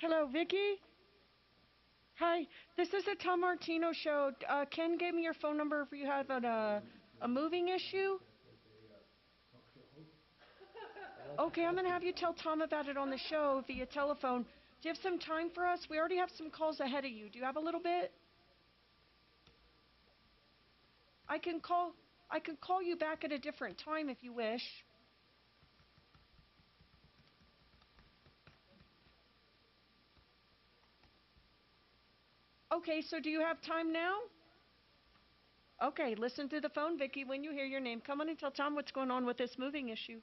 Hello, Vicky? Hi, this is a Tom Martino show. Ken gave me your phone number if you have a moving issue. Okay, I'm going to have you tell Tom about it on the show via telephone. Do you have some time for us? We already have some calls ahead of you. Do you have a little bit? I can call you back at a different time if you wish. Okay, so do you have time now? Okay, listen to the phone, Vicky. When you hear your name, come on and tell Tom what's going on with this moving issue.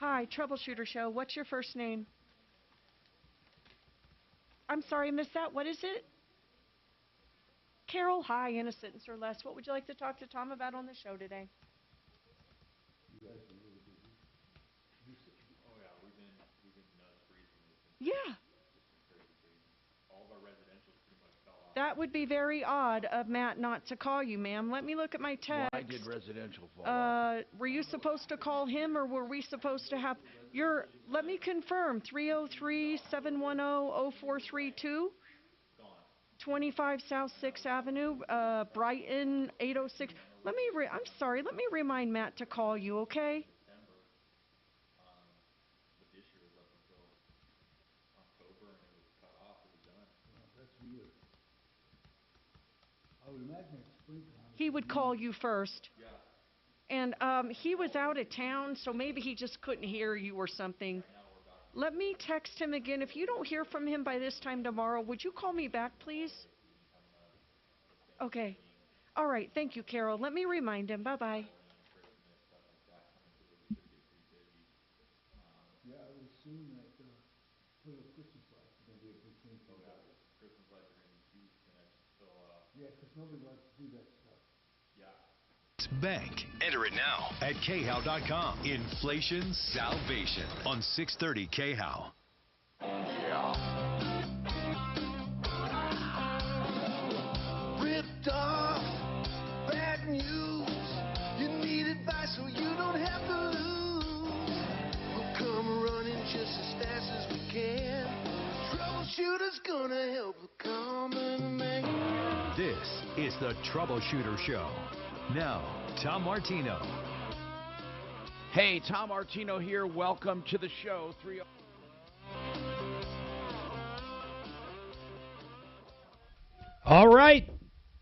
Hi, Troubleshooter show. What's your first name? I'm sorry, I missed that. What is it? Carol, hi, in a sentence or less. What would you like to talk to Tom about on the show today? Yeah. That would be very odd of Matt not to call you, ma'am. Let me look at my text. Why did residential fall off? Were you supposed to call him, or were we supposed to have your, let me confirm, 303-710-0432? 25 South 6th Avenue, Brighton, 806. I'm sorry, let me remind Matt to call you, okay? He would call you first. And he was out of town, so maybe he just couldn't hear you or something. Let me text him again. If you don't hear from him by this time tomorrow, would you call me back, please? Okay. All right. Thank you, Carol. Let me remind him. Bye-bye. Yeah, I would assume that little Christmas lights are going to be a big thing for that. Christmas lights are going to be huge connections. So, yeah, because nobody likes to do that stuff. Bank. Enter it now at khow.com. Inflation Salvation on 630 KHOW. Yeah. Ripped off, bad news. You need advice so you don't have to lose. We'll come running just as fast as we can. Troubleshooter's gonna help a common man. This is the Troubleshooter Show. Now, Tom Martino. Hey, Tom Martino here. Welcome to the show. All right.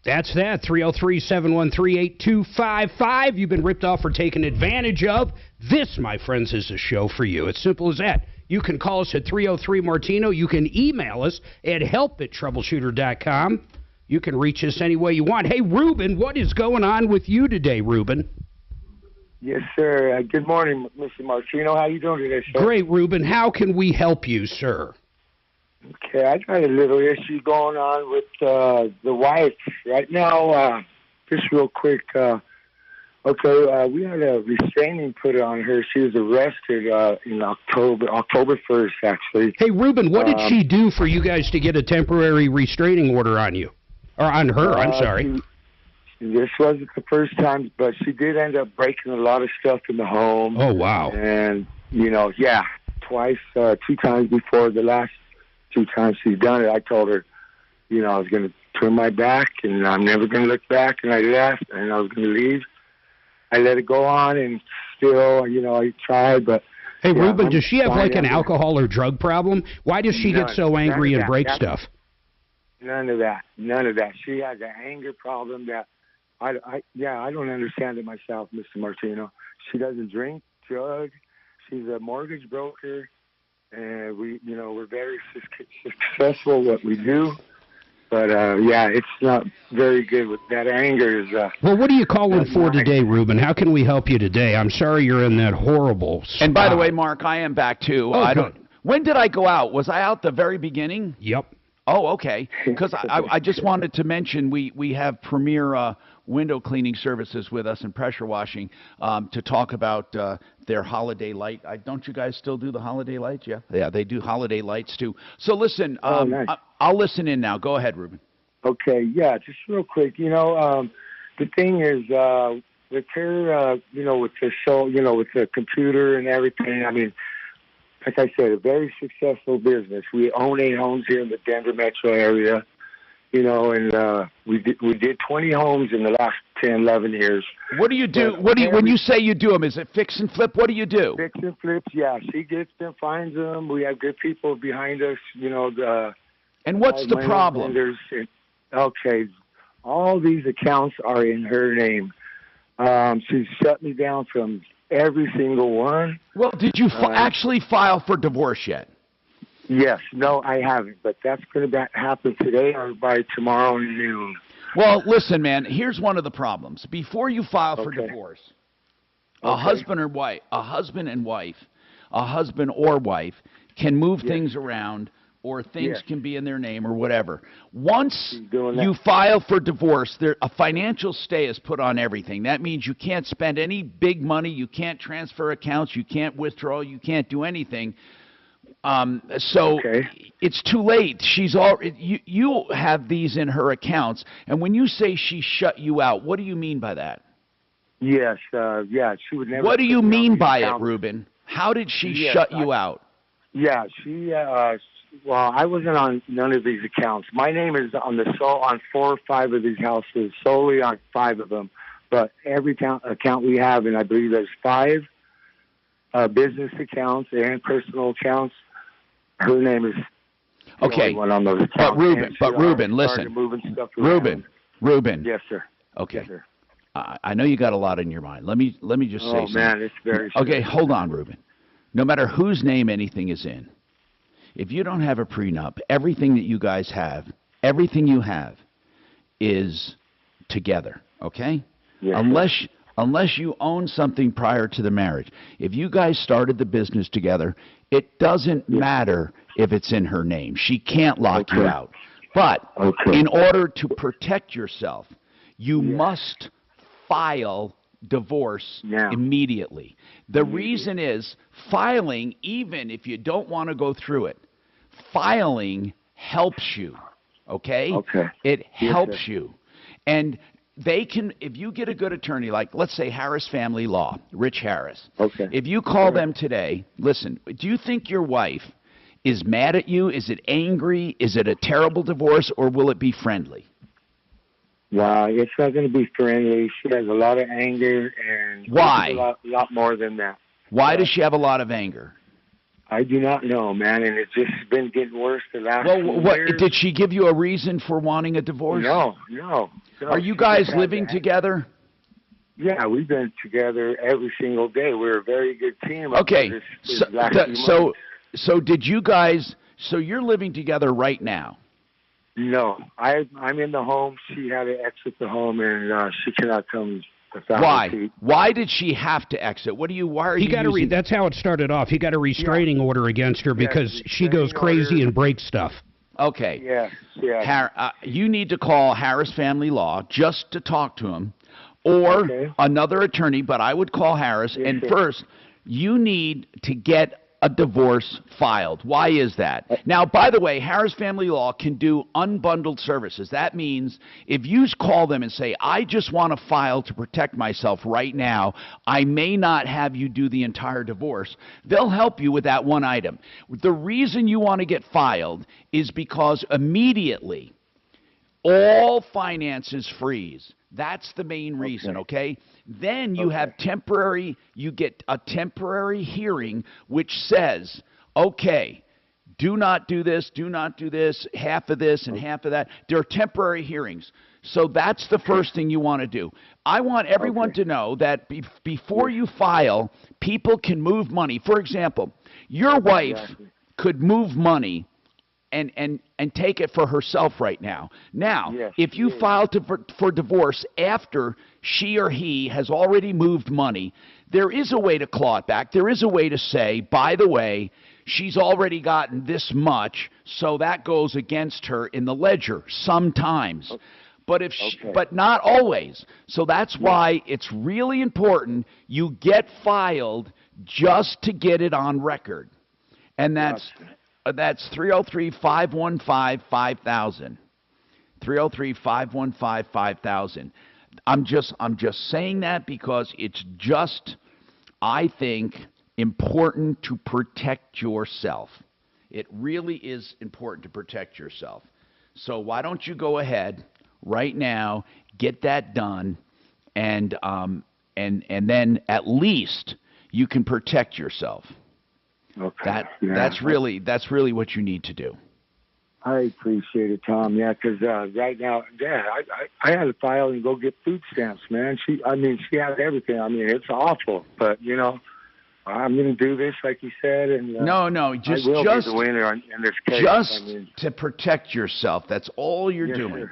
That's that. 303-713-8255. You've been ripped off or taken advantage of. This, my friends, is a show for you. It's simple as that. You can call us at 303-MARTINO. You can email us at help@troubleshooter.com. You can reach us any way you want. Hey, Ruben, what is going on with you today, Ruben? Yes, sir. Good morning, Mr. Martino. How you doing today, sir? Great, Ruben. How can we help you, sir? Okay, I got a little issue going on with the wife right now. Just real quick. We had a restraining put on her. She was arrested in October 1st, actually. Hey, Ruben, what did she do for you guys to get a temporary restraining order on you? Or on her, I'm sorry. This wasn't the first time, but she did end up breaking a lot of stuff in the home. Oh, wow. And, twice, 2 times before the last 2 times she's done it. I told her, I was going to turn my back, and I'm never going to look back, and I left, and I was going to leave. I let it go on, and still, I tried, but... Hey, Ruben, does she have like an alcohol or drug problem? Why does she get so angry and break stuff? None of that. She has an anger problem that I don't understand it myself, Mr. Martino. She doesn't drink, drug. She's a mortgage broker, and we're very successful at what we do. But it's not very good with that anger. Well, what are you calling for today, Ruben? How can we help you today? I'm sorry you're in that horrible spot. And by the way, Mark, I am back too. Oh, good. When did I go out? Was I out the very beginning? Yep. Oh, okay. Because I just wanted to mention we have premier window cleaning services with us and pressure washing to talk about their holiday light. Don't you guys still do the holiday lights? Yeah. Yeah, they do holiday lights too. So listen, nice. I'll listen in now. Go ahead, Ruben. Okay, yeah, just real quick. The thing is, with her, with the show, with the computer and everything. I mean, like I said, a very successful business. We own 8 homes here in the Denver metro area, and we did 20 homes in the last 10, 11 years. What do you do? When you say you do them? Is it fix and flip? What do you do? Fix and flips, yeah. She gets them, finds them. We have good people behind us, And what's the problem? Okay, all these accounts are in her name. She's shut me down from every single one. Well, did you actually file for divorce yet? Yes. No, I haven't, but that's going to happen today or by tomorrow noon. Well, listen, man, here's one of the problems. Before you file for divorce, a husband or wife, a husband or wife can move things around, or things can be in their name or whatever. Once you file for divorce, a financial stay is put on everything. That means you can't spend any big money, you can't transfer accounts, you can't withdraw, you can't do anything. It's too late. You have these in her accounts, and when you say she shut you out, what do you mean by that? Yes, she would never. What do you mean by it, Ruben? How did she shut you out? Yeah, she. Well, I wasn't on none of these accounts. My name is on 4 or 5 of these houses, solely on 5 of them. But every account we have, and I believe there's 5 business accounts and personal accounts, her name is the only one on those accounts. But Ruben, listen. Ruben. Yes, sir. Okay. Yes, sir. I know you got a lot in your mind. Let me just say something. Oh man, it's very. Okay, hold on, Ruben. No matter whose name anything is in, if you don't have a prenup, everything that you guys have, everything you have, is together. Okay. Yes, unless you own something prior to the marriage. If you guys started the business together, it doesn't matter if it's in her name. She can't lock you out. But in order to protect yourself, you must file divorce immediately. The reason is filing, even if you don't want to go through it, filing helps you. Okay? It helps you. And they can, if you get a good attorney, like let's say Harris Family Law, Rich Harris. If you call them today, listen, do you think your wife is mad at you? Is it angry? Is it a terrible divorce, or will it be friendly? Wow, it's not going to be friendly. She has a lot of anger, and why? A lot more than that. Why does she have a lot of anger? I do not know, man, and it's just been getting worse the last few years. Did she give you a reason for wanting a divorce? No. Are you guys living together? Yeah, we've been together every single day. We're a very good team. Okay, so did you guys? So you're living together right now? No, I'm in the home. She had to exit the home, and she cannot come. Why? Why did she have to exit? Why are you? That's how it started off. He got a restraining order against her because she goes crazy and breaks stuff. Okay. Yeah. You need to call Harris Family Law just to talk to him, or another attorney. But I would call Harris. And first, you need to get a divorce filed. Why is that? Now, by the way, Harris Family Law can do unbundled services. That means if you call them and say, I just want to file to protect myself right now, I may not have you do the entire divorce, they'll help you with that one item. The reason you want to get filed is because immediately all finances freeze. That's the main reason, okay? Then you get a temporary hearing which says, okay, do not do this, half of this and half of that. There are temporary hearings. So that's the first thing you want to do. I want everyone to know that before you file, people can move money. For example, your wife could move money and take it for herself right now. Now, Yes, if you yes. file for divorce after she or he has already moved money, there is a way to claw it back. There is a way to say, by the way, she's already gotten this much, so that goes against her in the ledger sometimes. But if she, Okay. but not always. So that's why it's really important you get filed just to get it on record. And that's 303-515-5000. 303-515-5000. I'm just saying that because it's just, I think, important to protect yourself. It really is important to protect yourself. So why don't you go ahead right now, get that done, and then at least you can protect yourself. Okay. That's really what you need to do. I appreciate it, Tom. Yeah, 'cause right now, yeah, I had to file and go get food stamps, man. She had everything. I mean, it's awful, but you know, I'm going to do this like you said, and No, just I will be the winner in this case. Just I mean, to protect yourself. That's all you're yes, doing. sir.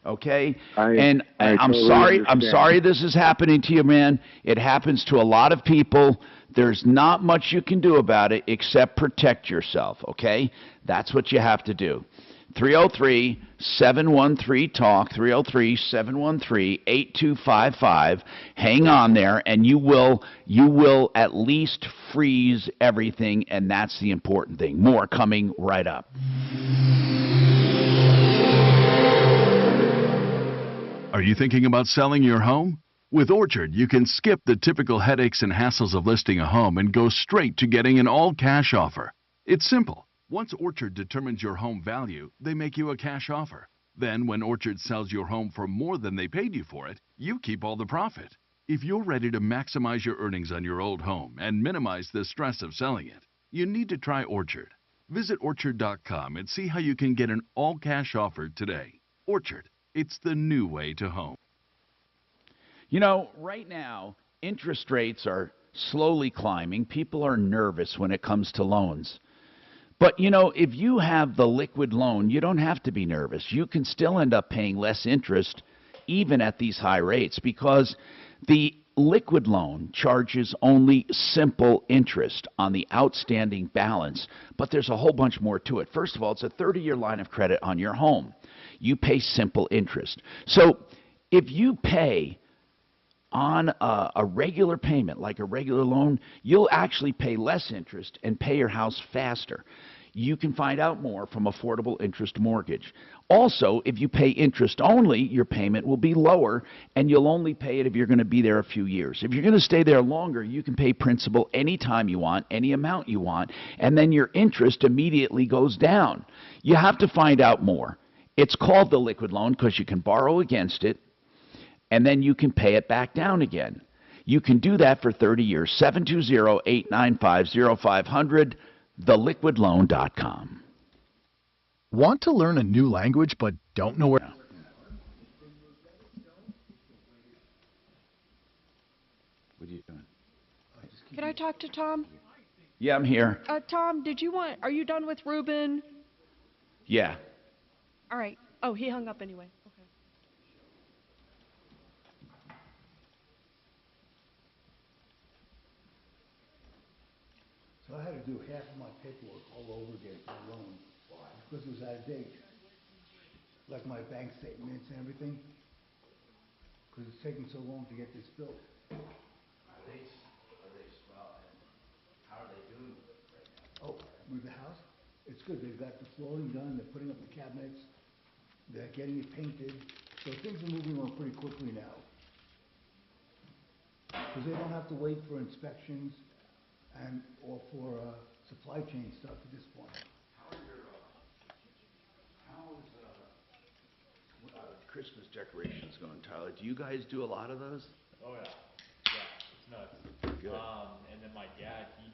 Okay? I I'm totally sorry. I'm understand. sorry this is happening to you, man. It happens to a lot of people. There's not much you can do about it except protect yourself, okay? That's what you have to do. 303-713-TALK, 303-713-8255. Hang on there, and you will at least freeze everything, and that's the important thing. More coming right up. Are you thinking about selling your home? With Orchard, you can skip the typical headaches and hassles of listing a home and go straight to getting an all-cash offer. It's simple. Once Orchard determines your home value, they make you a cash offer. Then, when Orchard sells your home for more than they paid you for it, you keep all the profit. If you're ready to maximize your earnings on your old home and minimize the stress of selling it, you need to try Orchard. Visit Orchard.com and see how you can get an all-cash offer today. Orchard. It's the new way to home. You know, right now, interest rates are slowly climbing. People are nervous when it comes to loans. But, you know, if you have the liquid loan, you don't have to be nervous. You can still end up paying less interest even at these high rates because the liquid loan charges only simple interest on the outstanding balance, but there's a whole bunch more to it. First of all, it's a 30-year line of credit on your home. You pay simple interest. So if you pay on a regular payment, like a regular loan, you'll actually pay less interest and pay your house faster. You can find out more from Affordable Interest Mortgage. Also, if you pay interest only, your payment will be lower, and you'll only pay it if you're going to be there a few years. If you're going to stay there longer, you can pay principal anytime you want, any amount you want, and then your interest immediately goes down. You have to find out more. It's called the liquid loan because you can borrow against it, and then you can pay it back down again. You can do that for 30 years. 720-895-0500, theliquidloan.com. Want to learn a new language but don't know where? What are you doing? Can I talk to Tom? Yeah, I'm here. Tom, are you done with Ruben? Yeah. All right. Oh, he hung up anyway. Okay. So I had to do half of my paperwork all over again for a loan. Why? Because it was out of date. Like my bank statements and everything. Because it's taking so long to get this built. Oh, with the house? It's good. They've got the flooring done. They're putting up the cabinets. They're getting it painted. So things are moving on pretty quickly now. Because they don't have to wait for inspections or for supply chain stuff at this point. Christmas decorations going, Tyler? Do you guys do a lot of those? Oh yeah, it's nuts. Good. And then my dad, he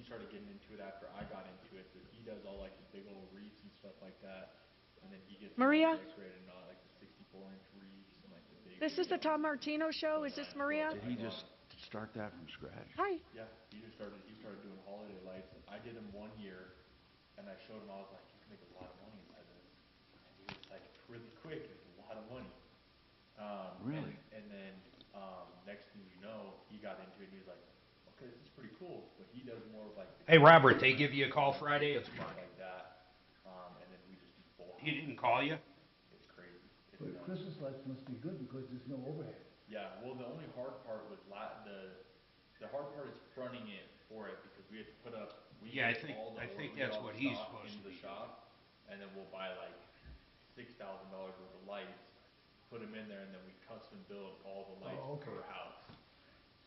started getting into it after I got into it, but he does all like the big old wreaths and stuff like that. And then he gets Maria? decorated and all like the 64-inch wreaths and like the big. This is the Tom Martino show. Is this Maria? Did he just start that from scratch? Hi. Yeah, he started doing holiday lights. I did them 1 year, and I showed him. I was like, you make a lot of money inside this. And he was like, it's really quick, it's a lot of money. Really? And then, next thing you know, he got into it and he was like, okay, this is pretty cool. But he does more of like the Hey, Robert, they give you a call Friday? It's stuff Mark. like that. And then we just do full He house. didn't call you? It's crazy. It's But nuts. Christmas lights must be good because there's no overhead. Yeah, well, the only hard part was the hard part is fronting it for it because we had to put up. We Yeah, I get think- all the I think we get that's all what the he's stock supposed into to the be shop, and then we'll buy like $6,000 worth of lights, put them in there, and then we custom build all the lights Oh, okay. per house.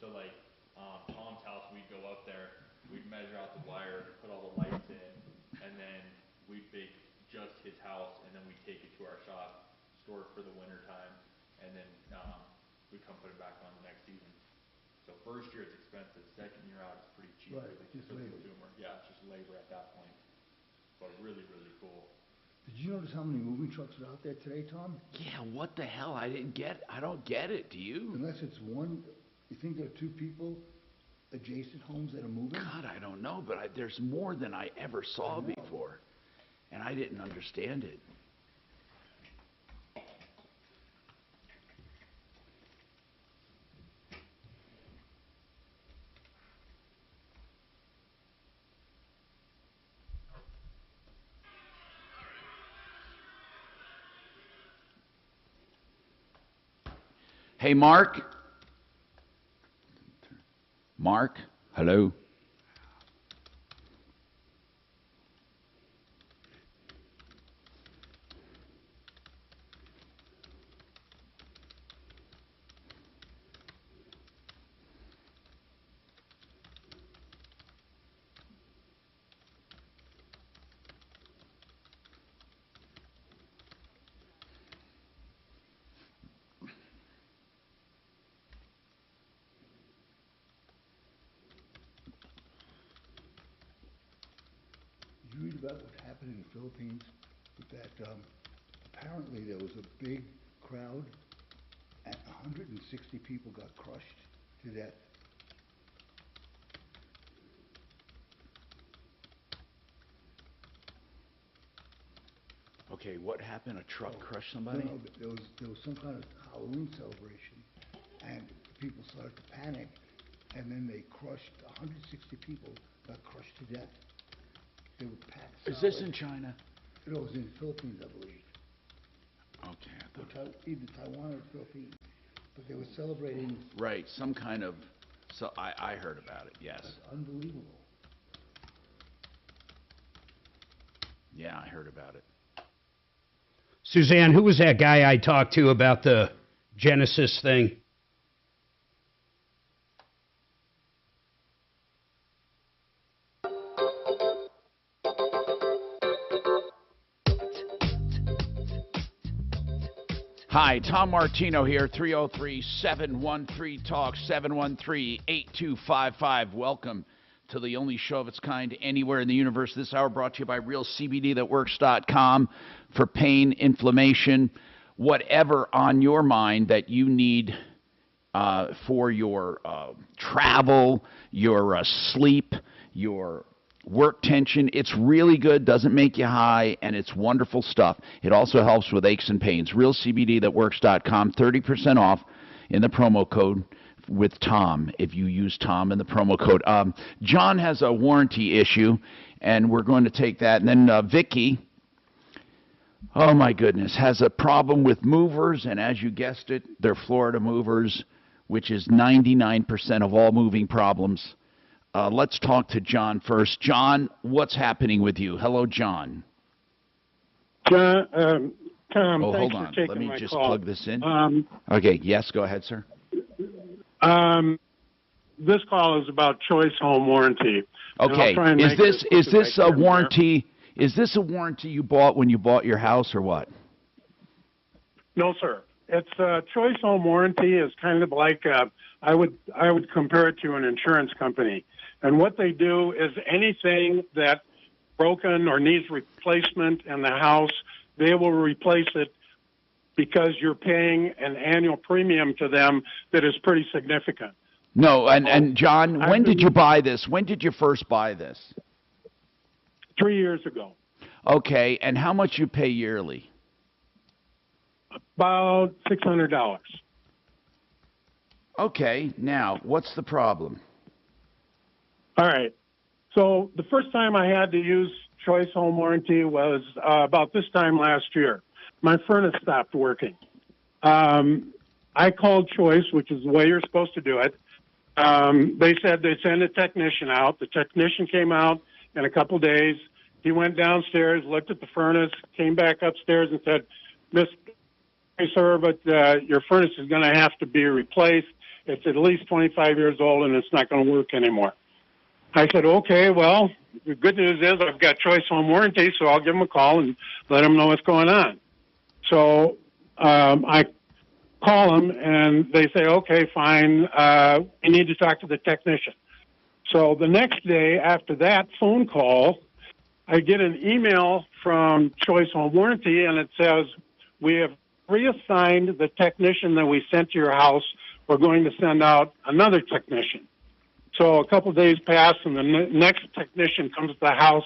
So like Tom's house, we'd go up there, we'd measure out the wires, put all the lights in, and then we'd bake just his house, and then we take it to our shop, store it for the winter time, and then we come put it back on the next season. So first year it's expensive, second year out it's pretty cheap Right, for just the labor. consumer. Yeah, it's just labor at that point. But really, really cool. Did you notice how many moving trucks are out there today, Tom? Yeah, what the hell? I don't get it. Do you? Unless it's one, you think there are two people, adjacent homes that are moving? God, I don't know, but there's more than I ever saw before. And I didn't understand it. Hey, Mark. Mark, hello. Did you read about what happened in the Philippines with that, apparently there was a big crowd and 160 people got crushed to death. Okay, what happened? A truck crushed somebody? No, but there was some kind of Halloween celebration, and people started to panic, and then they crushed 160 people, got crushed to death. They were packed. Is this solid. in China? It was in the Philippines, I believe. Okay, I Or thought. Either Taiwan or the Philippines, but they were celebrating. Right, some kind of. So I heard about it. Yes. That's unbelievable. Yeah, I heard about it. Suzanne, who was that guy I talked to about the Genesis thing? Hi, Tom Martino here, 303-713-TALK, 713-8255. Welcome to the only show of its kind anywhere in the universe. This hour brought to you by RealCBDThatWorks.com for pain, inflammation, whatever on your mind that you need for your travel, your sleep, your work tension. It's really good, doesn't make you high, and it's wonderful stuff. It also helps with aches and pains. RealCBDThatWorks.com, 30% off in the promo code with Tom, if you use Tom in the promo code. John has a warranty issue, and we're going to take that. And then Vicky, oh my goodness, has a problem with movers, and as you guessed it, they're Florida movers, which is 99% of all moving problems. Let's talk to John first. John, what's happening with you? Hello, John. John, Tom, Oh, hold thanks for on. taking Let me my just call. plug this in. Okay, yes, go ahead, sir. This call is about Choice Home Warranty. And I'll Okay, try and is make it as quick this as I a can here. warranty? Is this a warranty you bought when you bought your house, or what? No, sir. It's Choice Home Warranty is kind of like I would compare it to an insurance company. And what they do is anything that broken or needs replacement in the house, they will replace it because you're paying an annual premium to them that is pretty significant. No, and John, when did you buy this? When did you first buy this? 3 years ago. Okay, and how much you pay yearly? About $600. Okay, now, what's the problem? All right. So the first time I had to use Choice Home Warranty was about this time last year. My furnace stopped working. I called Choice, which is the way you're supposed to do it. They said they'd send a technician out. The technician came out in a couple of days. He went downstairs, looked at the furnace, came back upstairs and said, "Mr. Sir, but your furnace is going to have to be replaced. It's at least 25 years old and it's not going to work anymore." I said, "Okay, well, the good news is I've got Choice Home Warranty, so I'll give them a call and let them know what's going on." So I call them and they say, "Okay, fine. We need to talk to the technician." So the next day after that phone call, I get an email from Choice Home Warranty and it says, "We have reassigned the technician that we sent to your house. We're going to send out another technician." So a couple of days pass and the next technician comes to the house,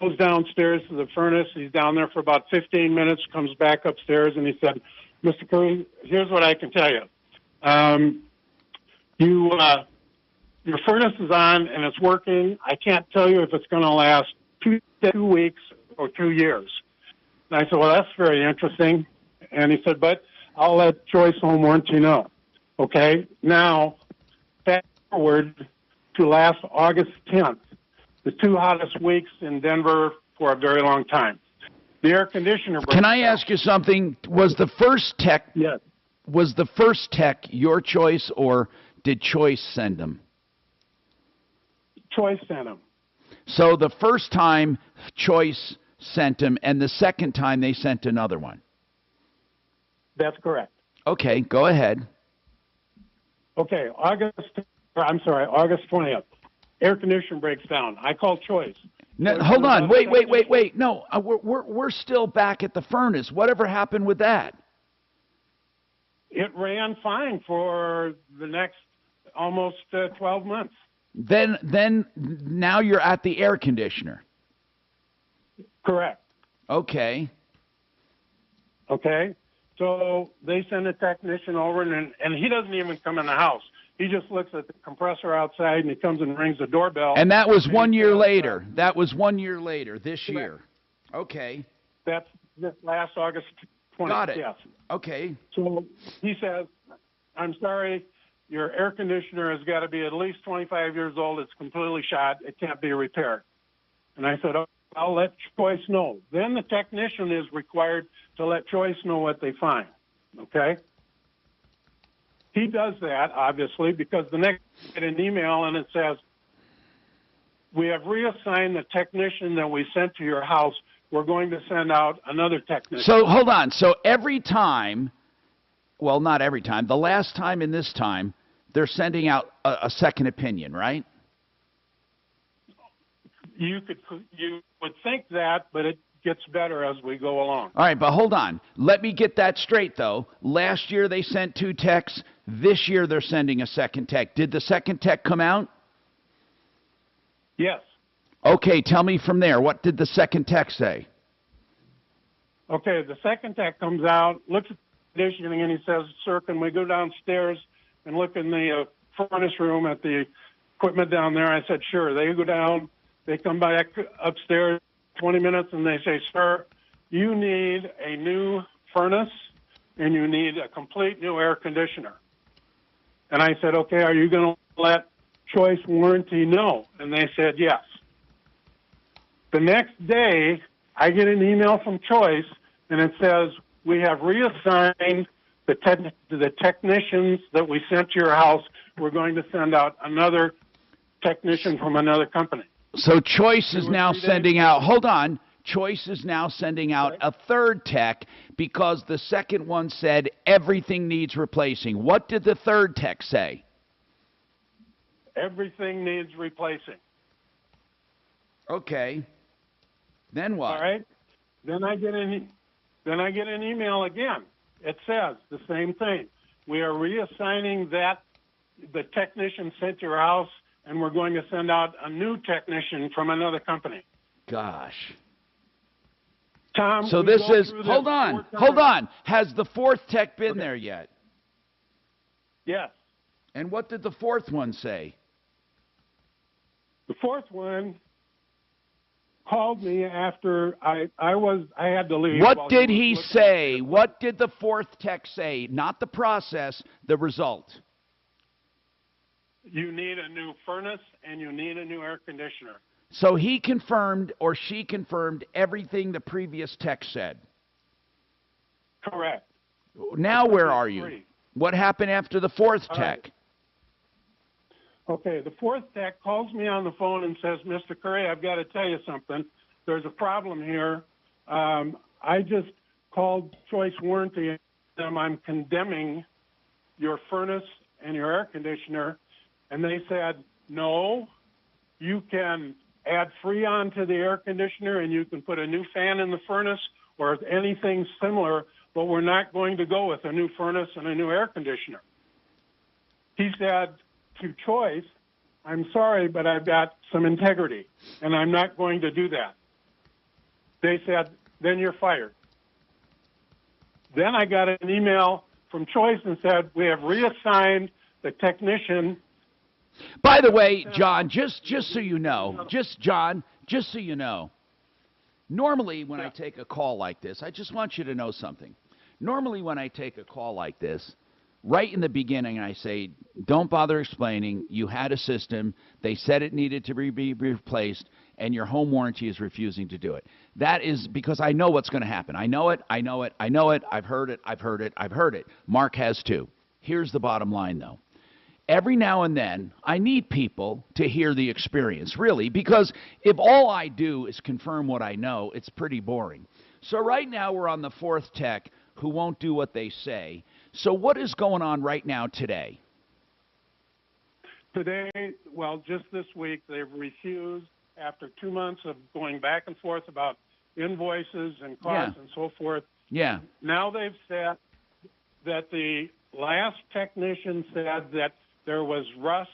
goes downstairs to the furnace. He's down there for about 15 minutes, comes back upstairs, and he said, "Mr. Curry, here's what I can tell you. Your furnace is on and it's working. I can't tell you if it's going to last 2 weeks or 2 years." And I said, "Well, that's very interesting." And he said, "But I'll let Choice Home Warranty know." Okay, now fast forward to last August 10th, the 2 hottest weeks in Denver for a very long time. The air conditioner broke Can I down. ask you something? Was the first tech Yes. Was the first tech your choice, or did Choice send them? Choice sent them. So the first time Choice sent them, and the second time they sent another one. That's correct. Okay, go ahead. Okay, August 20th. Air conditioner breaks down. I call Choice. No, Choice hold comes on. out. Wait. No, we're still back at the furnace. Whatever happened with that? It ran fine for the next almost 12 months. Then now you're at the air conditioner. Correct. Okay. Okay. So they send a technician over, and he doesn't even come in the house. He just looks at the compressor outside, and he comes and rings the doorbell. And that was 1 year later. That was 1 year later, this year. Okay. That's this last August 20th. Got it. Yes. Okay. So he says, "I'm sorry, your air conditioner has got to be at least 25 years old. It's completely shot. It can't be repaired." And I said, "Oh, I'll let Choice know." Then the technician is required to let Choice know what they find. Okay? He does that, obviously, because the next I get an email and it says, "We have reassigned the technician that we sent to your house. We're going to send out another technician." So hold on. So every time, well, not every time, the last time and this time, they're sending out a second opinion, right? You would think that, but it gets better as we go along. All right, but hold on. Let me get that straight, though. Last year they sent 2 techs. This year they're sending a second tech. Did the second tech come out? Yes. Okay, tell me from there. What did the second tech say? Okay, the second tech comes out, looks at the conditioning, and he says, "Sir, can we go downstairs and look in the furnace room at the equipment down there?" I said, "Sure." They go down. They come back upstairs 20 minutes, and they say, "Sir, you need a new furnace, and you need a complete new air conditioner." And I said, "Okay, are you going to let Choice Warranty know?" And they said, "Yes." The next day, I get an email from Choice, and it says, "We have reassigned the technicians that we sent to your house. We're going to send out another technician from another company." So Choice is now sending out, hold on, Choice is now sending out a third tech because the second one said everything needs replacing. What did the third tech say? Everything needs replacing. Okay. Then what? All right. Then I get an email again. It says the same thing. "We are reassigning the technician sent to your house, and we're going to send out a new technician from another company." Gosh. Tom, So we this go is, through hold this on, 4 hold times. on. Has the fourth tech been there yet? Yes. And what did the fourth one say? The fourth one called me after I had to leave. What while did was he looking at say? it. What did the fourth tech say? Not the process, the result. You need a new furnace and you need a new air conditioner. So he confirmed or she confirmed everything the previous tech said. Correct. Now where are you? Three. What happened after the fourth All tech? right. Okay, the fourth tech calls me on the phone and says, Mr. Curry, I've got to tell you something. There's a problem here. I just called Choice Warranty and I'm condemning your furnace and your air conditioner. And they said, no, you can add Freon to the air conditioner and you can put a new fan in the furnace or anything similar, but we're not going to go with a new furnace and a new air conditioner. He said to Choice, I'm sorry, but I've got some integrity, and I'm not going to do that. They said, then you're fired. Then I got an email from Choice and said, we have reassigned the technician. By the way, John, just so you know, just so you know, normally when I take a call like this, I just want you to know something. Normally when I take a call like this, right in the beginning I say, don't bother explaining. You had a system. They said it needed to be replaced, and your home warranty is refusing to do it. That is because I know what's going to happen. I know it. I know it. I know it. I've heard it. I've heard it. I've heard it. Mark has too. Here's the bottom line, though. Every now and then, I need people to hear the experience, really, because if all I do is confirm what I know, it's pretty boring. So right now we're on the fourth tech who won't do what they say. So what is going on right now today? Today, well, just this week, they've refused, after 2 months of going back and forth about invoices and costs and so forth. Yeah. Now they've said that the last technician said that there was rust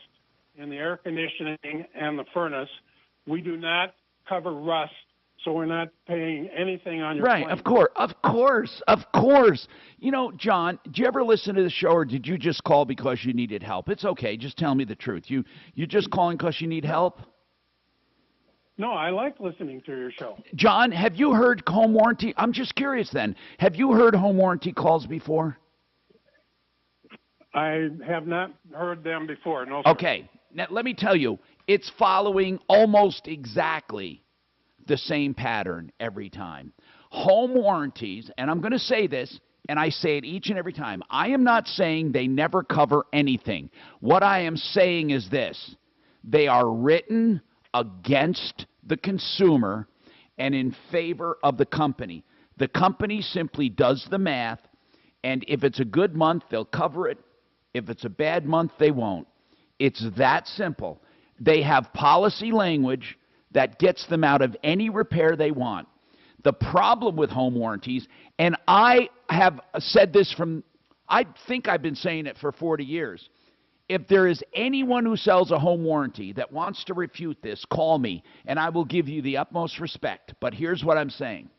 in the air conditioning and the furnace. We do not cover rust, so we're not paying anything on your Right, claim. of course. You know, John, did you ever listen to the show, or did you just call because you needed help? It's okay, just tell me the truth. You just calling because you need help? No, I like listening to your show. John, have you heard home warranty? I'm just curious then. Have you heard home warranty calls before? I have not heard them before, no, sir. Okay, now let me tell you, it's following almost exactly the same pattern every time. Home warranties, and I'm going to say this, and I say it each and every time, I am not saying they never cover anything. What I am saying is this: they are written against the consumer and in favor of the company. The company simply does the math, and if it's a good month, they'll cover it. If it's a bad month, they won't. It's that simple. They have policy language that gets them out of any repair they want. The problem with home warranties, and I have said this I think I've been saying it for 40 years. If there is anyone who sells a home warranty that wants to refute this, call me, and I will give you the utmost respect. But here's what I'm saying.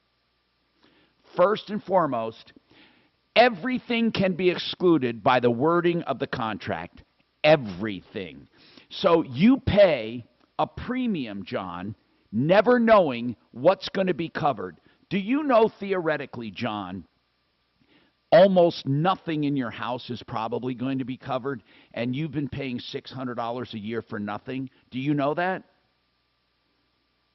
First and foremost, everything can be excluded by the wording of the contract. Everything. So you pay a premium, John, never knowing what's going to be covered. Do you know theoretically, John, almost nothing in your house is probably going to be covered, and you've been paying $600 a year for nothing? Do you know that?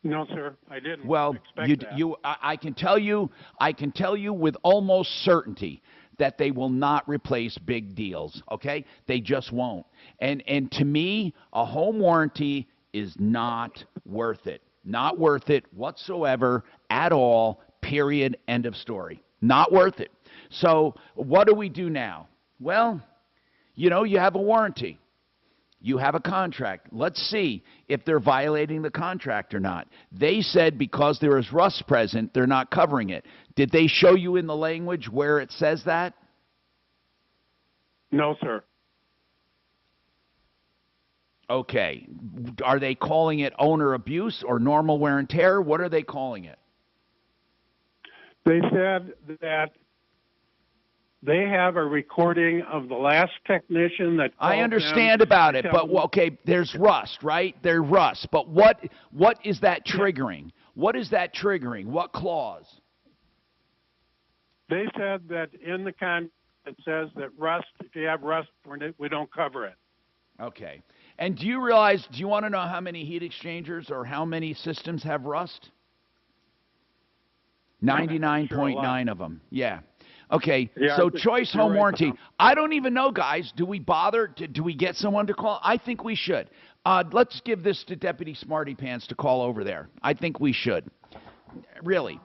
No, sir, I didn't. Well, I can tell you with almost certainty that they will not replace big deals, okay? They just won't. And to me, a home warranty is not worth it. Not worth it whatsoever at all, period, end of story. Not worth it. So what do we do now? Well, you know, you have a warranty. You have a contract. Let's see if they're violating the contract or not. They said because there is rust present, they're not covering it. Did they show you in the language where it says that? No, sir. Okay. Are they calling it owner abuse or normal wear and tear? What are they calling it? They said that they have a recording of the last technician that called I understand them about to it, tell but them- okay, there's rust, right? There's rust. But what is that triggering? What is that triggering? What clause? They said that in the contract it says that rust, if you have rust, we don't cover it. Okay. And do you realize, do you want to know how many heat exchangers or how many systems have rust? 99.9 of them. Yeah. Okay, Yeah, so I think choice you're home right, warranty. Tom. I don't even know, guys. Do we bother? Do we get someone to call? I think we should. Let's give this to Deputy Smarty Pants to call over there. I think we should. Really.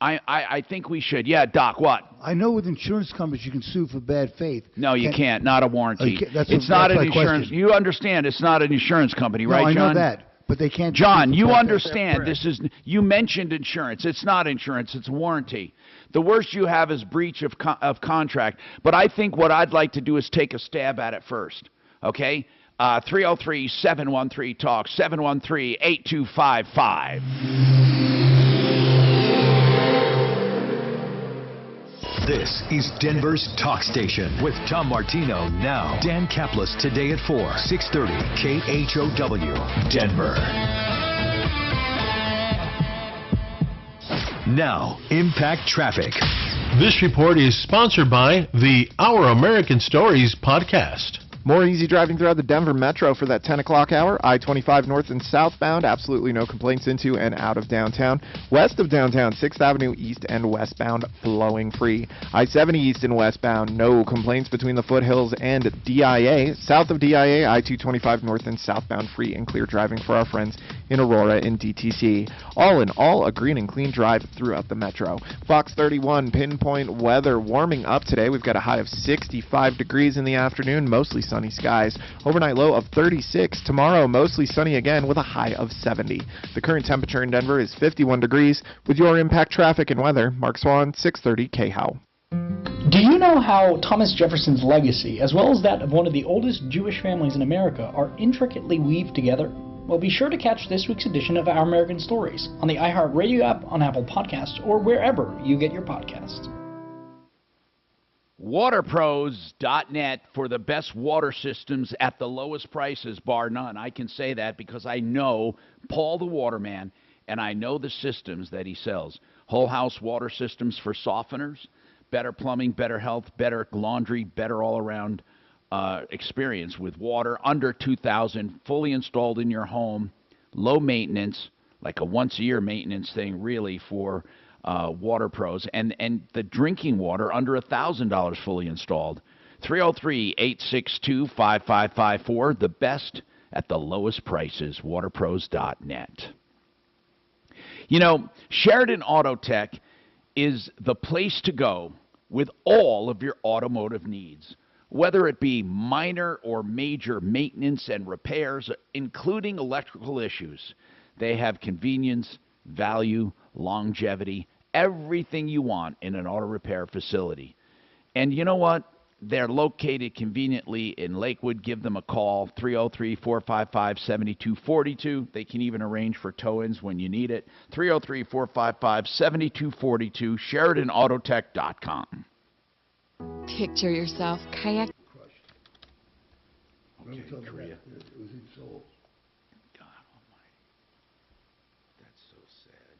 I think we should. Yeah, Doc, what? I know with insurance companies you can sue for bad faith. No, you can't. Not a warranty. Okay, It's not an my insurance. question. You understand it's not an insurance company, No, right, I John? know that, but they can't. John, sue for you bad faith. understand this is, you mentioned insurance. It's not insurance, it's warranty. The worst you have is breach of contract. But I think what I'd like to do is take a stab at it first, okay? 303-713-TALK, 713-8255. This is Denver's Talk Station with Tom Martino now. Dan Kaplis today at 4, 630 KHOW, Denver. Now, Impact Traffic. This report is sponsored by the Our American Stories podcast. More easy driving throughout the Denver Metro for that 10 o'clock hour. I-25 north and southbound, absolutely no complaints into and out of downtown. West of downtown, 6th Avenue east and westbound, flowing free. I-70 east and westbound, no complaints between the foothills and DIA. South of DIA, I-225 north and southbound, free and clear driving for our friends in Aurora and DTC. All in all, a green and clean drive throughout the Metro. Fox 31, pinpoint weather warming up today. We've got a high of 65 degrees in the afternoon, mostly sunny skies. Overnight low of 36. Tomorrow, mostly sunny again with a high of 70. The current temperature in Denver is 51 degrees. With your Impact Traffic and weather, Mark Swan, 630 KHOW. Do you know how Thomas Jefferson's legacy, as well as that of one of the oldest Jewish families in America, are intricately weaved together? Well, be sure to catch this week's edition of Our American Stories on the iHeartRadio app, on Apple Podcasts, or wherever you get your podcasts. Waterpros.net for the best water systems at the lowest prices, bar none. I can say that because I know Paul the Waterman, and I know the systems that he sells. Whole house water systems for softeners, better plumbing, better health, better laundry, better all-around experience with water under $2,000, fully installed in your home, low maintenance, like a once-a-year maintenance thing really for Water Pros, and the drinking water under $1,000 fully installed. 303-862-5554, the best at the lowest prices, waterpros.net. You know, Sheridan Auto Tech is the place to go with all of your automotive needs, whether it be minor or major maintenance and repairs, including electrical issues. They have convenience, value, longevity, everything you want in an auto repair facility. And you know what? They're located conveniently in Lakewood. Give them a call, 303-455-7242. They can even arrange for tow-ins when you need it. 303-455-7242, SheridanAutotech.com. Picture yourself kayak. Okay, Korea. It was in Seoul. God almighty. That's so sad.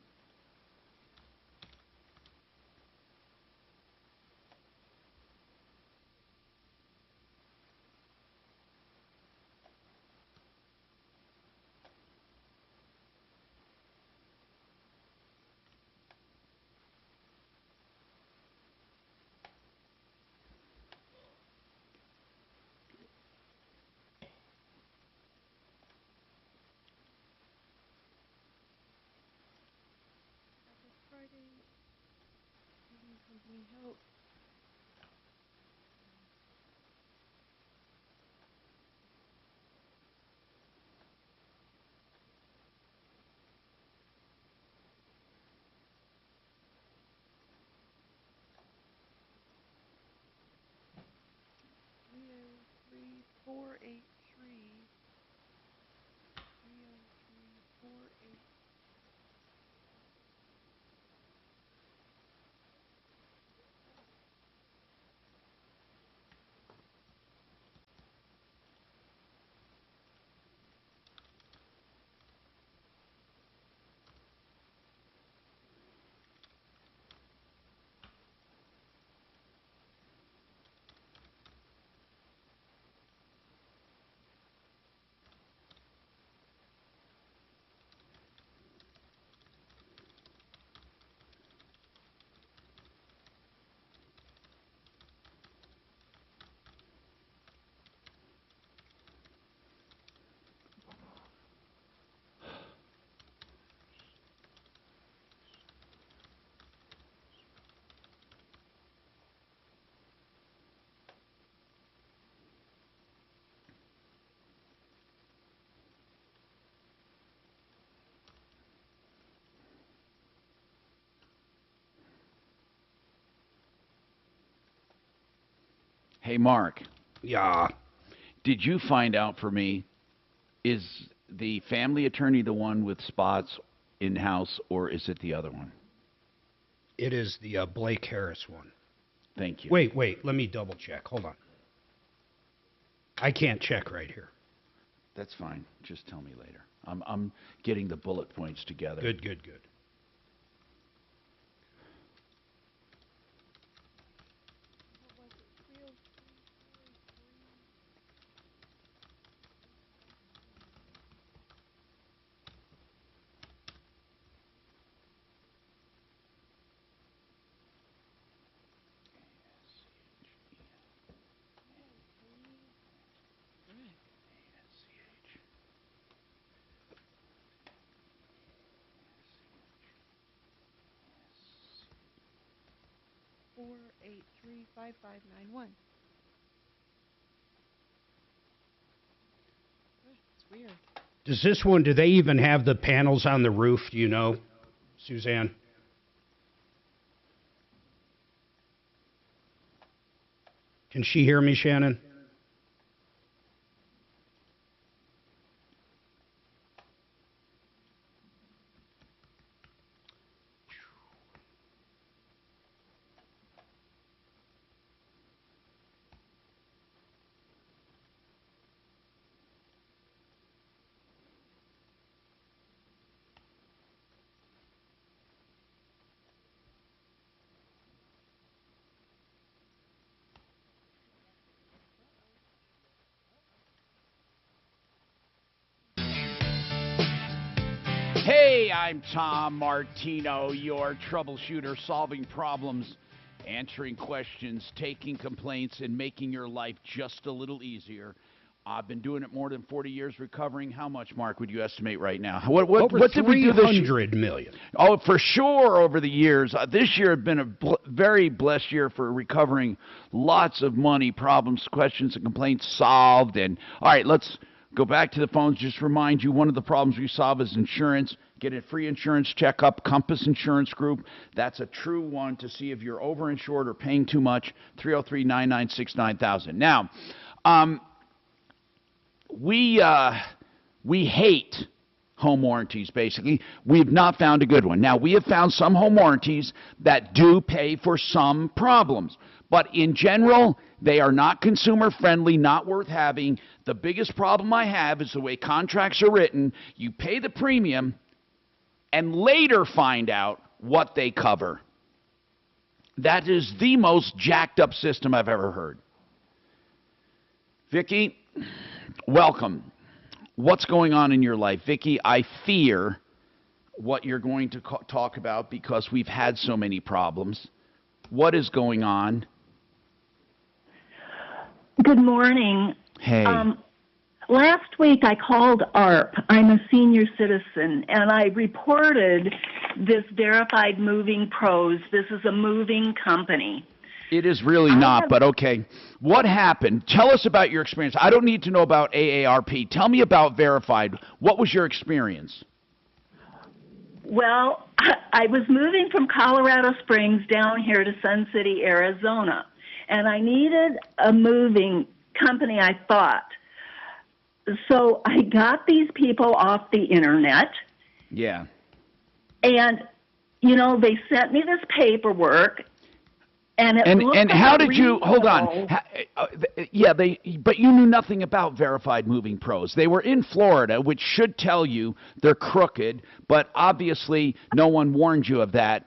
Hey, Mark. Yeah. Did you find out for me, is the family attorney the one with spots in-house, or is it the other one? It is the Blake Harris one. Thank you. Wait. Let me double check. Hold on. I can't check right here. That's fine. Just tell me later. I'm getting the bullet points together. Good. 4835591. It's weird. Does this one, do they even have the panels on the roof? Do you know, Suzanne? Can she hear me, Shannon? Hey, I'm Tom Martino, your troubleshooter, solving problems, answering questions, taking complaints, and making your life just a little easier. I've been doing it more than 40 years, recovering. How much, Mark, would you estimate right now? What did we do this year? 300 million. Oh, for sure, over the years. This year has been a very blessed year for recovering lots of money, problems, questions, and complaints solved. And all right, let's go back to the phones. Just remind you, one of the problems we solve is insurance. Get a free insurance checkup, Compass Insurance Group. That's a true one to see if you're overinsured or paying too much. 303-996-9000. Now, we hate home warranties, basically. We've not found a good one. Now, we have found some home warranties that do pay for some problems. But in general, they are not consumer-friendly, not worth having. The biggest problem I have is the way contracts are written. You pay the premium and later find out what they cover. That is the most jacked up system I've ever heard. Vicki, welcome. What's going on in your life? Vicki, I fear what you're going to talk about because we've had so many problems. What is going on? Good morning. Hey. Last week I called ARP. I'm a senior citizen, and I reported this Verified Moving Pros. This is a moving company. It is really not, but okay. What happened? Tell us about your experience. I don't need to know about AARP. Tell me about Verified. What was your experience? Well, I was moving from Colorado Springs down here to Sun City, Arizona, and I needed a moving company, I thought. So I got these people off the internet. Yeah. And, you know, they sent me this paperwork. And how did you, hold on, but you knew nothing about Verified Moving Pros. They were in Florida, which should tell you they're crooked, but obviously no one warned you of that.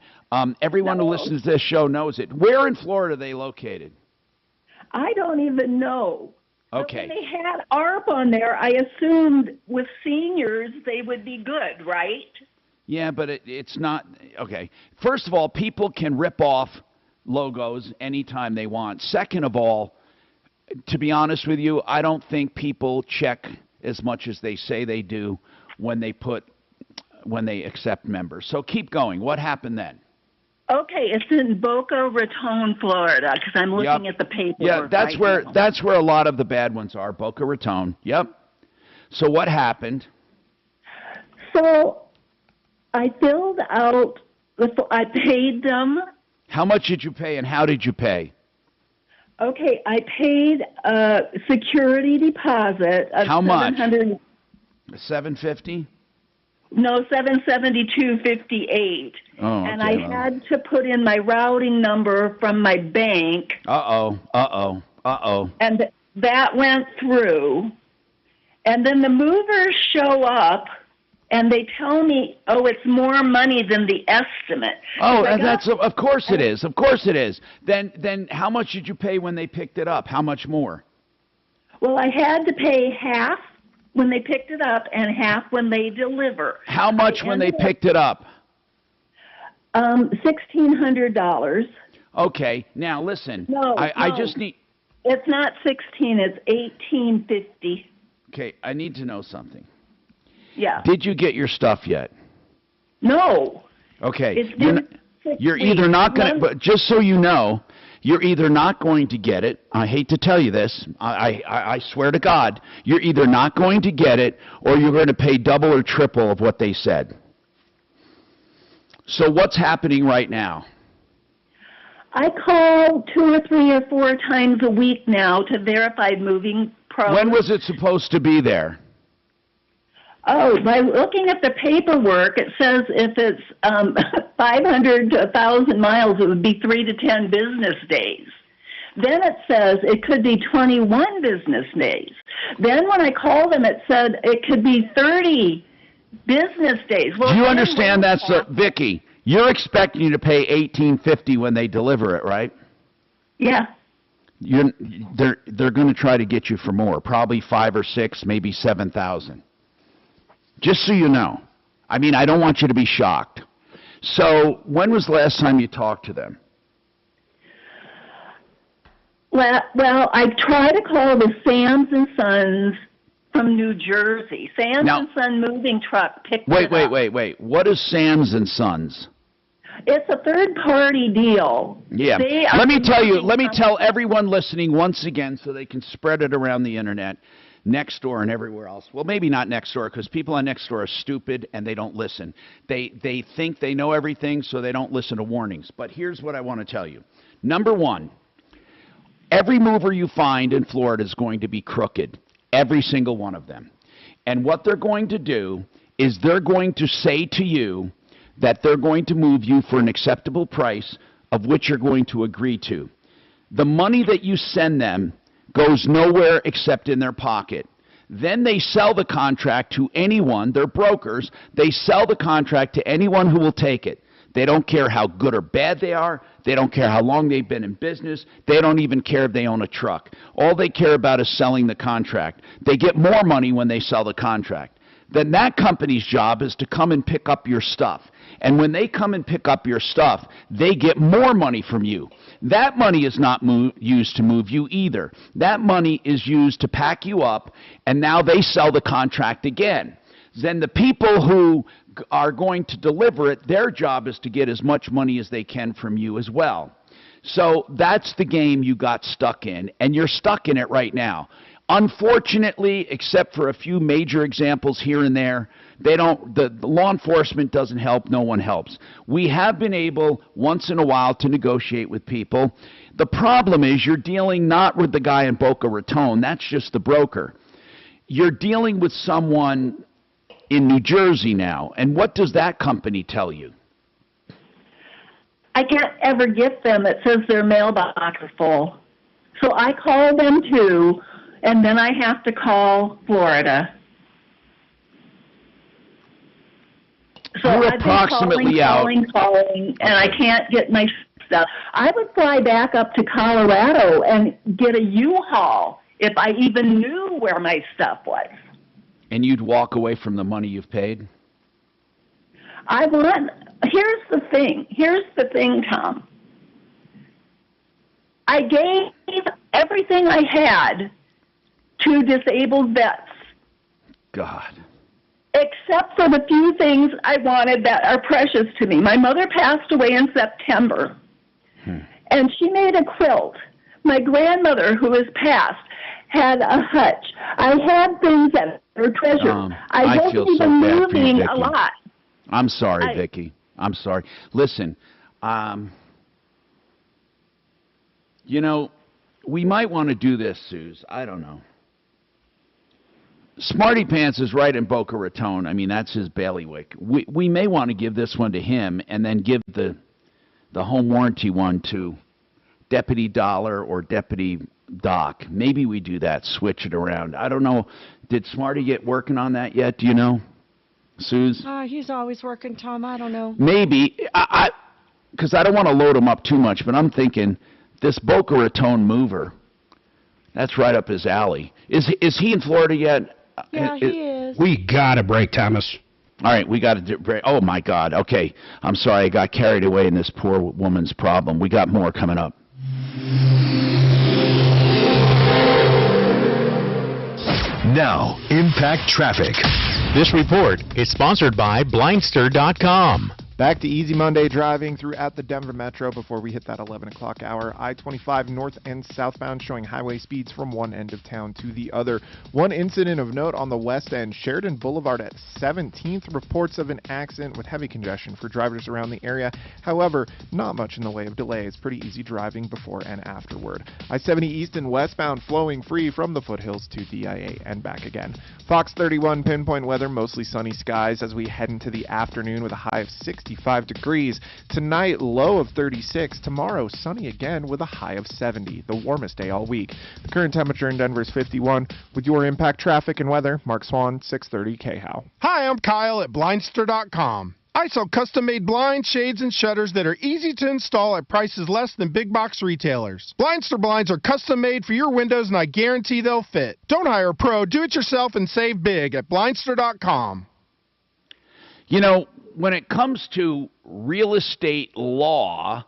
Everyone who listens to this show knows it. Where in Florida are they located? I don't even know. Okay. But when they had ARP on there, I assumed with seniors they would be good, right? Yeah, but it's not. Okay. First of all, people can rip off logos anytime they want. Second of all, to be honest with you, I don't think people check as much as they say they do when they accept members. So keep going. What happened then? Okay, it's in Boca Raton, Florida, because I'm looking at the paperwork. Yeah, that's where a lot of the bad ones are. Boca Raton. Yep. So what happened? So I filled out. I paid them. How much did you pay, and how did you pay? Okay, I paid a security deposit of How much? $700. $750? No, $772.58. Oh, And okay, I well. had to put in my routing number from my bank, Uh-oh. and that went through. And then the movers show up, and they tell me, oh, it's more money than the estimate. Oh, So I and got- that's of course it is. Of course it is. Then how much did you pay when they picked it up? How much more? Well, I had to pay half when they picked it up and half when they deliver. How much when they picked it up? $1,600. Okay. Now listen. No, I no. just need. It's not 16. It's 1850. Okay, I need to know something. Yeah. Did you get your stuff yet? No. Okay. It's You're, been 6 you're weeks. either not going to, One- but just so you know, you're either not going to get it. I hate to tell you this. I swear to God, you're either not going to get it or you're going to pay double or triple of what they said. So what's happening right now? I call 2 or 3 or 4 times a week now to verify moving progress. When was it supposed to be there? Oh, by looking at the paperwork, it says if it's 500 to 1,000 miles, it would be 3 to 10 business days. Then it says it could be 21 business days. Then when I call them, it said it could be 30 business days. Well, Do you then understand when- that's Vicky? You're expecting to pay $18.50 when they deliver it, right? Yeah. They're going to try to get you for more, probably 5 or 6, maybe 7,000. Just so you know. I mean, I don't want you to be shocked. So, when was the last time you talked to them? Well, I try to call the Sam's and Sons from New Jersey. Sam's Now- and Son moving truck picked it up. Wait. What is Sam's and Sons? It's a third-party deal. Yeah. They are Let me tell you, moving let me from- tell everyone listening once again so they can spread it around the internet, next door and everywhere else. Well, maybe not next door because people on next door are stupid and they don't listen. They think they know everything, so they don't listen to warnings. But here's what I want to tell you. Number one, every mover you find in Florida is going to be crooked. Every single one of them. And what they're going to do is they're going to say to you that they're going to move you for an acceptable price of which you're going to agree to. The money that you send them goes nowhere except in their pocket. Then they sell the contract to anyone, they're brokers, they sell the contract to anyone who will take it. They don't care how good or bad they are. They don't care how long they've been in business. They don't even care if they own a truck. All they care about is selling the contract. They get more money when they sell the contract. Then that company's job is to come and pick up your stuff. And when they come and pick up your stuff, they get more money from you. That money is not used to move you either. That money is used to pack you up, and now they sell the contract again. Then the people who are going to deliver it, their job is to get as much money as they can from you as well. So that's the game you got stuck in, and you're stuck in it right now. Unfortunately, except for a few major examples here and there, the law enforcement doesn't help, no one helps. We have been able once in a while to negotiate with people. The problem is you're dealing not with the guy in Boca Raton, that's just the broker. You're dealing with someone in New Jersey now, and what does that company tell you? I can't ever get them. It says their mailbox is full. So I call them too, and then I have to call Florida. So You're I've been approximately calling, and I can't get my stuff. I would fly back up to Colorado and get a U-Haul if I even knew where my stuff was. And you'd walk away from the money you've paid? Here's the thing, Tom. I gave everything I had to disabled vets. God. Except for the few things I wanted that are precious to me. My mother passed away in September, and she made a quilt. My grandmother, who is passed, had a hutch. I had things that were treasures. I feel wasn't so even bad for you, moving Vicki. a lot. I'm sorry, Vicki. I'm sorry. Listen, you know, we might want to do this, Suze. I don't know. Smarty Pants is right in Boca Raton. I mean, that's his bailiwick. We may want to give this one to him and then give the home warranty one to Deputy Dollar or Deputy Doc. Maybe we do that, switch it around. I don't know. Did Smarty get working on that yet? Do you know, Suze? He's always working, Tom. I don't know. Maybe. Because I don't want to load him up too much, but I'm thinking this Boca Raton mover, that's right up his alley. Is he in Florida yet? Yeah, he is. We got a break, Thomas. All right, we got to break. Oh, my God. Okay. I'm sorry. I got carried away in this poor woman's problem. We got more coming up. Now, Impact Traffic. This report is sponsored by Blindster.com. Back to easy Monday driving throughout the Denver Metro before we hit that 11 o'clock hour. I-25 north and southbound showing highway speeds from one end of town to the other. One incident of note on the west end, Sheridan Boulevard at 17th, reports of an accident with heavy congestion for drivers around the area. However, not much in the way of delays. Pretty easy driving before and afterward. I-70 east and westbound flowing free from the foothills to DIA and back again. Fox 31 pinpoint weather, mostly sunny skies as we head into the afternoon with a high of 65 degrees. Tonight, low of 36. Tomorrow, sunny again with a high of 70. The warmest day all week. The current temperature in Denver is 51. With your impact traffic and weather, Mark Swan, 630 KHOW. Hi, I'm Kyle at Blindster.com. I sell custom-made blinds, shades, and shutters that are easy to install at prices less than big box retailers. Blindster blinds are custom-made for your windows, and I guarantee they'll fit. Don't hire a pro. Do it yourself and save big at Blindster.com. You know, when it comes to real estate law,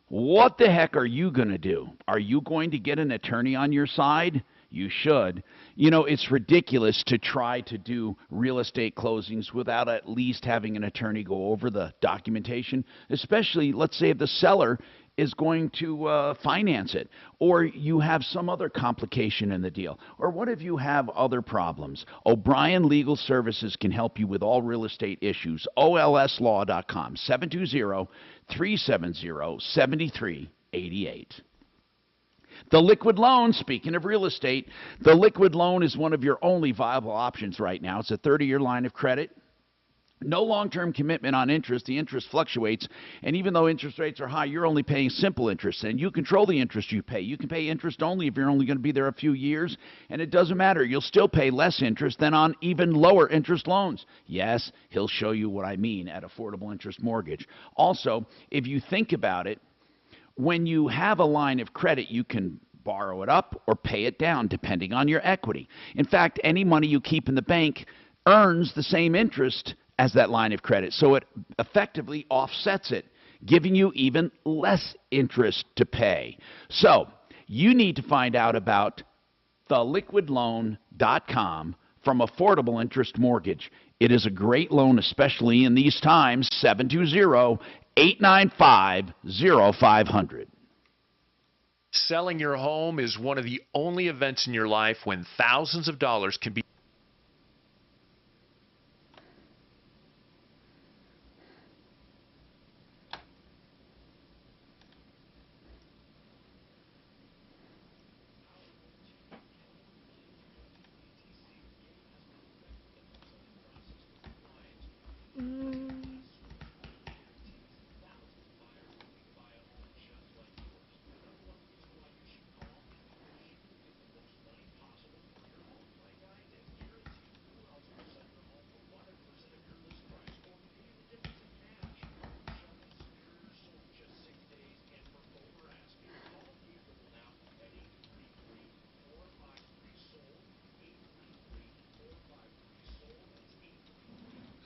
what the heck are you going to do? Are you going to get an attorney on your side? You should. You know, it's ridiculous to try to do real estate closings without at least having an attorney go over the documentation, especially, let's say, if the seller is going to finance it, or you have some other complication in the deal, or what if you have other problems? O'Brien Legal Services can help you with all real estate issues. OLSlaw.com, 720-370-7388. The liquid loan, speaking of real estate, the liquid loan is one of your only viable options right now. It's a 30-year line of credit. No long-term commitment on interest. The interest fluctuates, and even though interest rates are high, you're only paying simple interest, and you control the interest you pay. You can pay interest only if you're only going to be there a few years, and it doesn't matter. You'll still pay less interest than on even lower interest loans. Yes, he'll show you what I mean at Affordable Interest Mortgage. Also, if you think about it, when you have a line of credit, you can borrow it up or pay it down depending on your equity. In fact, any money you keep in the bank earns the same interest as that line of credit, so it effectively offsets it, giving you even less interest to pay. So you need to find out about theliquidloan.com from Affordable Interest Mortgage. It is a great loan, especially in these times. 720-895-0500. Selling your home is one of the only events in your life when thousands of dollars can be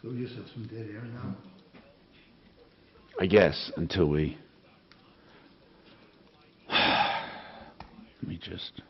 So we just have some dead air now? I guess, until we... Let me just...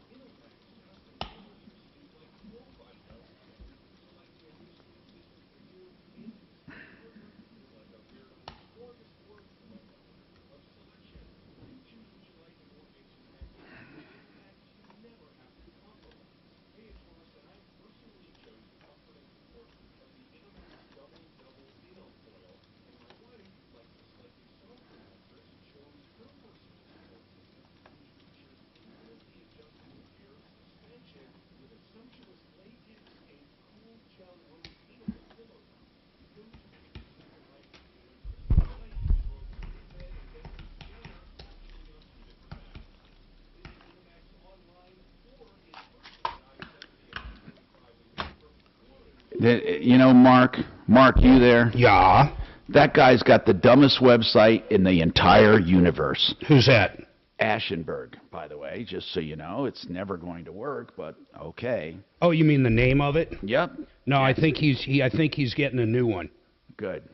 You know, Mark, you there? Yeah. That guy's got the dumbest website in the entire universe. Who's that? Ashenberg, by the way, just so you know. It's never going to work, but okay. Oh, you mean the name of it? Yep. No, I think he's getting a new one. Good.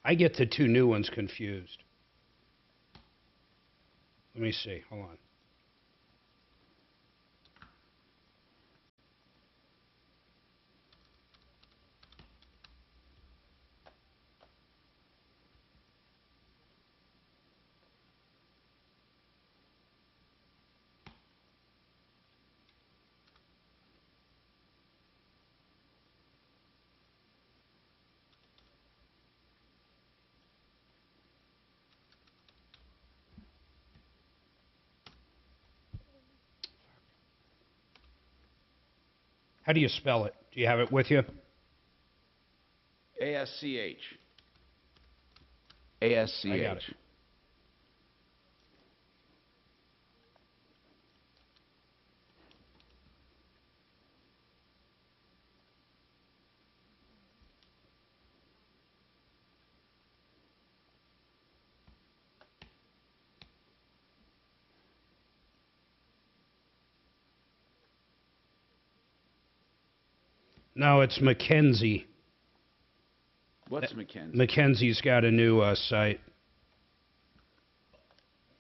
I get the two new ones confused. Let me see. Hold on. How do you spell it? Do you have it with you? ASCH. ASCH. I got it. No, it's Mackenzie. What's Mackenzie? Mackenzie's got a new site.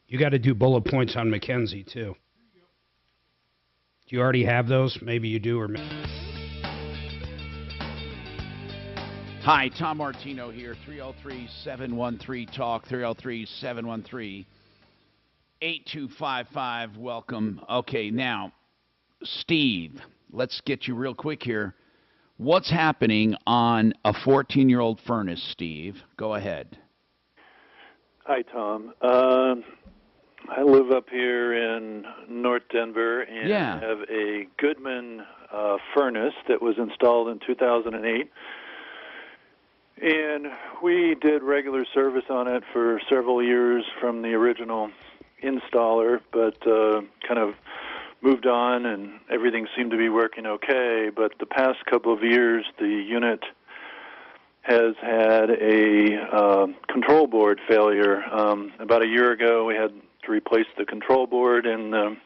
You got to do bullet points on Mackenzie, too. Do you already have those? Maybe you do, or maybe... Hi, Tom Martino here, 303-713-TALK, 303-713-8255. Welcome. Okay, now, Steve, let's get you real quick here. What's happening on a 14-year-old furnace, Steve? Go ahead. Hi, Tom. I live up here in North Denver and have a Goodman furnace that was installed in 2008. And we did regular service on it for several years from the original installer, but kind of moved on and everything seemed to be working okay. But the past couple of years, the unit has had a control board failure. About a year ago, we had to replace the control board in the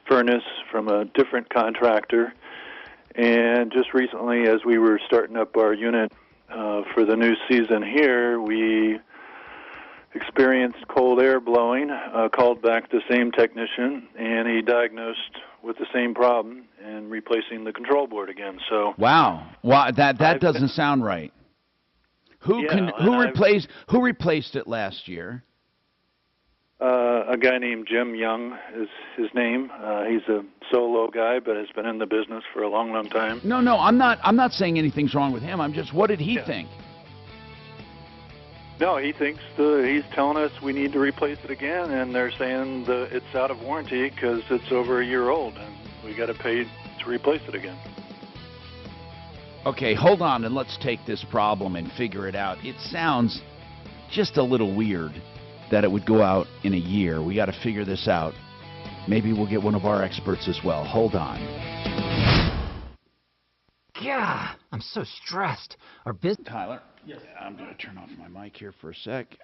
furnace from a different contractor. And just recently, as we were starting up our unit for the new season here, we experienced cold air blowing, called back the same technician, and he diagnosed with the same problem and replacing the control board again. So wow, that doesn't sound right. Who replaced it last year? A guy named Jim Young is his name. He's a solo guy, but has been in the business for a long, long time. No, I'm not saying anything's wrong with him. I'm just, what did he think? No, he thinks he's telling us we need to replace it again, and they're saying it's out of warranty because it's over a year old, and we got to pay to replace it again. Okay, hold on, and let's take this problem and figure it out. It sounds just a little weird that it would go out in a year. We got to figure this out. Maybe we'll get one of our experts as well. Hold on. Yeah, I'm so stressed. Our business... Tyler? Yes. I'm going to turn off my mic here for a sec.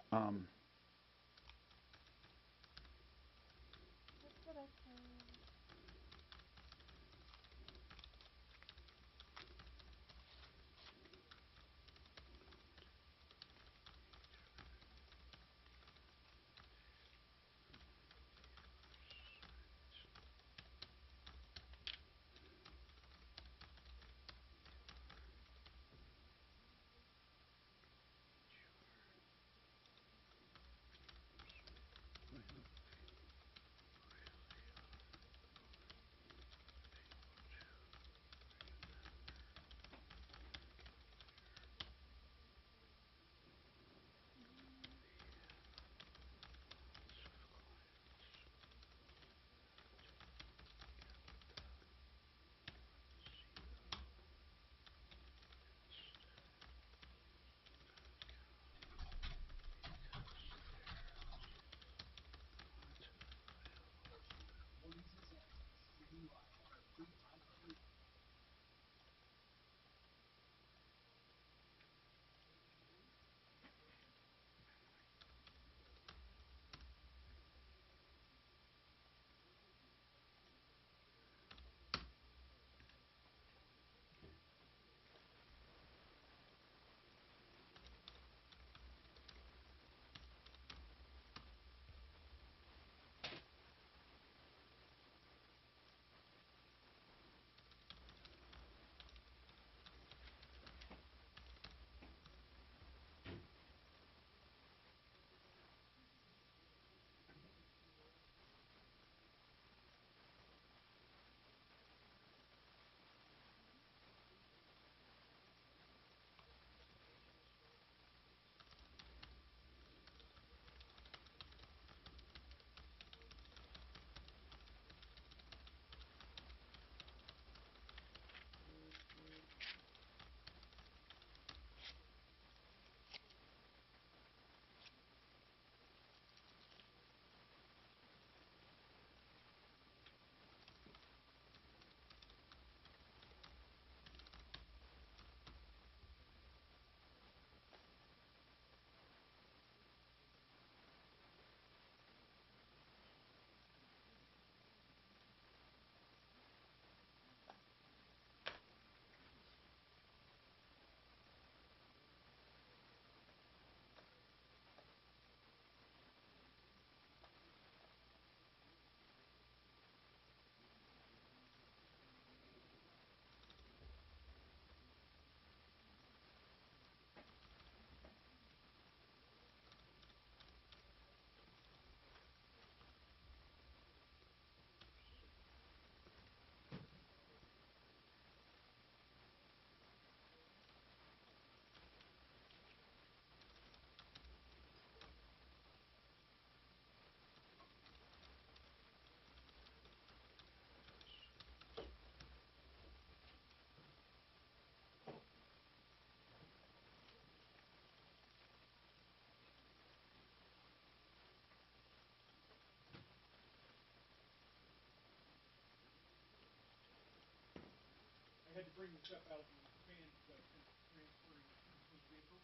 to bring the stuff out of the van because it's transferring between vehicles.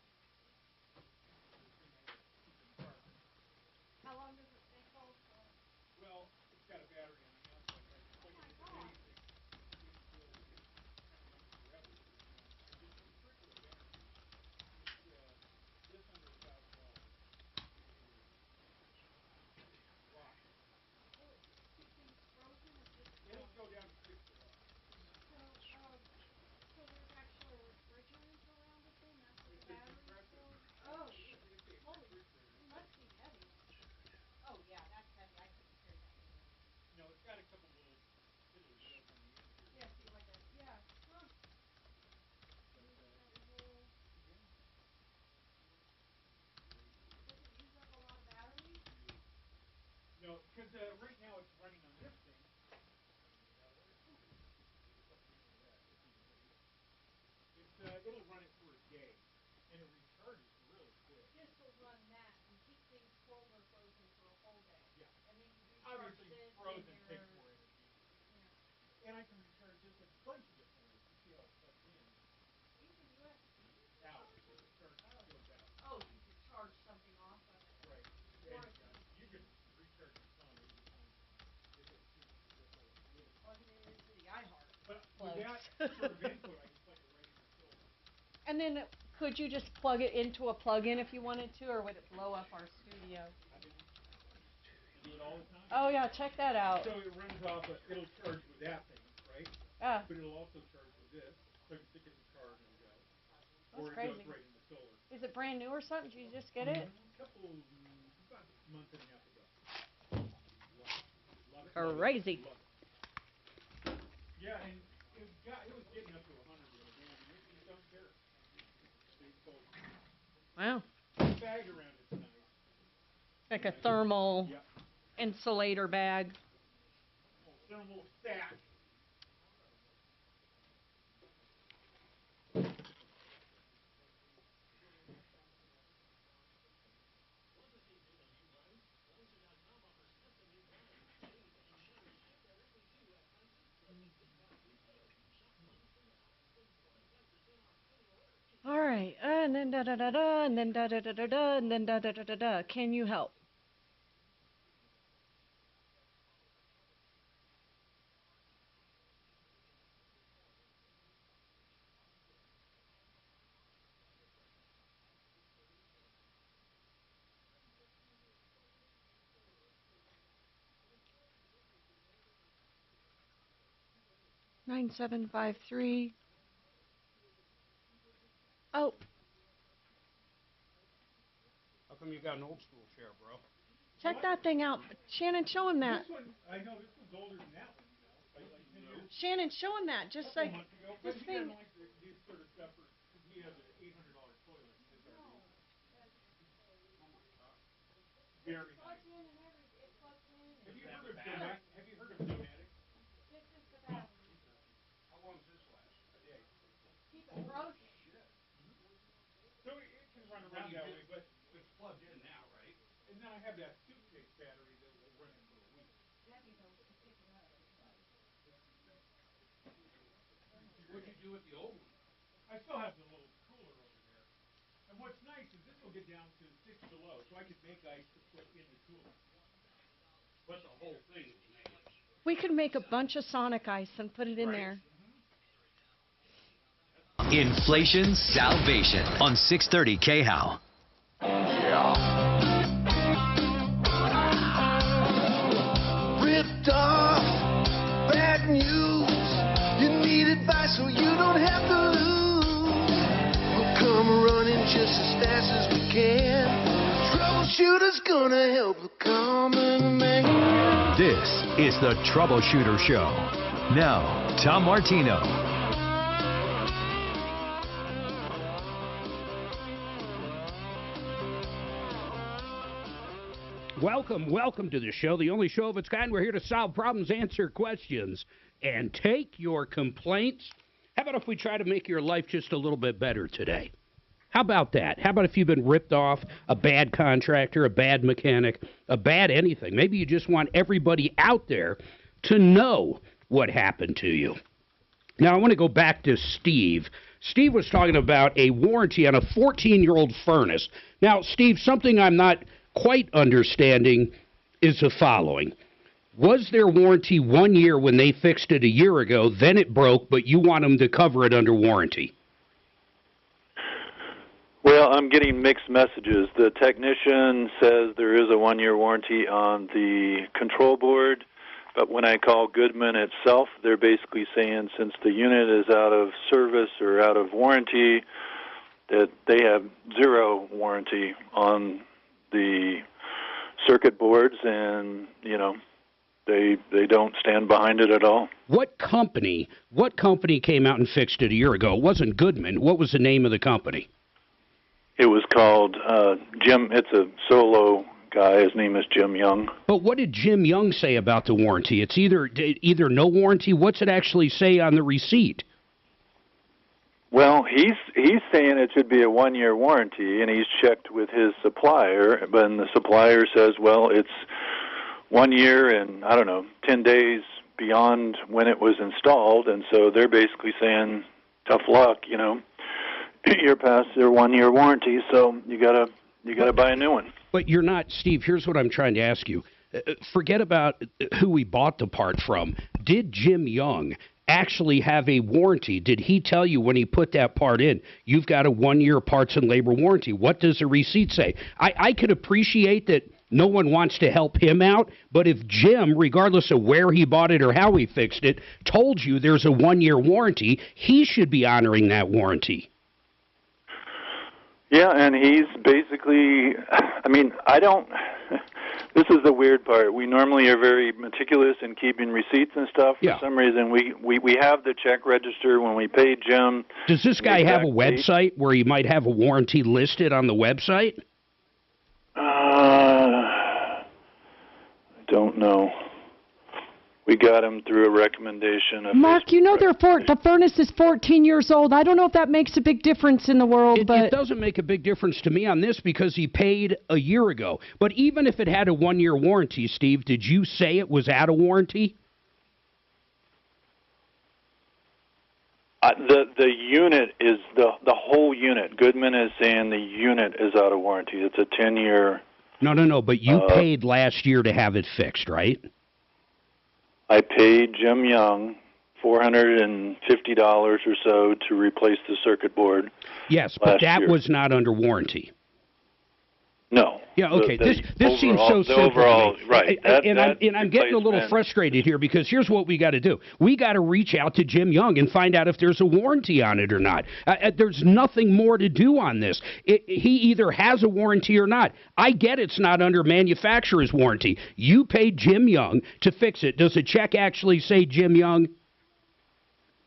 How long does this thing hold? Well, it's got a battery on the outside, right? But if it's anything, it will kind of run forever. And just a regular battery, it's just under $1,000. Wow. Will it keep things frozen or just... It'll go down to 6 below. So there's actually a refrigerant around it then? That's what It's the a battery's compressor. for? Oh, It's a holy, refrigerator. it must be heavy. Oh, yeah, that's heavy. I couldn't carry that thing. No, it's got a couple little fiddly wheels on the end here. Yeah, see, like a, yeah, huh. But, Does it use up a lot of battery? no, because right now it's running on this thing. It'll run it for a day, and it recharges really quick. This will run that and keep things cold or frozen for a whole day. Yeah. And then you recharge Obviously, this frozen and takes your... more energy. Yeah. And I can recharge this a bunch of different ways. You see how it plugs in. Using USB? Out. It starts goes out. Oh, you could charge something off of it. Right. Or And if you can recharge your phone anytime if it seems to go little. plug it into the iHeart. But plugs. with that sort of input, I can plug it right in the solar. And then could you just plug it into a plug-in if you wanted to, or would it blow up our studio? Do it all the time. Oh yeah, check that out. So it runs off. It'll charge with that thing, right? Yeah. But it'll also charge with this. So you stick it in the car and it'll go. That's Or it crazy. goes right in the solar. Is it brand new or something? Did you just get it? About a month and a half ago. Love it. Crazy. Love it. Yeah, and it was getting up to 100 in the van, and it just don't care. Wow. The bag around it's nice. Like a thermal Yeah. insulator bag. Thermal stack. All right, and then da da da da, and then da da da da da, and then da da da da da. Can you help? Nine 753. Oh. How come you got an old school chair, bro? Check that thing out. Shannon, show him that. This one, I know this one's older than that one, like 10 years. Shannon, show him that. Just like Months ago. this But he thing. doesn't like this sort of stuff because he has an $800 toilet in his RV. Very nice. Have you heard of pneumatic? This is the battery. How long does this last? A day. Keep it frozen. So it can run around that way, but it's plugged in now, right? And then I have that suitcase battery that will run it for a week. What'd you do with the old one? I still have the little cooler over there. And what's nice is this will get down to 6 below, so I could make ice to put in the cooler. But the whole thing is made. We could make a bunch of Sonic ice and put it in there. Inflation Salvation on 630 KHOW. Ripped off, bad news. You need advice so you don't have to lose. We'll come running just as fast as we can. Troubleshooter's gonna help the common man. This is the Troubleshooter Show. Now, Tom Martino. Welcome to the show, the only show of its kind. We're here to solve problems, answer questions, and take your complaints. How about if we try to make your life just a little bit better today? How about that? How about if you've been ripped off, a bad contractor, a bad mechanic, a bad anything? Maybe you just want everybody out there to know what happened to you. Now, I want to go back to Steve. Steve was talking about a warranty on a 14-year-old furnace. Now, Steve, something I'm not quite understanding is the following. Was their warranty 1 year when they fixed it a year ago, then it broke, but you want them to cover it under warranty? Well, I'm getting mixed messages. The technician says there is a 1-year warranty on the control board, but when I call Goodman itself, they're basically saying since the unit is out of service or out of warranty, that they have zero warranty on the circuit boards, and, you know, they don't stand behind it at all. What company came out and fixed it a year ago? It wasn't Goodman. What was the name of the company? It was called Jim. It's a solo guy. His name is Jim Young. But what did Jim Young say about the warranty? It's either no warranty. What's it actually say on the receipt? Well, he's saying it should be a 1-year warranty, and he's checked with his supplier, but the supplier says, well, it's 1 year and, I don't know, 10 days beyond when it was installed, and so they're basically saying, tough luck, you know, you're past their 1-year warranty, so you gotta buy a new one. But you're not, Steve, here's what I'm trying to ask you. Forget about who we bought the part from. Did Jim Young actually have a warranty? Did he tell you when he put that part in, you've got a 1-year parts and labor warranty? What does the receipt say? I could appreciate that no one wants to help him out, but if Jim, regardless of where he bought it or how he fixed it, told you there's a 1-year warranty, he should be honoring that warranty. Yeah, and he's basically, I mean, this is the weird part. We normally are very meticulous in keeping receipts and stuff. For some reason, we have the check register when we pay Jim. Does this guy have a website where he might have a warranty listed on the website? I don't know. We got him through a recommendation. Mark, you know the furnace is 14 years old. I don't know if that makes a big difference in the world, but it doesn't make a big difference to me on this because he paid a year ago. But even if it had a 1-year warranty, Steve, did you say it was out of warranty? The unit is the whole unit. Goodman is saying the unit is out of warranty. It's a 10-year. No. But you paid last year to have it fixed, right? I paid Jim Young $450 or so to replace the circuit board. Yes, but that was not under warranty. No. Yeah, okay. This seems so simple. Overall, right. And I'm getting a little frustrated here because here's what we got to do. We got to reach out to Jim Young and find out if there's a warranty on it or not. There's nothing more to do on this. He either has a warranty or not. I get it's not under manufacturer's warranty. You paid Jim Young to fix it. Does the check actually say Jim Young?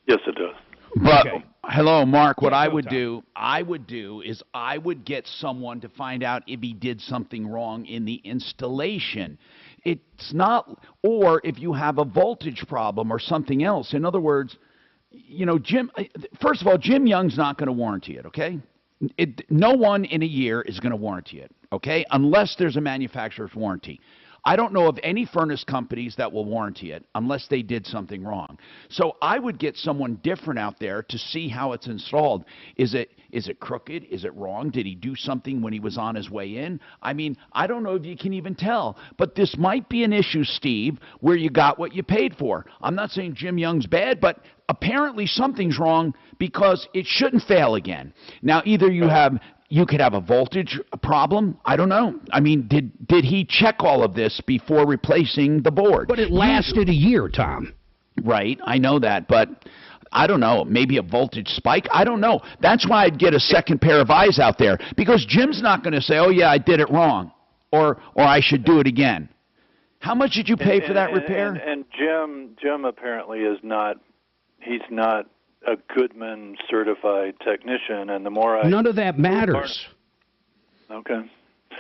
Yes, it does. But, hello, Mark, what I would do is I would get someone to find out if he did something wrong in the installation. It's not, or if you have a voltage problem or something else. In other words, you know, first of all, Jim Young's not going to warranty it, okay? No one in a year is going to warranty it, okay, unless there's a manufacturer's warranty. I don't know of any furnace companies that will warranty it unless they did something wrong. So I would get someone different out there to see how it's installed. Is it crooked? Is it wrong? Did he do something when he was on his way in? I mean, I don't know if you can even tell. But this might be an issue, Steve, where you got what you paid for. I'm not saying Jim Young's bad, but apparently something's wrong because it shouldn't fail again. Now, either you could have a voltage problem. I don't know. I mean, did he check all of this before replacing the board? But it lasted a year, Tom. Right, I know that, but I don't know. Maybe a voltage spike? I don't know. That's why I'd get a second pair of eyes out there, because Jim's not going to say, oh, yeah, I did it wrong, or I should do it again. How much did you pay for that repair? And Jim apparently is not, he's not a Goodman certified technician, and the more none of that matters. Okay.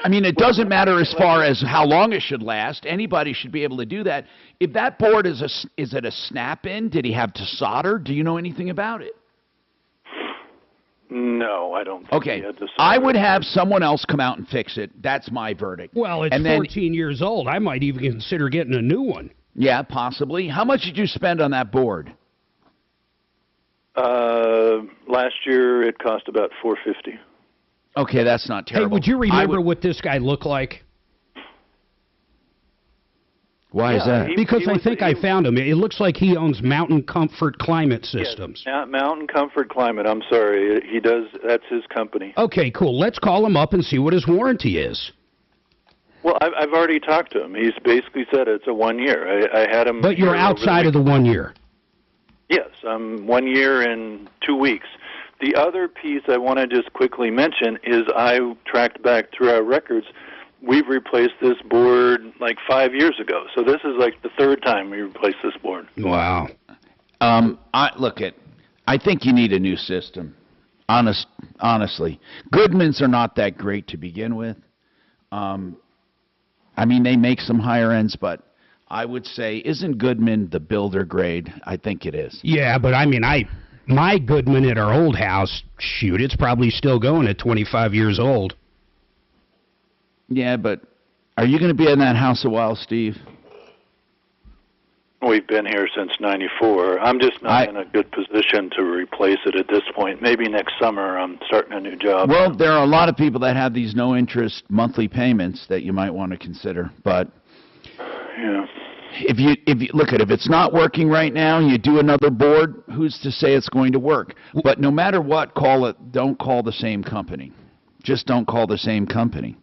I mean, it doesn't matter as far as how long it should last. Anybody should be able to do that. If that board is it a snap-in? Did he have to solder? Do you know anything about it? No, I don't think okay. he had to solder. I would have someone else come out and fix it. That's my verdict. Well, it's 14 years old. I might even consider getting a new one. Yeah, possibly. How much did you spend on that board? Last year it cost about $450. Okay, that's not terrible. Hey, would you remember what this guy looked like? Why is that? Because I think I found him. It looks like he owns Mountain Comfort Climate Systems. Yes, Mountain Comfort Climate. I'm sorry, he does. That's his company. Okay, cool. Let's call him up and see what his warranty is. Well, I've already talked to him. He's basically said it's a 1 year. I had him. But you're outside of the 1 year. Yes, I'm 1 year and 2 weeks. The other piece I want to just quickly mention is I tracked back through our records. We've replaced this board like 5 years ago. So this is like the third time we replaced this board. Wow. I think you need a new system. Honestly. Goodmans are not that great to begin with. I mean, they make some higher ends, but I would say, isn't Goodman the builder grade? I think it is. Yeah, but I mean, my Goodman at our old house, shoot, it's probably still going at 25 years old. Yeah, but are you going to be in that house a while, Steve? We've been here since '94. I'm just not in a good position to replace it at this point. Maybe next summer I'm starting a new job. Well, there are a lot of people that have these no-interest monthly payments that you might want to consider, but yeah. If you look at it, if it's not working right now, you do another board, who's to say it's going to work? But no matter what, don't call the same company. Just don't call the same company.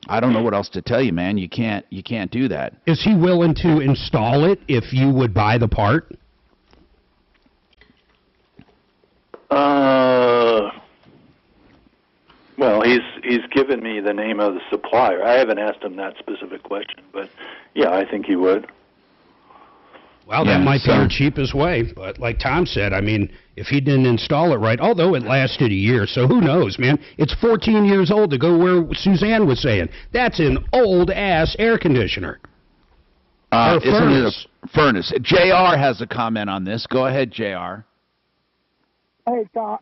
I don't know what else to tell you, man. You can't do that. Is he willing to install it if you would buy the part? Well, he's given me the name of the supplier. I haven't asked him that specific question, but yeah, I think he would. Well, that might be your cheapest way, but like Tom said, I mean, if he didn't install it right, although it lasted a year, so who knows, man? It's 14 years old to go where Suzanne was saying. That's an old-ass air conditioner. Isn't it a furnace? JR has a comment on this. Go ahead, JR. Hey, Tom,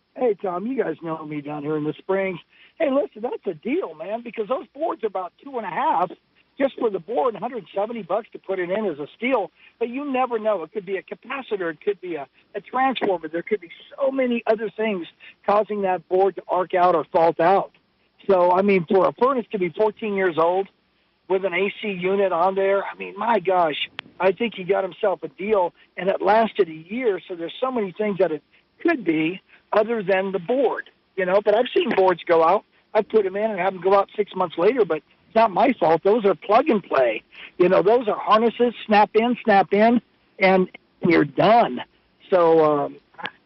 you guys know me down here in the Springs. Hey, listen, that's a deal, man, because those boards are about $2.5 just for the board, $170 to put it in as a steel. But you never know. It could be a capacitor. It could be a transformer. There could be so many other things causing that board to arc out or fault out. So, I mean, for a furnace to be 14 years old with an AC unit on there, I mean, my gosh, I think he got himself a deal, and it lasted a year. So there's so many things that it could be other than the board, you know. But I've seen boards go out. I've put them in and have them go out 6 months later, but it's not my fault. Those are plug and play. You know, those are harnesses, snap in, and you're done. So,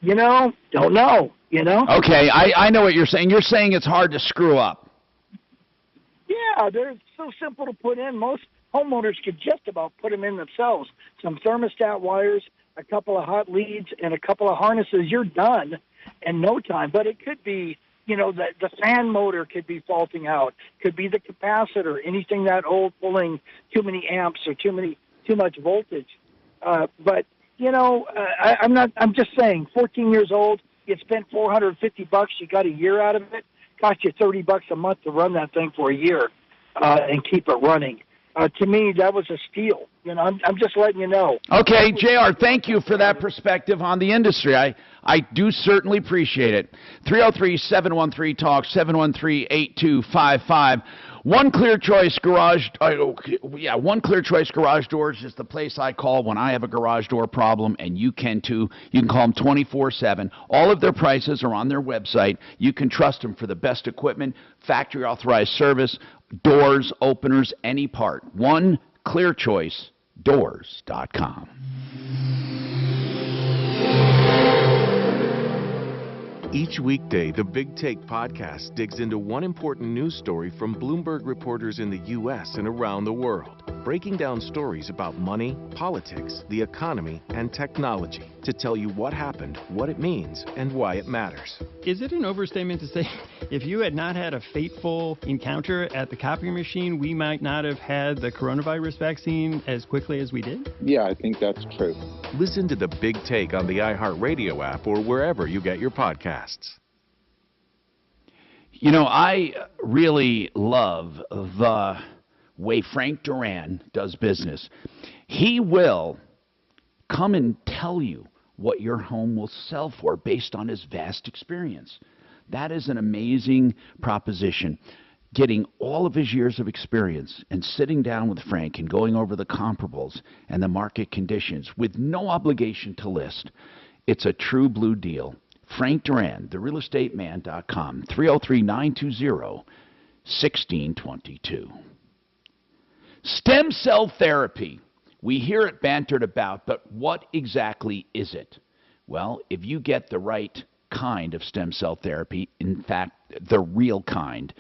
you know, don't know, you know. Okay, I know what you're saying. You're saying it's hard to screw up. Yeah, they're so simple to put in. Most homeowners could just about put them in themselves. Some thermostat wires, a couple of hot leads, and a couple of harnesses. You're done in no time. But it could be, you know, the fan motor could be faulting out. Could be the capacitor, anything that old pulling too many amps or too much voltage. But you know, I'm just saying, 14 years old, you spent $450, you got a year out of it. Cost you $30 a month to run that thing for a year and keep it running. To me, that was a steal. You know, I'm just letting you know. Okay, JR, thank you for that perspective on the industry. I do certainly appreciate it. 303-713-TALK, 713-8255. One Clear Choice Garage Doors is the place I call when I have a garage door problem, and you can too. You can call them 24/7. All of their prices are on their website. You can trust them for the best equipment, factory authorized service, doors, openers, any part. OneClearChoiceDoors.com. Each weekday, the Big Take podcast digs into one important news story from Bloomberg reporters in the U.S. and around the world, breaking down stories about money, politics, the economy, and technology to tell you what happened, what it means, and why it matters. Is it an overstatement to say if you had not had a fateful encounter at the copy machine, we might not have had the coronavirus vaccine as quickly as we did? Yeah, I think that's true. Listen to the Big Take on the iHeartRadio app or wherever you get your podcasts. You know, I really love the way Frank Duran does business. He will come and tell you what your home will sell for based on his vast experience. That is an amazing proposition. Getting all of his years of experience and sitting down with Frank and going over the comparables and the market conditions with no obligation to list. It's a true blue deal. Frank Duran, therealestateman.com, 303-920-1622. Stem cell therapy. We hear it bantered about, but what exactly is it? Well, if you get the right kind of stem cell therapy, in fact, the real kind,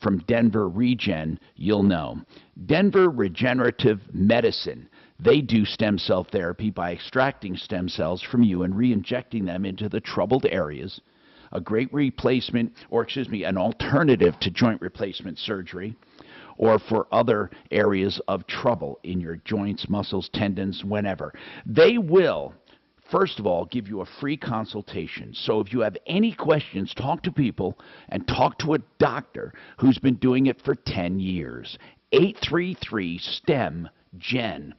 from Denver Regen, you'll know. Denver Regenerative Medicine. They do stem cell therapy by extracting stem cells from you and re-injecting them into the troubled areas. A great replacement, or excuse me, an alternative to joint replacement surgery, or for other areas of trouble in your joints, muscles, tendons, whenever. They will, first of all, give you a free consultation. So if you have any questions, talk to people and talk to a doctor who's been doing it for 10 years. 833-STEM-GEN.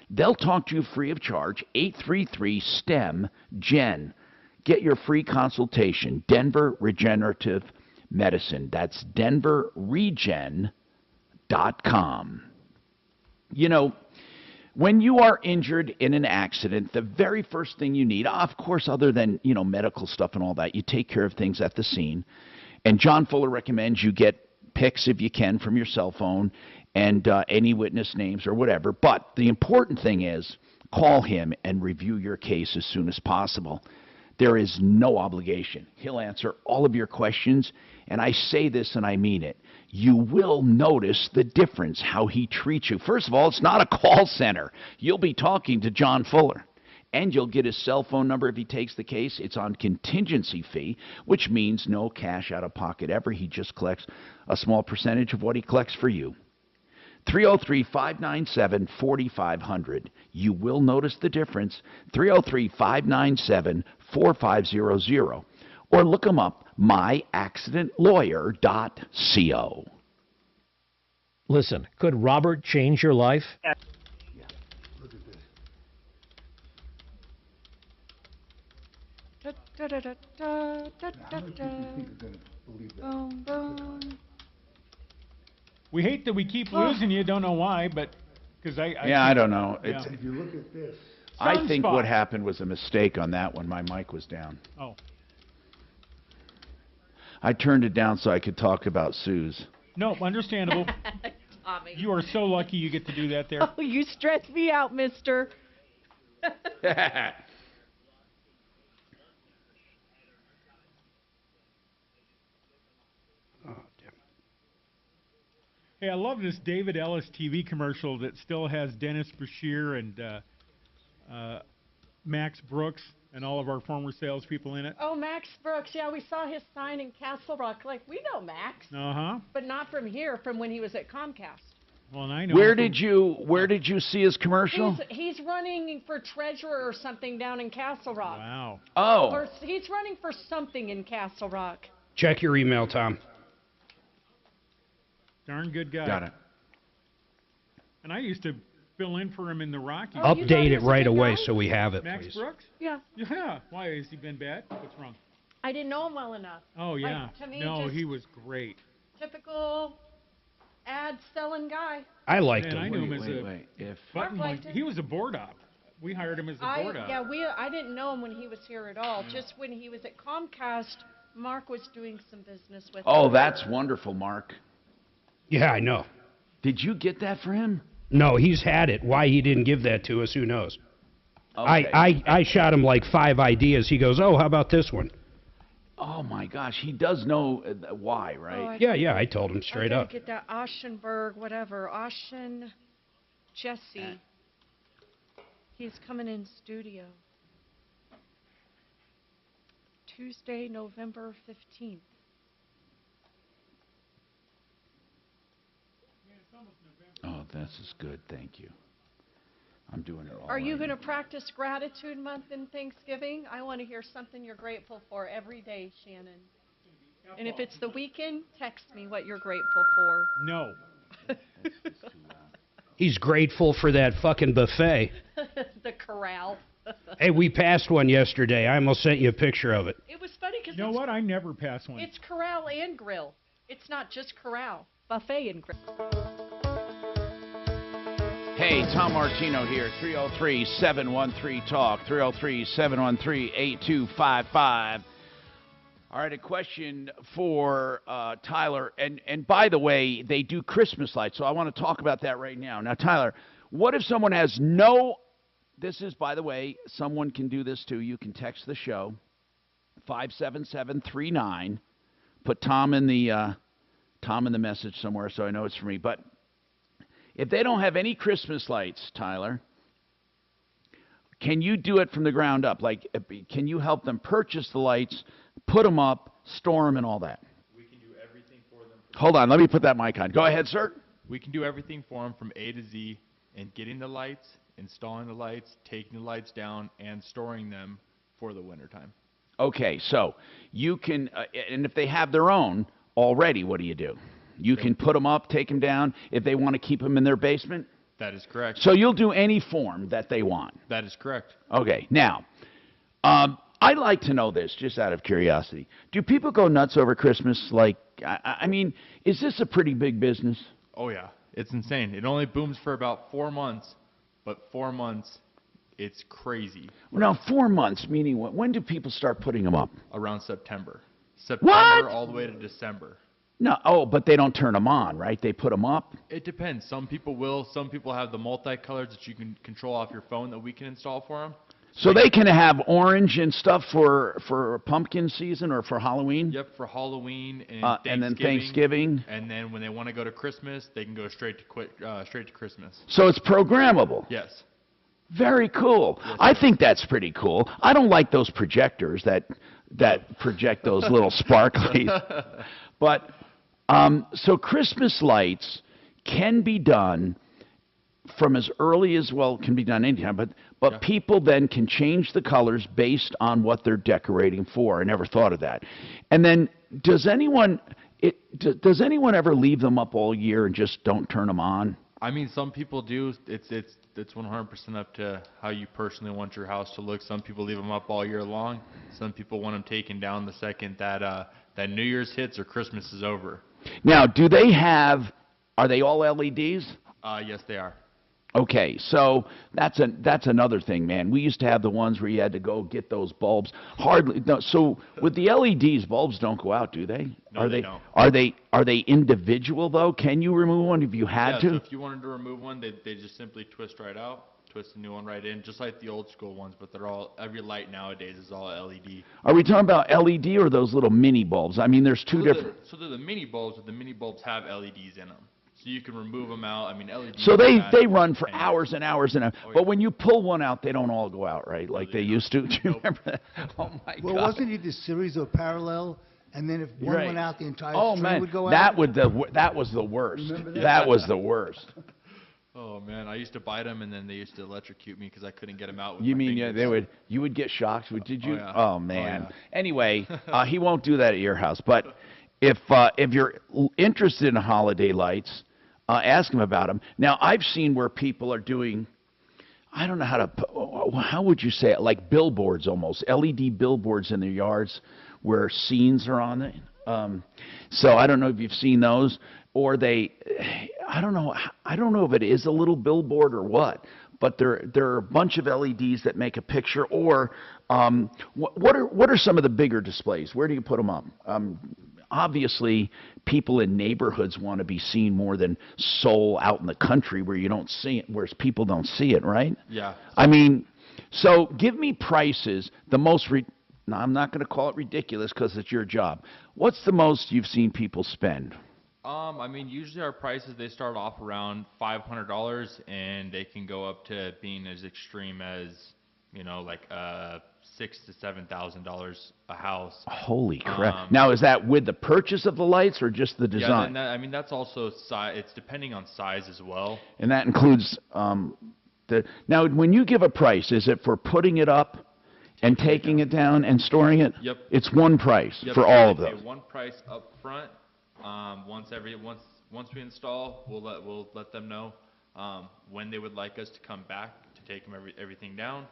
They'll talk to you free of charge. 833-STEM-GEN. Get your free consultation. Denver Regenerative Medicine. That's denverregen.com. You know, when you are injured in an accident, the very first thing you need, of course, other than, you know, medical stuff and all that, you take care of things at the scene. And John Fuller recommends you get pics, if you can, from your cell phone and any witness names or whatever. But the important thing is call him and review your case as soon as possible. There is no obligation. He'll answer all of your questions. And I say this and I mean it. You will notice the difference, how he treats you. First of all, it's not a call center. You'll be talking to John Fuller. And you'll get his cell phone number if he takes the case. It's on contingency fee, which means no cash out of pocket ever. He just collects a small percentage of what he collects for you. 303-597-4500. You will notice the difference. 303-597-4500. Or look him up, myaccidentlawyer.co. Listen, could Robert change your life? Look at this. Da, da, da, da, da, da, da. How many people do you think are going to believe that? Boom, boom. We hate that we keep losing you. Don't know why, but because I don't know. Yeah. It's, If you look at this, I think Sunspot. what happened was a mistake on that one. My mic was down. Oh, I turned it down so I could talk about Sue's. no, understandable. Tommy. You are so lucky you get to do that there. Oh, you stress me out, mister. Hey, I love this David Ellis TV commercial that still has Dennis Bashir and Max Brooks and all of our former salespeople in it. Oh, Max Brooks. Yeah, we saw his sign in Castle Rock. Like, we know Max. Uh-huh. But not from here, from when he was at Comcast. Well, and I know. Where did you see his commercial? He's running for treasurer or something down in Castle Rock. Wow. Oh. Or he's running for something in Castle Rock. Check your email, Tom. Darn good guy. Got it. And I used to fill in for him in the Rockies. Oh, you thought Update he it was a right good away guy? so we have it, Max please. Brooks? Yeah. Yeah. Why? Has he been bad? What's wrong? I didn't know him well enough. Oh, yeah. Like, to me, No, just he was great. typical ad selling guy. I liked Man, I him. knew him as a Wait. If button Mark liked one. him. He was a board op. We hired him as a board op. I didn't know him when he was here at all. Just when he was at Comcast, Mark was doing some business with Oh, him. that's wonderful, Mark. Yeah, I know. Did you get that for him? No, he's had it. Why he didn't give that to us, who knows? Okay. I shot him like 5 ideas. He goes, oh, how about this one? Oh my gosh, he does know why, right? Yeah, I told him straight I up. gotta get that Oschenberg, whatever. Oschen Jesse. He's coming in studio. Tuesday, November 15th. Oh, this is good. Thank you. I'm doing it all. Are you right. going to practice gratitude month in Thanksgiving? I want to hear something you're grateful for every day, Shannon. And if it's the weekend, text me what you're grateful for. No. He's grateful for that fucking buffet. The corral. Hey, we passed one yesterday. I almost sent you a picture of it. It was funny because You know what? I never pass one. it's corral and grill. It's not just corral, buffet and grill. Hey, Tom Martino here, 303-713-TALK, 303-713-8255. All right, a question for Tyler. And by the way, they do Christmas lights, so I want to talk about that right now. Now, Tyler, what if someone has no... This is, by the way, someone can do this too. You can text the show, 57739. Put Tom in the message somewhere so I know it's for me. But if they don't have any Christmas lights, Tyler, can you do it from the ground up? Like, can you help them purchase the lights, put them up, store them, and all that? We can do everything for them. Hold on, let me put that mic on. Go ahead, sir. We can do everything for them from A to Z, and getting the lights, installing the lights, taking the lights down, and storing them for the wintertime. Okay, so you can, and if they have their own already, what do? You can put them up, take them down, if they want to keep them in their basement? That is correct. So you'll do any form that they want? That is correct. Okay, now, I'd like to know this, just out of curiosity. Do people go nuts over Christmas? Like, I mean, is this a pretty big business? Oh, yeah. It's insane. It only booms for about 4 months, but 4 months, it's crazy. Now, 4 months, meaning what? When do people start putting them up? Around September. What? All the way to December. No, but they don't turn them on, right? They put them up? It depends. Some people will. Some people have the multicolors that you can control off your phone that we can install for them. So they can have orange and stuff for pumpkin season or for Halloween? Yep, for Halloween and then Thanksgiving. And then when they want to go to Christmas, they can go straight to Christmas. So it's programmable? Yes. Very cool. Yes, I think that's pretty cool. I don't like those projectors that project those little sparklies. But so Christmas lights can be done from as early as, well, it can be done anytime, but Yeah. people then can change the colors based on what they're decorating for. I never thought of that. And then does anyone ever leave them up all year and just don't turn them on? I mean, some people do. It's 100% up to how you personally want your house to look. Some people leave them up all year long. Some people want them taken down the second that New Year's hits or Christmas is over. Now, are they all LEDs? Yes, they are. Okay, so that's another thing, man. We used to have the ones where you had to go get those bulbs. So with the LEDs, bulbs don't go out, do they? No, they don't. Are they individual though? Can you remove one if you had to? So if you wanted to remove one, they just simply twist right out, twist a new one right in, just like the old school ones. But every light nowadays is all LED. Are we talking about LED or those little mini bulbs? I mean, there's two different. So they're the mini bulbs, but the mini bulbs have LEDs in them. So you can remove them out. I mean, LEDs. So they run for hours and hours and hours. Oh, yeah. But when you pull one out, they don't all go out, right? Like they used to. Do you remember that? Oh, my Well, God. wasn't it this series of parallel? And then if one Right. went out, the entire Oh, string man. would go That out? was the worst. Remember that? That was the worst. Oh man, I used to buy them, and then they used to electrocute me because I couldn't get them out. With You my mean fingers. you would get shocked? Did you? Oh, yeah. Oh man. Oh, yeah. Anyway, he won't do that at your house. But if you're interested in holiday lights, ask him about them. Now I've seen where people are doing. I don't know how would you say it? Like billboards almost, LED billboards in their yards where scenes are on it. So I don't know if you've seen those, or I don't know if it is a little billboard or what, but there are a bunch of LEDs that make a picture. Or what are some of the bigger displays? Where do you put them up? Obviously, people in neighborhoods want to be seen more than Seoul out in the country where you don't see it, where people don't see it, right? Yeah. I mean, so give me prices. Now, I'm not going to call it ridiculous because it's your job. What's the most you've seen people spend? I mean, usually our prices, they start off around $500, and they can go up to being as extreme as, like $6,000 to $7,000 a house. Holy crap! Now, is that with the purchase of the lights or just the design? Yeah, that's also size. It's depending on size as well. And that includes now, when you give a price, is it for putting it up and taking it down and storing it? Yep. It's one price Yep. for all of They those. pay one price up front. Once we install, we'll let them know when they would like us to come back to take everything down.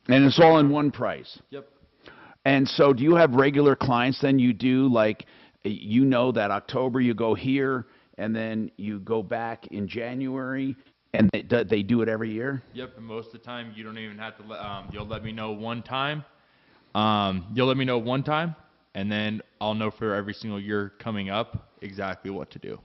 And it's all in one price. Yep. And so do you have regular clients then? You do, like, you know that October you go here, and then you go back in January, and they do it every year? Yep, and most of the time you don't even have to you'll let me know one time. And then I'll know for every single year coming up exactly what to do.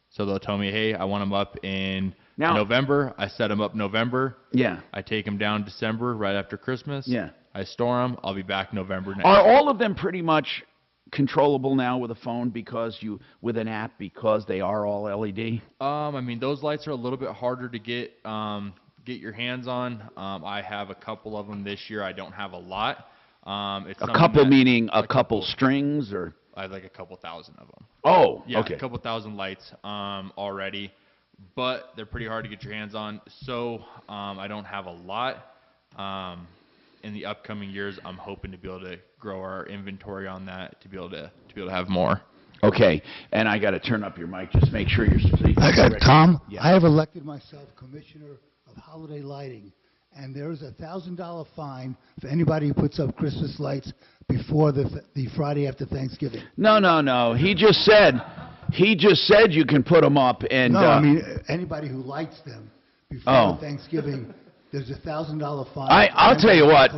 So they'll tell me, hey, I want them up in November. I set them up November. Yeah. I take them down December, right after Christmas. Yeah. I store them. I'll be back November next. Are all of them pretty much controllable now with a phone with an app because they are all LED? I mean, those lights are a little bit harder to get your hands on. I have a couple of them this year. I don't have a lot. It's a couple meaning a couple strings, or? I have like a couple thousand of them. Oh, yeah, okay. A couple thousand lights already, but they're pretty hard to get your hands on. So I don't have a lot. In the upcoming years, I'm hoping to be able to grow our inventory on that to be able to have more. Okay, and I got to turn up your mic. Just make sure you're. I got Tom. Yeah. I have elected myself commissioner of holiday lighting, and there is a $1,000 fine for anybody who puts up Christmas lights before the Friday after Thanksgiving. No. He just said you can put them up, and no, I mean anybody who lights them before Thanksgiving. There's a $1,000 fine. I'll tell you what.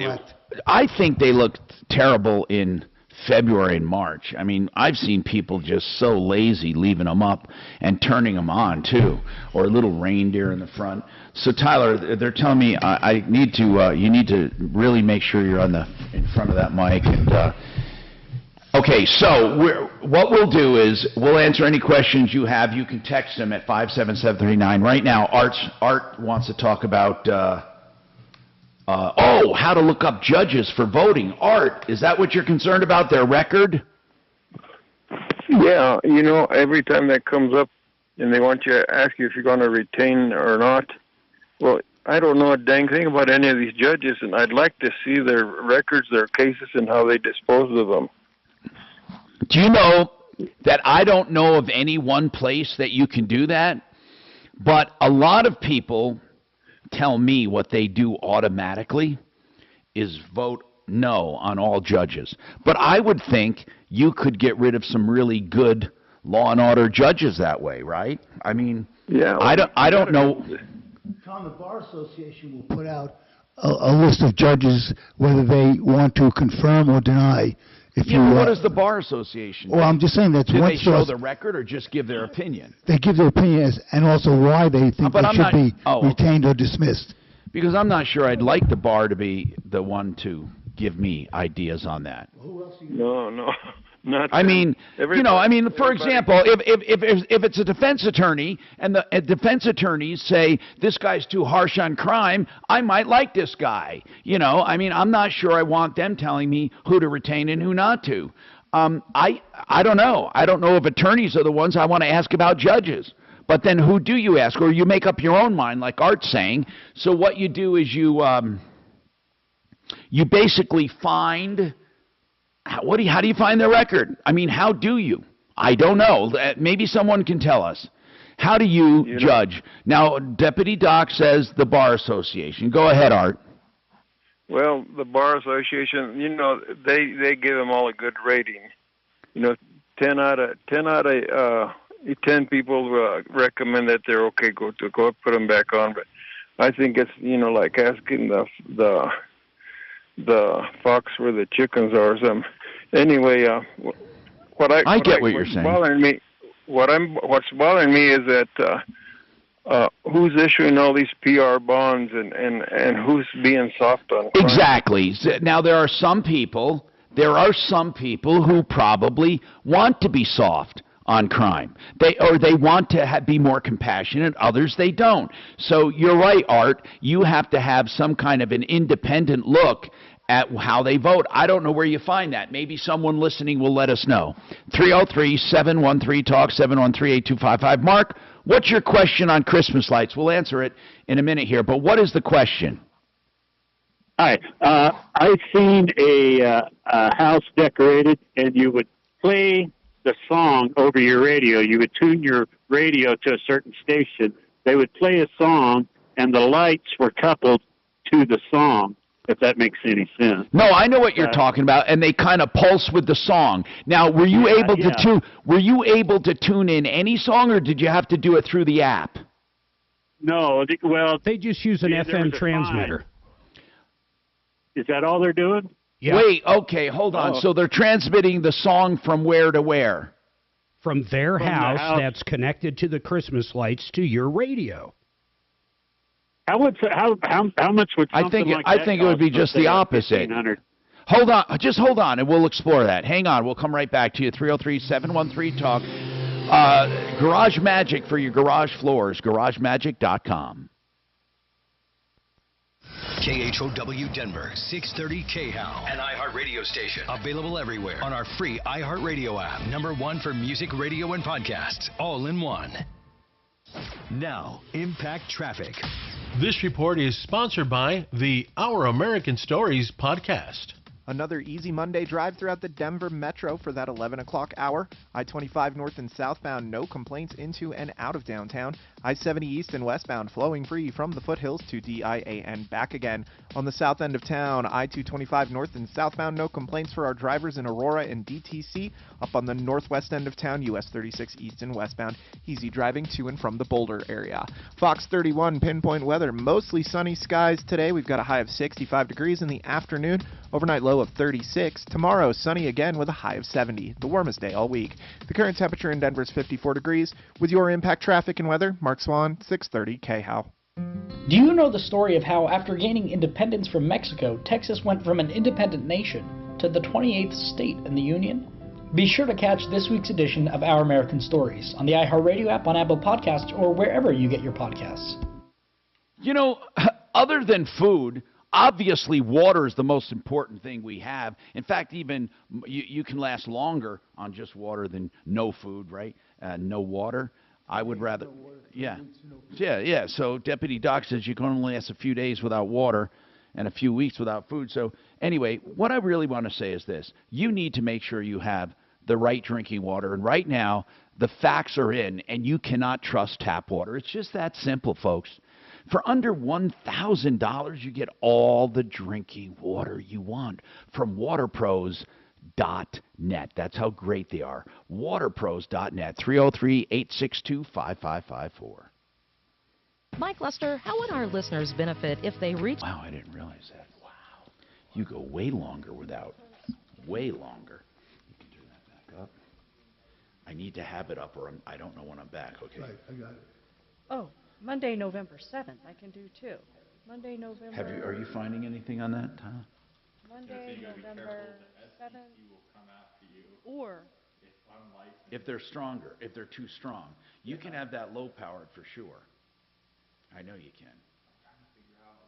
I think they look terrible in February and March. I mean, I've seen people just so lazy leaving them up and turning them on too, or a little reindeer in the front. So Tyler, they're telling me I need to. You need to really make sure you're in front of that mic. And okay, so what we'll do is we'll answer any questions you have. You can text them at 57739. Right now, Art wants to talk about. How to look up judges for voting. Art, is that what you're concerned about, their record? Yeah, every time that comes up and they want you to ask you if you're going to retain or not, well, I don't know a dang thing about any of these judges, and I'd like to see their records, their cases, and how they dispose of them. Do you know that I don't know of any one place that you can do that? But a lot of people tell me what they do automatically is vote no on all judges. But I would think you could get rid of some really good law and order judges that way, right? I mean, yeah, I don't know. Tom, the Bar Association will put out a list of judges, whether they want to confirm or deny. What does the Bar Association do? Well, I'm just saying that's do one they show source. the record or just give their opinion? They give their opinion and also why they think they should be retained or dismissed. Because I'm not sure I'd like the Bar to be the one to give me ideas on that. No, not. I mean, for example, if it's a defense attorney and the defense attorneys say this guy's too harsh on crime, I might like this guy. I'm not sure I want them telling me who to retain and who not to. I don't know. I don't know if attorneys are the ones I want to ask about judges. But then who do you ask? Or you make up your own mind, like Art's saying. So what you do is you basically find. How do you find their record? I mean, how do you? I don't know. Maybe someone can tell us. How do you judge? Now, Deputy Doc says the Bar Association. Go ahead, Art. Well, the Bar Association, they give them all a good rating. 10 out of 10 people recommend that they're okay. Go put them back on. But I think it's like asking the fox where the chickens are or something. Anyway, I get what you're saying. What's bothering me is that who's issuing all these PR bonds and who's being soft on crime. Exactly. Now there are some people who probably want to be soft on crime. They want to be more compassionate. Others they don't. So you're right, Art. You have to have some kind of an independent look at how they vote. I don't know where you find that. Maybe someone listening will let us know. 303-713-TALK, 713-8255. Mark, what's your question on Christmas lights? We'll answer it in a minute here, but what is the question? Hi. I've seen a house decorated, and you would play the song over your radio. You would tune your radio to a certain station. They would play a song, and the lights were coupled to the song. if that makes any sense. No, I know what you're talking about, and they kind of pulse with the song. Now, were you able to were you able to tune in any song, or did you have to do it through the app? No, well, they just use an FM transmitter. Is that all they're doing? Yeah. Wait, okay, hold on. Oh. So they're transmitting the song from where to where? From their From the house that's connected to the Christmas lights to your radio. How much would I think it would be just the opposite. Hold on, just hold on, and we'll explore that. Hang on, we'll come right back to you. 303-713-TALK. Garage Magic for your garage floors. GarageMagic.com. KHOW Denver, 630 KHOW, an iHeart radio station. Available everywhere on our free iHeart radio app. #1 for music, radio, and podcasts, all in one. Now, Impact Traffic. This report is sponsored by the Our American Stories podcast. Another easy Monday drive throughout the Denver Metro for that 11 o'clock hour. I-25 north and southbound, no complaints into and out of downtown. I-70 east and westbound flowing free from the foothills to DIA and back again. On the south end of town, I-225 north and southbound, no complaints for our drivers in Aurora and DTC. Up on the northwest end of town, US 36 east and westbound, easy driving to and from the Boulder area. Fox 31 pinpoint weather, mostly sunny skies today. We've got a high of 65 degrees in the afternoon. Overnight low of 36. Tomorrow, sunny again with a high of 70. The warmest day all week. The current temperature in Denver is 54 degrees. With your Impact Traffic and weather, Mark Swan, 630 KHOW. Do you know the story of how, after gaining independence from Mexico, Texas went from an independent nation to the 28th state in the Union? Be sure to catch this week's edition of Our American Stories on the iHeartRadio app, on Apple Podcasts, or wherever you get your podcasts. You know, other than food, obviously water is the most important thing we have. In fact, even you can last longer on just water than no food, right? No water. I would rather, yeah. So Deputy Doc says you can only last a few days without water and a few weeks without food. So anyway, what I really want to say is this. You need to make sure you have the right drinking water. And right now, the facts are in, and you cannot trust tap water. It's just that simple, folks. For under $1,000, you get all the drinking water you want from waterpros.net. That's how great they are. Waterpros.net, 303-862-5554. Mike Lester, how would our listeners benefit if they reach... Wow, I didn't realize that. Wow. You go way longer without, way longer. You can turn that back up. I need to have it up or I don't know when I'm back, okay? Right, I got it. Oh, Monday, November 7th, I can do too. Monday, November... Are you finding anything on that, Tom? Monday, November 7th. Or... If they're stronger, if they're too strong. You can have that low powered for sure. I know you can. I'm trying to figure out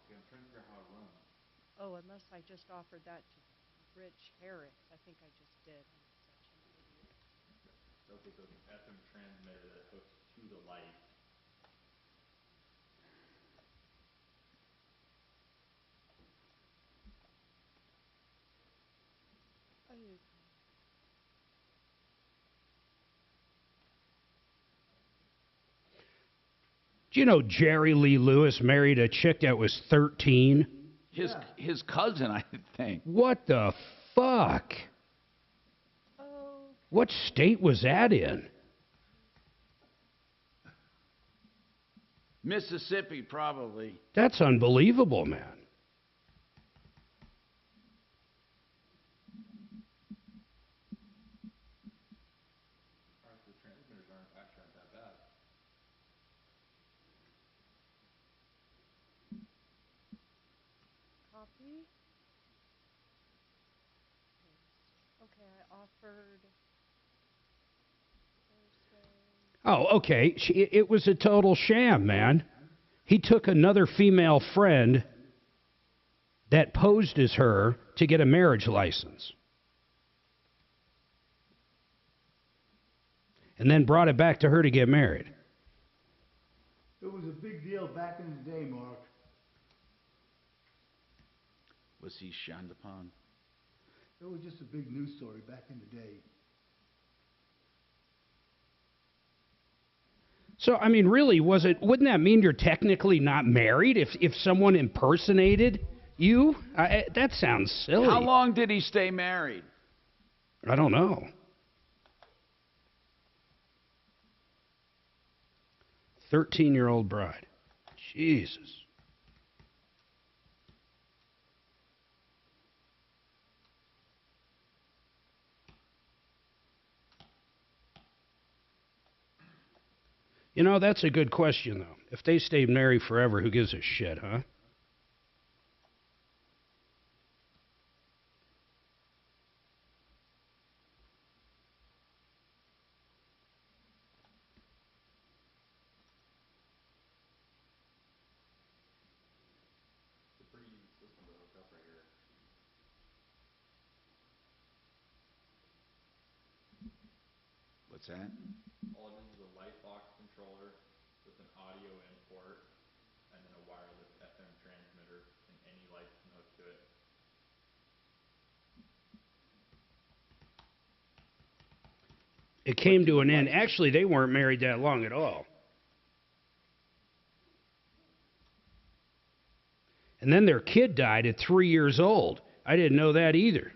how it runs. Oh, unless I just offered that to Rich Harris. I think I just did. Okay, so it's an FM transmitter that hooks to the light. Do you know Jerry Lee Lewis married a chick that was 13? His cousin, I think. What the fuck? What state was that in? Mississippi, probably. That's unbelievable, man. The transmitters aren't that bad. Copy. Okay, I offered... Oh, okay. It was a total sham, man. He took another female friend that posed as her to get a marriage license. And then brought it back to her to get married. It was a big deal back in the day, Mark. Was he shunned upon? It was just a big news story back in the day. So, I mean, really, wouldn't that mean you're technically not married if someone impersonated You? That sounds silly. How long did he stay married? I don't know. 13-year-old bride. Jesus. You know, that's a good question, though. If they stayed married forever, who gives a shit, huh? What's that? All it is a light box controller with an audio import and then a wireless FM transmitter, and any lights can hook to it. It came to an end. Actually, they weren't married that long at all. And then their kid died at 3 years old. I didn't know that either.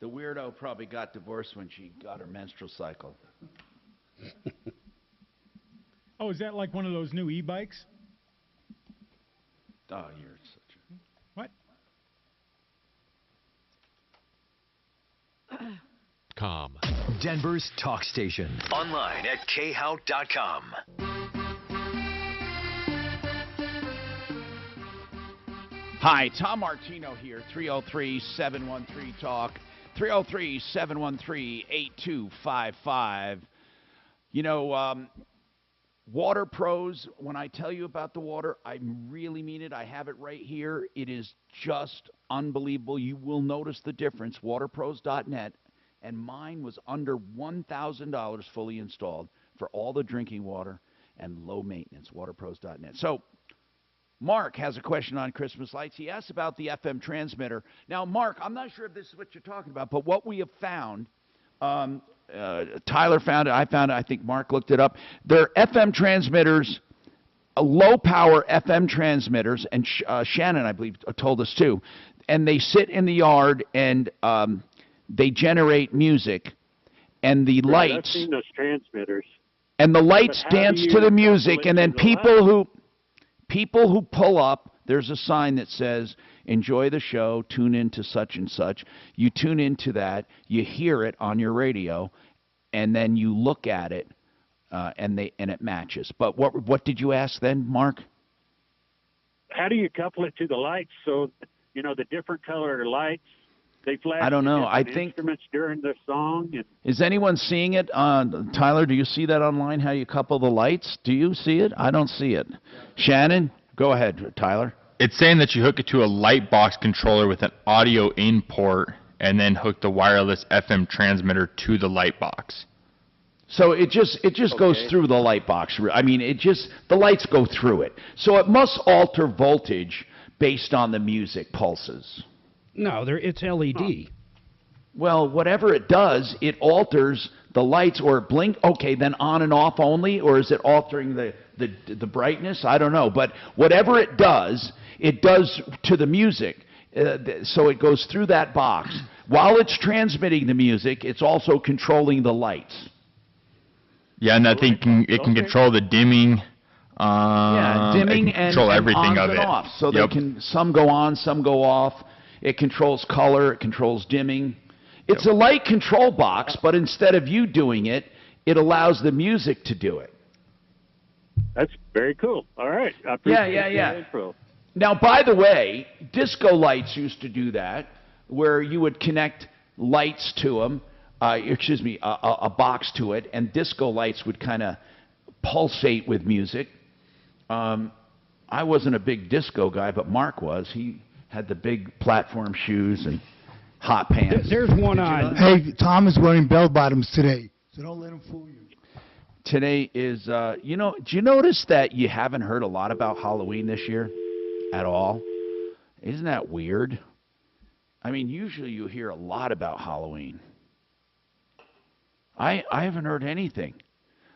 The weirdo probably got divorced when she got her menstrual cycle. Oh, is that like one of those new e-bikes? Oh, you're such a... What? Denver's talk station. Online at khout.com. Hi, Tom Martino here, 303-713-TALK, 303-713-8255. You know, Water Pros, when I tell you about the water, I really mean it. I have it right here. It is just unbelievable. You will notice the difference. Waterpros.net, and mine was under $1,000 fully installed for all the drinking water and low maintenance. Waterpros.net. So, Mark has a question on Christmas lights. He asked about the FM transmitter. Now, Mark, I'm not sure if this is what you're talking about, but what we have found, Tyler found it, I found it, I think Mark looked it up. They're FM transmitters, low-power FM transmitters, and Shannon, I believe, told us too, and they sit in the yard, and they generate music, and the Right, lights... I've seen those transmitters. And the lights But how dance do to the you music, and then couple it to the light? people who pull up, there's a sign that says, enjoy the show, tune in to such and such. You tune into that, you hear it on your radio, and then you look at it, and it matches. But what did you ask then, Mark? How do you couple it to the lights so, you know, the different color lights, they flash I don't know. the I different think... instruments during the song? And Is anyone seeing it? Tyler, do you see that online, how you couple the lights? Do you see it? I don't see it. Shannon, go ahead, Tyler. It's saying that you hook it to a light box controller with an audio in port and then hook the wireless FM transmitter to the light box. So it just goes through the light box. I mean, the lights go through it. So it must alter voltage based on the music pulses. No, it's LED. Well, whatever it does, it alters the lights or blink. Okay, then on and off only, or is it altering the brightness? I don't know. But whatever it does to the music. So it goes through that box. While it's transmitting the music, it's also controlling the lights. Yeah, and I think it can control the dimming. Dimming it can control everything ons of and it. off. So they can, some go on, some go off. It controls color. It controls dimming. It's a light control box, but instead of you doing it, it allows the music to do it. that's very cool. All right. I appreciate the info. Now, by the way, disco lights used to do that, where you would connect lights to them, a box to it, and disco lights would kind of pulsate with music. I wasn't a big disco guy, but Mark was. He had the big platform shoes and hot pants. There's one on. Hey, Tom is wearing bell bottoms today, so don't let him fool you. Today is, do you notice that you haven't heard a lot about Halloween this year at all? Isn't that weird? I mean, usually you hear a lot about Halloween. I haven't heard anything.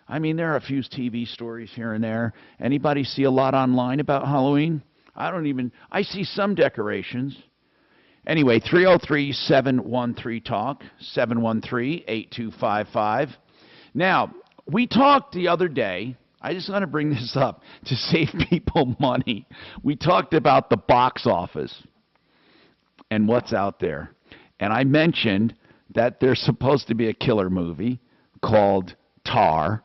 I mean, there are a few TV stories here and there. Anybody see a lot online about Halloween? I see some decorations. Anyway, 303-713-TALK, 713-8255. Now, we talked the other day, I just want to bring this up to save people money. We talked about the box office and what's out there. And I mentioned that there's supposed to be a killer movie called Tar,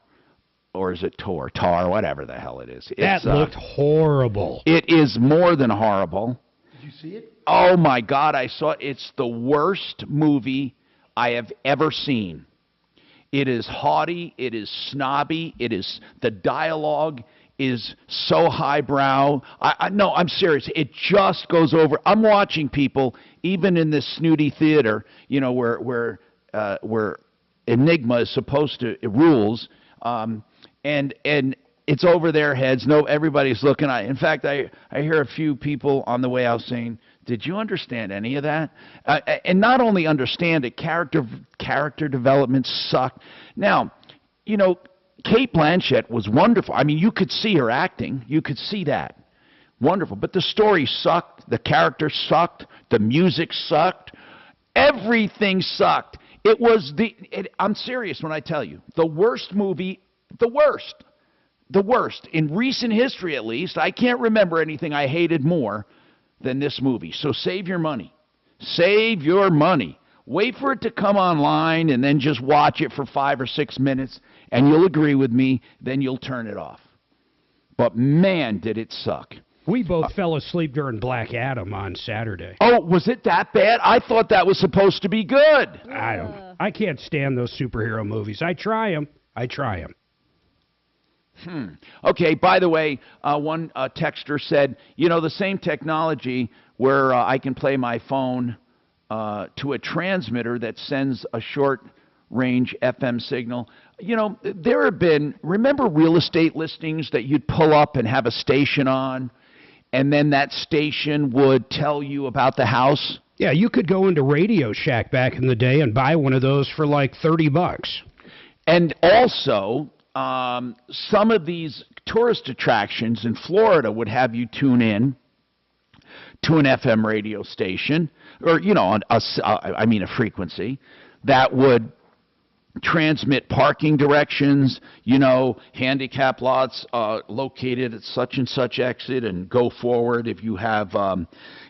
or is it Tor? Tar, whatever the hell it is. That looked horrible. It is more than horrible. Did you see it? Oh, my God, I saw it. It's the worst movie I have ever seen. It is haughty. It is snobby. The dialogue is so highbrow. No, I'm serious. It just goes over. I'm watching people, even in this snooty theater, you know, where Enigma is supposed to rules, and it's over their heads. No, everybody's looking. In fact, I hear a few people on the way out saying, "Did you understand any of that?" And not only understand it, character development sucked. Now, you know, Kate Blanchett was wonderful. I mean, you could see her acting. You could see that. Wonderful. But the story sucked. The characters sucked. The music sucked. Everything sucked. I'm serious when I tell you, the worst movie, the worst, in recent history at least. I can't remember anything I hated more than this movie. So save your money. Save your money. Wait for it to come online and then just watch it for 5 or 6 minutes, and you'll agree with me, then you'll turn it off. But man, did it suck. We both fell asleep during Black Adam on Saturday. Oh, was it that bad? I thought that was supposed to be good. I can't stand those superhero movies. I try them. Okay, by the way, one texter said, you know, the same technology where I can play my phone to a transmitter that sends a short-range FM signal. You know, there have been, remember real estate listings that you'd pull up and have a station on, and then that station would tell you about the house? Yeah, you could go into Radio Shack back in the day and buy one of those for like $30. And also, some of these tourist attractions in Florida would have you tune in to an FM radio station, or, you know, a frequency that would transmit parking directions, you know, handicap lots located at such and such exit, and go forward if you have,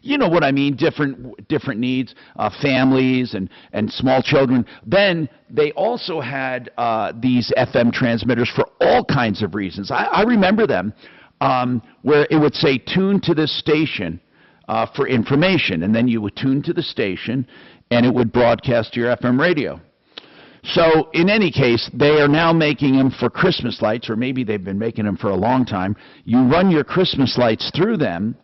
you know what I mean, different needs, families and small children. Then they also had these FM transmitters for all kinds of reasons. I remember them where it would say, tune to this station for information, and then you would tune to the station and it would broadcast to your FM radio. So in any case, they are now making them for Christmas lights, or maybe they've been making them for a long time. You run your Christmas lights through them,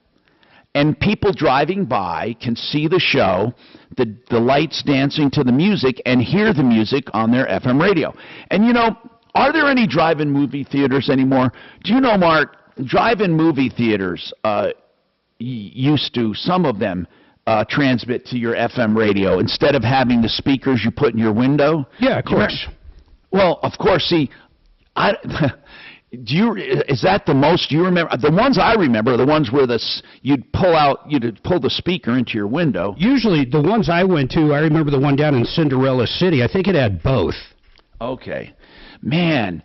and people driving by can see the show, the lights dancing to the music, and hear the music on their FM radio. And, you know, are there any drive-in movie theaters anymore? Do you know, Mark, drive-in movie theaters used to, some of them, transmit to your FM radio instead of having the speakers you put in your window? Yeah, of course. Well, of course. See, is that the most you remember? The ones I remember are the ones where you'd pull the speaker into your window. Usually, the ones I went to, I remember the one down in Cinderella City. I think it had both. Okay, man,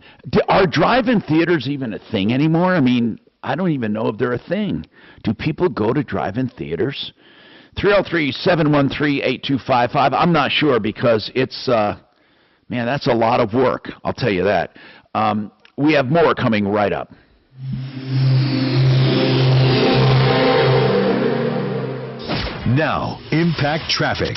are drive-in theaters even a thing anymore? I mean, I don't even know if they're a thing. Do people go to drive-in theaters? 303-713-8255. I'm not sure, because it's, man, that's a lot of work. I'll tell you that. We have more coming right up. Now, Impact Traffic.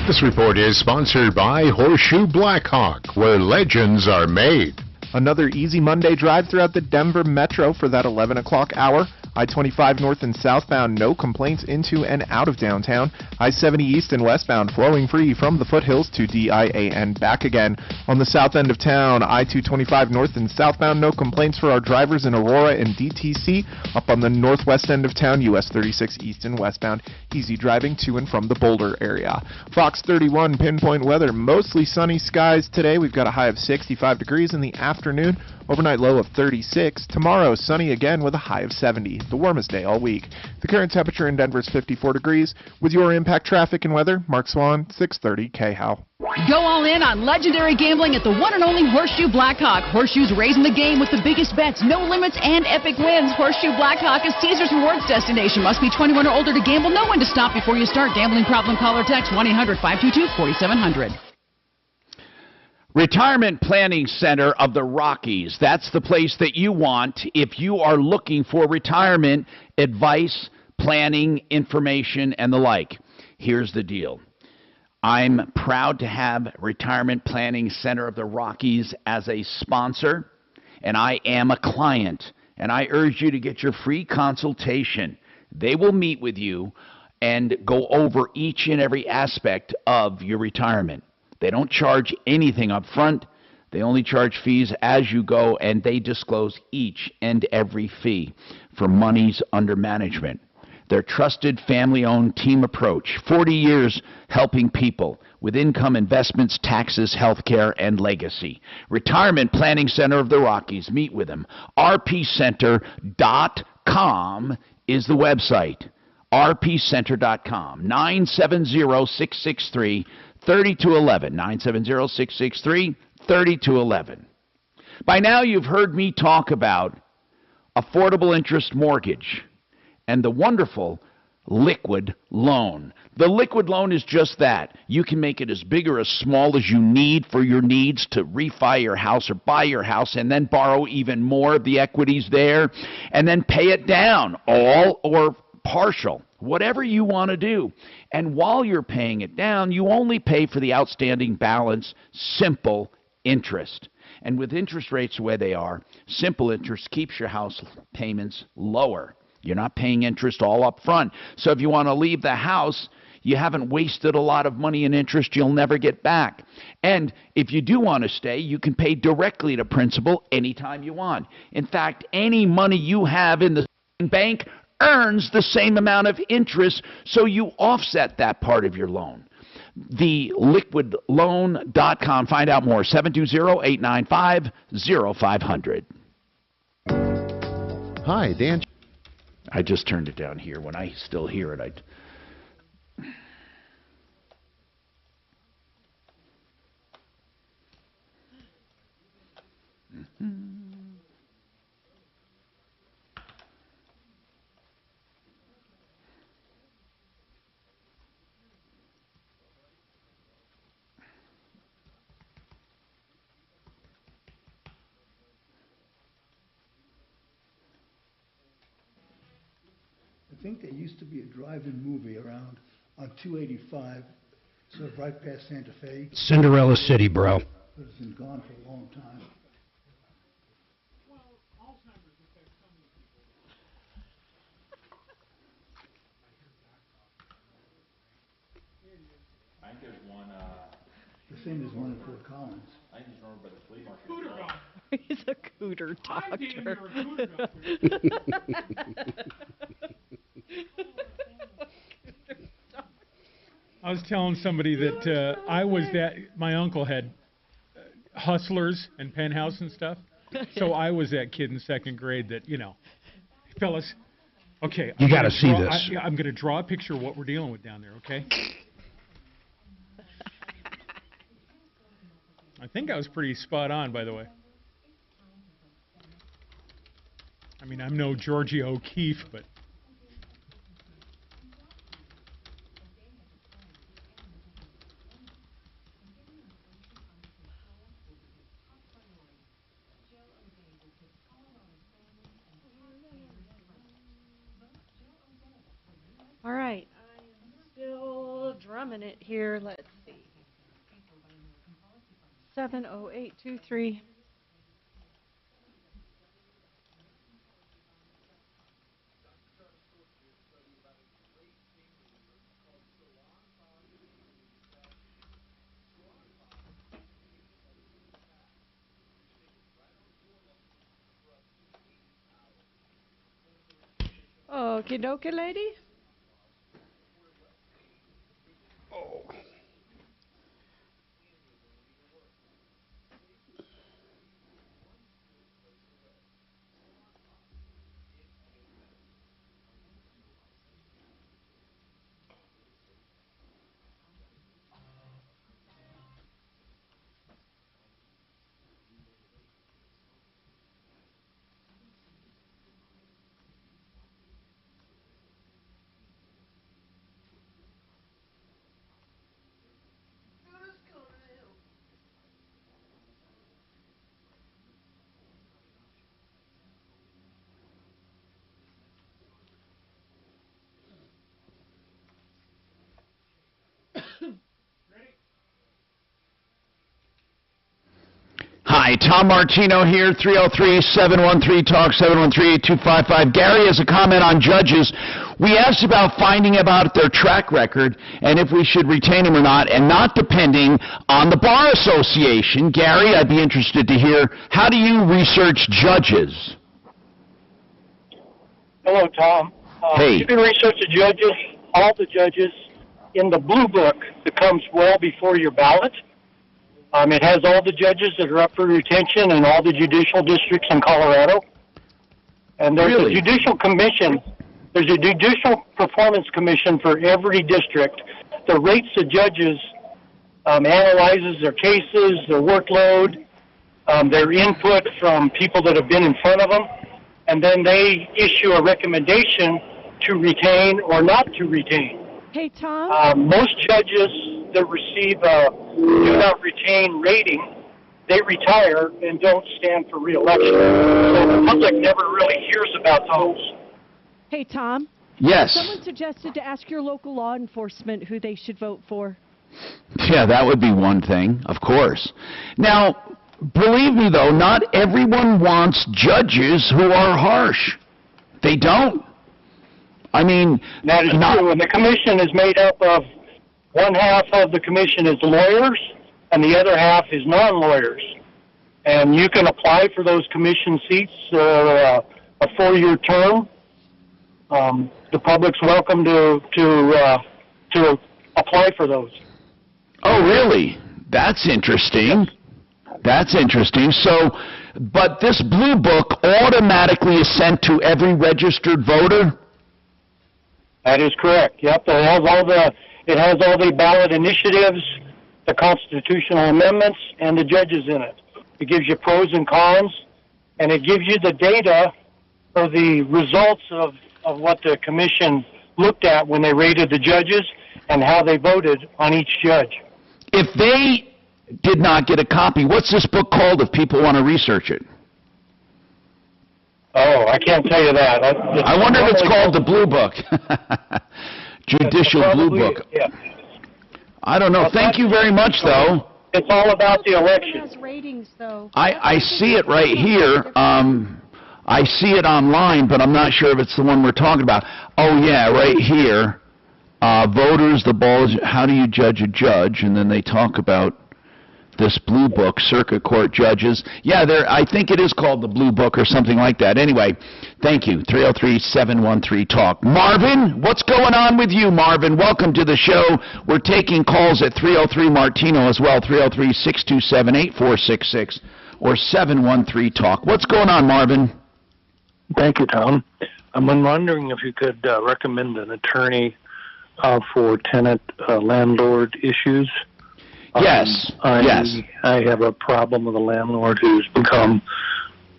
This report is sponsored by Horseshoe Blackhawk, where legends are made. Another easy Monday drive throughout the Denver Metro for that 11 o'clock hour. I-25 north and southbound, no complaints into and out of downtown. I-70 east and westbound, flowing free from the foothills to DIA and back again. On the south end of town, I-225 north and southbound, no complaints for our drivers in Aurora and DTC. Up on the northwest end of town, US 36 east and westbound, easy driving to and from the Boulder area. Fox 31 pinpoint weather, mostly sunny skies today. We've got a high of 65 degrees in the afternoon, overnight low of 36. Tomorrow, sunny again with a high of 70, the warmest day all week. The current temperature in Denver is 54 degrees. With your impact traffic and weather, Mark Swan, 630 KHOW. Go all in on legendary gambling at the one and only Horseshoe Blackhawk. Horseshoe's raising the game with the biggest bets, no limits, and epic wins. Horseshoe Blackhawk is Caesars Rewards destination. Must be 21 or older to gamble. Know when to stop before you start. Gambling problem, call or text 1-800-522-4700. Retirement Planning Center of the Rockies. That's the place that you want if you are looking for retirement advice, planning, information, and the like. Here's the deal. I'm proud to have Retirement Planning Center of the Rockies as a sponsor, and I am a client, and I urge you to get your free consultation. They will meet with you and go over each and every aspect of your retirement. They don't charge anything up front. They only charge fees as you go, and they disclose each and every fee for monies under management. Their trusted family-owned team approach, 40 years helping people with income, investments, taxes, healthcare, and legacy. Retirement Planning Center of the Rockies. Meet with them. rpcenter.com is the website. rpcenter.com. 970-663-3211. 970-663-3211. By now you've heard me talk about affordable interest mortgage and the wonderful liquid loan. The liquid loan is just that. You can make it as big or as small as you need for your needs to refi your house or buy your house, and then borrow even more of the equities there, and then pay it down, all or partial, whatever you want to do. And while you're paying it down, you only pay for the outstanding balance, simple interest. And with interest rates the way they are, simple interest keeps your house payments lower. You're not paying interest all up front. So if you want to leave the house, you haven't wasted a lot of money in interest you'll never get back. And if you do want to stay, you can pay directly to principal anytime you want. In fact, any money you have in the bank earns the same amount of interest, so you offset that part of your loan. TheLiquidLoan.com. Find out more. 720-895-0500. Hi, Dan. I just turned it down here. When I still hear it, I'd... I think there used to be a drive-in movie around on 285, sort of right past Santa Fe. Cinderella City, bro. But it's been gone for a long time. I think there's one, The same as one in Fort Collins. I think he's remembered by the flea market. He's a cooter doctor. I was telling somebody that my uncle had Hustlers and Penthouse and stuff. So I was that kid in second grade that, fellas, okay. You got to see this. I'm going to draw a picture of what we're dealing with down there, okay? I think I was pretty spot on, by the way. I mean, I'm no Georgia O'Keeffe, but... All right. I'm still drumming it here. Let's see. 70823. Okie dokie, lady. Hi, Tom Martino here, 303-713-TALK, 713-8255. Gary has a comment on judges. We asked about finding about their track record and if we should retain them or not, and not depending on the Bar Association. Gary, I'd be interested to hear, how do you research judges? Hello, Tom. Hey. You can research the judges, all the judges, in the blue book that comes well before your ballot. It has all the judges that are up for retention in all the judicial districts in Colorado. And there's a judicial commission. There's a judicial performance commission for every district that rates the judges, analyzes their cases, their workload, their input from people that have been in front of them, and then they issue a recommendation to retain or not to retain. Hey, Tom? Most judges that receive a do not retain rating, they retire and don't stand for re-election. So the public never really hears about those. Hey, Tom? Yes. Someone suggested to ask your local law enforcement who they should vote for. Yeah, that would be one thing, of course. Now, believe me, though, not everyone wants judges who are harsh. They don't. I mean, that is true, and the commission is made up of one half of the commission is lawyers, and the other half is non-lawyers. And you can apply for those commission seats, a 4-year term. The public's welcome to apply for those. Oh, really? That's interesting. That's interesting. So, but this blue book automatically is sent to every registered voter? That is correct. Yep, it has all the ballot initiatives, the constitutional amendments, and the judges in it. It gives you pros and cons, and it gives you the data or the results of what the commission looked at when they rated the judges and how they voted on each judge. If they did not get a copy, what's this book called if people want to research it? Oh, I can't tell you that. I wonder if it's called the Blue Book. Judicial Blue Book. Yeah. I don't know. Thank you very much, though. It's all about the election. It has ratings, though. I see it right here. I see it online, but I'm not sure if it's the one we're talking about. Oh, yeah, right here. Voters, the balls, how do you judge a judge? And then they talk about this blue book, circuit court judges. Yeah, I think it is called the Blue Book or something like that. Anyway, thank you. 303-713-TALK. Marvin, what's going on with you, Marvin? Welcome to the show. We're taking calls at 303-MARTINO as well, 303-627-8466 or 713-TALK. What's going on, Marvin? Thank you, Tom. I'm wondering if you could recommend an attorney for tenant-landlord issues. Yes, yes. I have a problem with a landlord who's become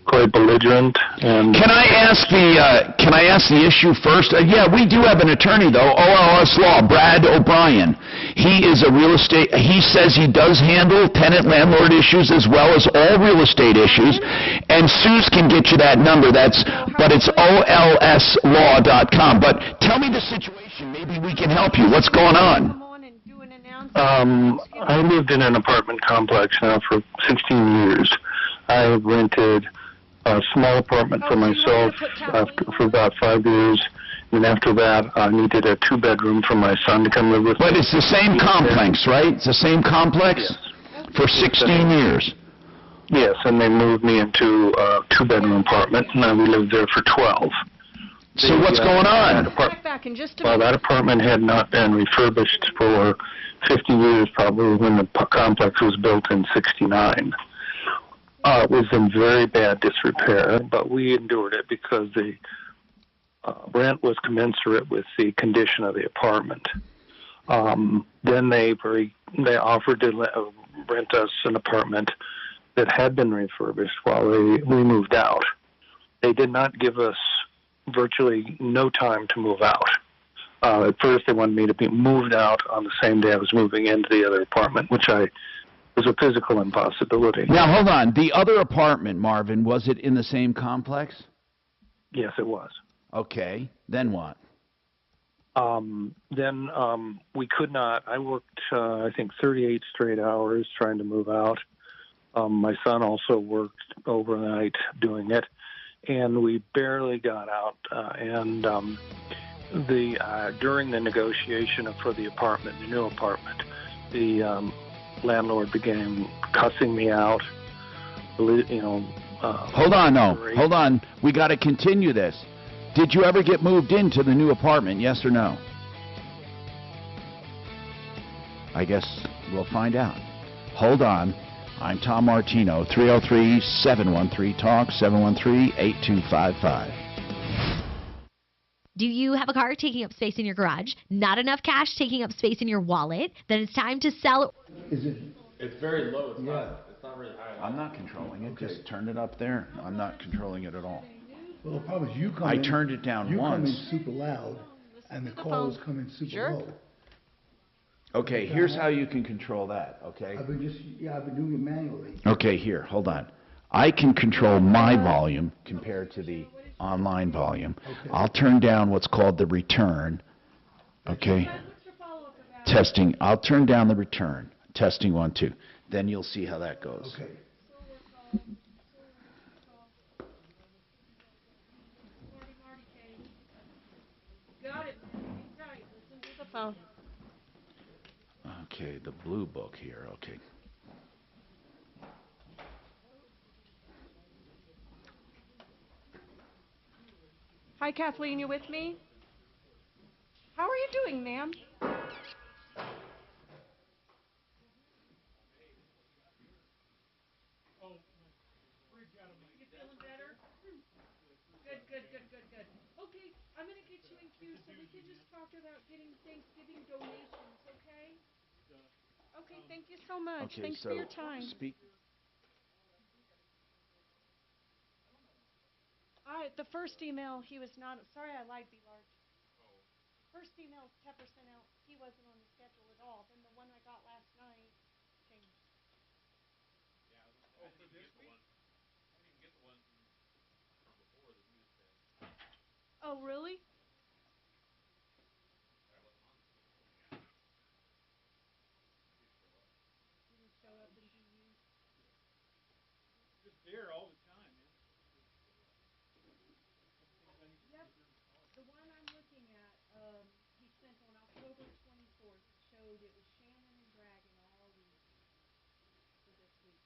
quite belligerent. And Can I ask the issue first? Yeah, we do have an attorney though, OLS Law, Brad O'Brien. He is a real estate. He says he does handle tenant landlord issues as well as all real estate issues. And Suze can get you that number. But it's olslaw.com. But tell me the situation. Maybe we can help you. What's going on? I lived in an apartment complex now for 16 years. I have rented a small apartment for myself for about 5 years, and after that I needed a 2-bedroom for my son to come live with me. But it's the same complex, right? It's the same complex? Yes. For 16 years? Yes, and they moved me into a 2-bedroom apartment, and we lived there for 12. So what's going on? Back in just a Well, minute. that apartment had not been refurbished for 50 years, probably when the complex was built in '69. It was in very bad disrepair, but we endured it because the rent was commensurate with the condition of the apartment. Then they offered to rent us an apartment that had been refurbished while we moved out. They did not give us virtually no time to move out. At first, they wanted me to be moved out on the same day I was moving into the other apartment, which was a physical impossibility. Now, hold on. The other apartment, Marvin, was it in the same complex? Yes, it was. Okay. Then what? Then we could not. I worked, I think, 38 straight hours trying to move out. My son also worked overnight doing it, and we barely got out. During the negotiation for the apartment, the new apartment, the landlord began cussing me out. Hold on, no. Hold on. We got to continue this. Did you ever get moved into the new apartment, yes or no? I guess we'll find out. Hold on. I'm Tom Martino, 303-713-TALK, 713-8255. Do you have a car taking up space in your garage? Not enough cash taking up space in your wallet? Then it's time to sell. Is it? It's very low. It's not really high. I'm not controlling it. Just turn it up there. I'm not controlling it at all. Well, the problem is you come I in. turned it down you once. You come in super loud, and the calls come in super low. Okay, here's how you can control that, okay? I've been doing it manually. Okay, here, hold on. I can control my volume compared to the online volume. Okay. I'll turn down what's called the return, okay? Testing, I'll turn down the return. Testing 1, 2. Then you'll see how that goes. Okay. Got it. Right. Listen to the phone. Okay, the blue book here, okay. Hi, Kathleen, you with me? How are you doing, ma'am? You feeling better? Good. Okay, I'm gonna get you in queue so we can just talk about getting Thanksgiving donations, okay? Okay, thank you so much. Okay, Thanks so for your time. The first email, he was not, sorry I lied, be large. First email Pepper sent out, he wasn't on the schedule at all. Then the one I got last night changed. Oh, for this week? I didn't even get the one before that you had said. Oh, really? Didn't show up in DU. Just there all the time, man. Yep. The one I'm looking at, he sent on October 24th. It showed it was Shannon and Dragon all week for this week.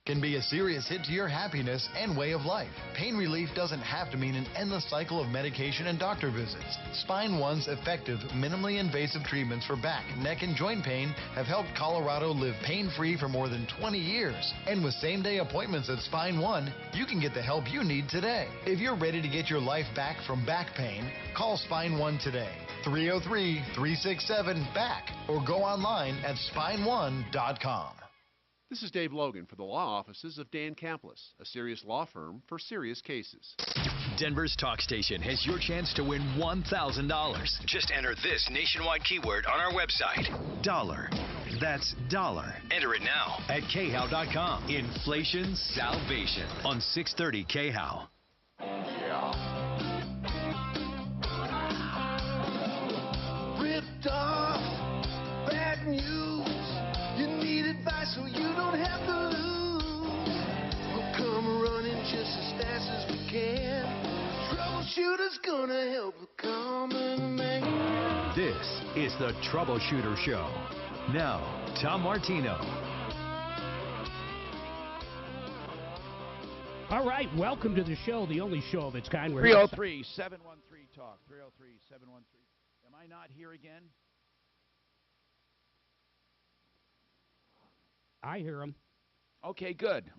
Can be a serious hit to your happiness and way of life. Pain relief doesn't have to mean an endless cycle of medication and doctor visits. Spine One's effective, minimally invasive treatments for back, neck, and joint pain have helped Colorado live pain-free for more than 20 years. And with same-day appointments at Spine One, you can get the help you need today. If you're ready to get your life back from back pain, call Spine One today. 303-367-BACK or go online at spineone.com. This is Dave Logan for the law offices of Dan Caplis, a serious law firm for serious cases. Denver's talk station has your chance to win $1,000. Just enter this nationwide keyword on our website, dollar. That's dollar. Enter it now at khow.com. Inflation salvation on 630 KHOW. Ripped off, bad news. You need advice so you don't have to lose. We'll come running just as fast as we can. Troubleshooter's gonna help the common man. This is the Troubleshooter Show. Now, Tom Martino. All right, welcome to the show, the only show of its kind. 303-713-TALK. 303-713. Am I not here again? I hear him. Okay, good.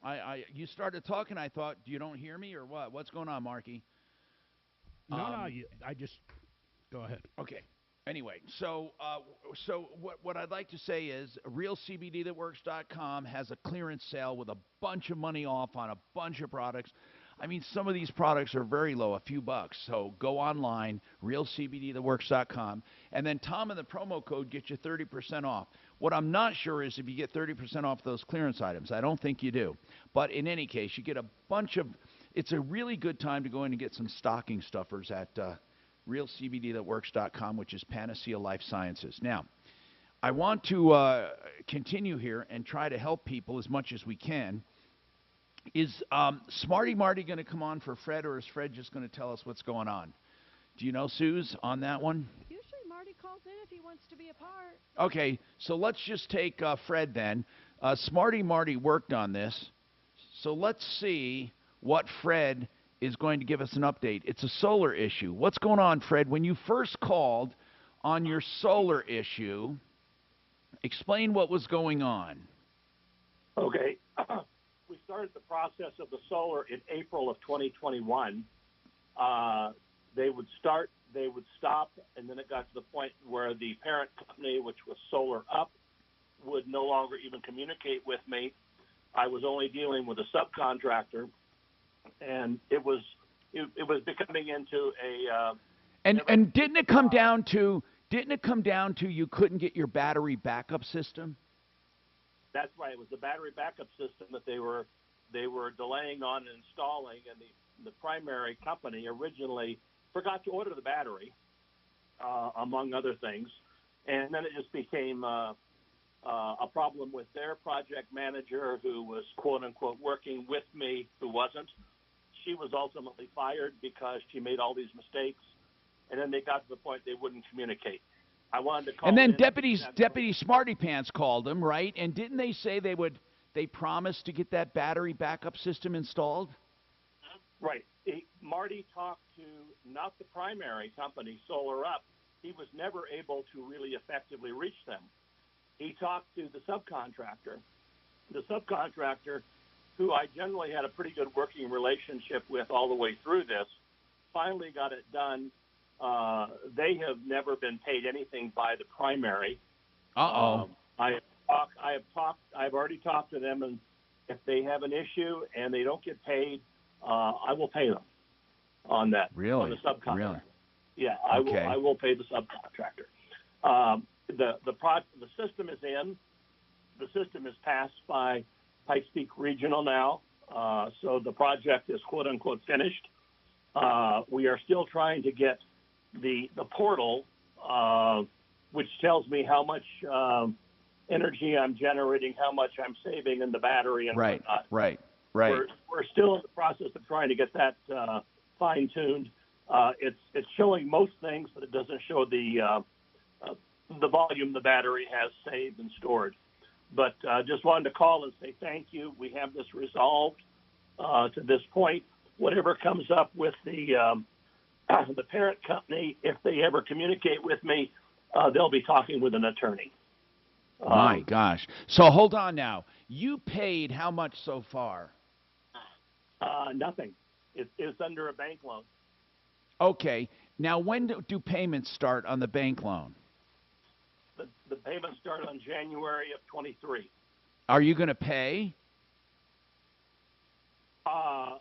You started talking. I thought, you don't hear me or what? What's going on, Marky? No, I just go ahead. Okay. Anyway, so what I'd like to say is realcbdthatworks.com has a clearance sale with a bunch of money off on a bunch of products. I mean, some of these products are very low, a few bucks. So go online, realcbdthatworks.com, and then Tom and the promo code get you 30% off. What I'm not sure is if you get 30% off those clearance items. I don't think you do. But in any case, you get a bunch of – it's a really good time to go in and get some stocking stuffers at realcbdthatworks.com, which is Panacea Life Sciences. Now, I want to continue here and try to help people as much as we can. Is Smarty Marty going to come on for Fred, or is Fred just going to tell us what's going on? Do you know, Suze, on that one? Usually Marty calls in if he wants to be a part. Okay, so let's just take Fred then. Smarty Marty worked on this, so let's see what Fred is going to give us an update. It's a solar issue. What's going on, Fred? When you first called on your solar issue, explain what was going on. Okay. We started the process of the solar in April of 2021. They would start, they would stop, and then it got to the point where the parent company, which was Solar Up, would no longer even communicate with me. I was only dealing with a subcontractor, and it was becoming into a and didn't it come down to you couldn't get your battery backup system? That's right. It was the battery backup system that they were delaying on installing, and the primary company originally forgot to order the battery, among other things, and then it just became a problem with their project manager, who was quote unquote working with me, who wasn't. She was ultimately fired because she made all these mistakes, and then they got to the point they wouldn't communicate. I wanted to call. And then Deputy Smarty Pants called them, right? And didn't they say they promised to get that battery backup system installed? Right. Marty talked to not the primary company, Solar Up. He was never able to really effectively reach them. He talked to the subcontractor. The subcontractor, who I generally had a pretty good working relationship with all the way through this, finally got it done. They have never been paid anything by the primary. Uh-oh. I've already talked to them, and if they have an issue and they don't get paid, I will pay them. on that. Really? On the subcontractor. Really? Yeah, Okay. I will pay the subcontractor. The system is in. The system is passed by Pikes Peak Regional now, so the project is quote unquote finished. We are still trying to get the portal, which tells me how much energy I'm generating, how much I'm saving in the battery, and Right, whatnot. right. We're still in the process of trying to get that fine tuned. It's showing most things, but it doesn't show the volume the battery has saved and stored. But just wanted to call and say thank you. We have this resolved to this point. Whatever comes up with the parent company, if they ever communicate with me, they'll be talking with an attorney. My gosh. So hold on now. You paid how much so far? Nothing. It's under a bank loan. Okay. Now, when do payments start on the bank loan? The payments start on January of 23. Are you going to pay?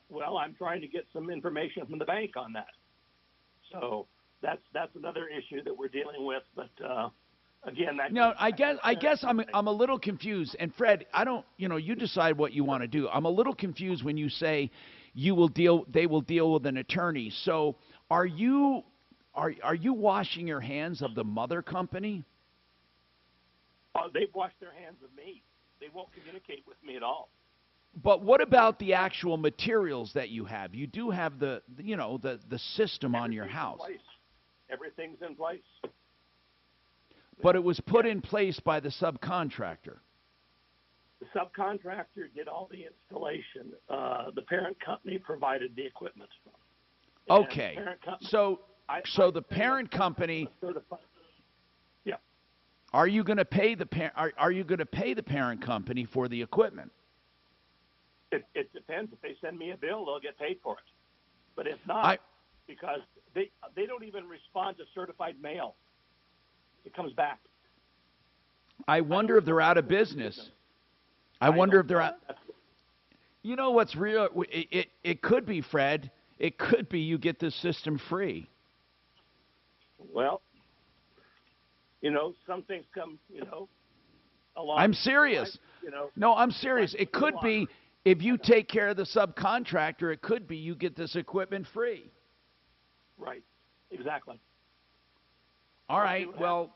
Well, I'm trying to get some information from the bank on that. So that's another issue that we're dealing with. But again, I guess I'm a little confused. And Fred, you decide what you want to do. I'm a little confused when you say they will deal with an attorney. So are you washing your hands of the mother company? They've washed their hands of me. They won't communicate with me at all. But what about the actual materials that you have? You do have the system on your house. Everything's in place. But it was put in place by the subcontractor. The subcontractor did all the installation. The parent company provided the equipment. Okay. So the parent company. Yeah. Are you going to pay the parent company for the equipment? It depends. If they send me a bill, they'll get paid for it. But if not, because they don't even respond to certified mail. It comes back. I wonder if they're out of business. I wonder if they're out. You know what's real? It could be, Fred. It could be you get this system free. Well, some things come, along. I'm serious. No, I'm serious. It could be if you take care of the subcontractor, it could be you get this equipment free. Right. Exactly. All right. Well,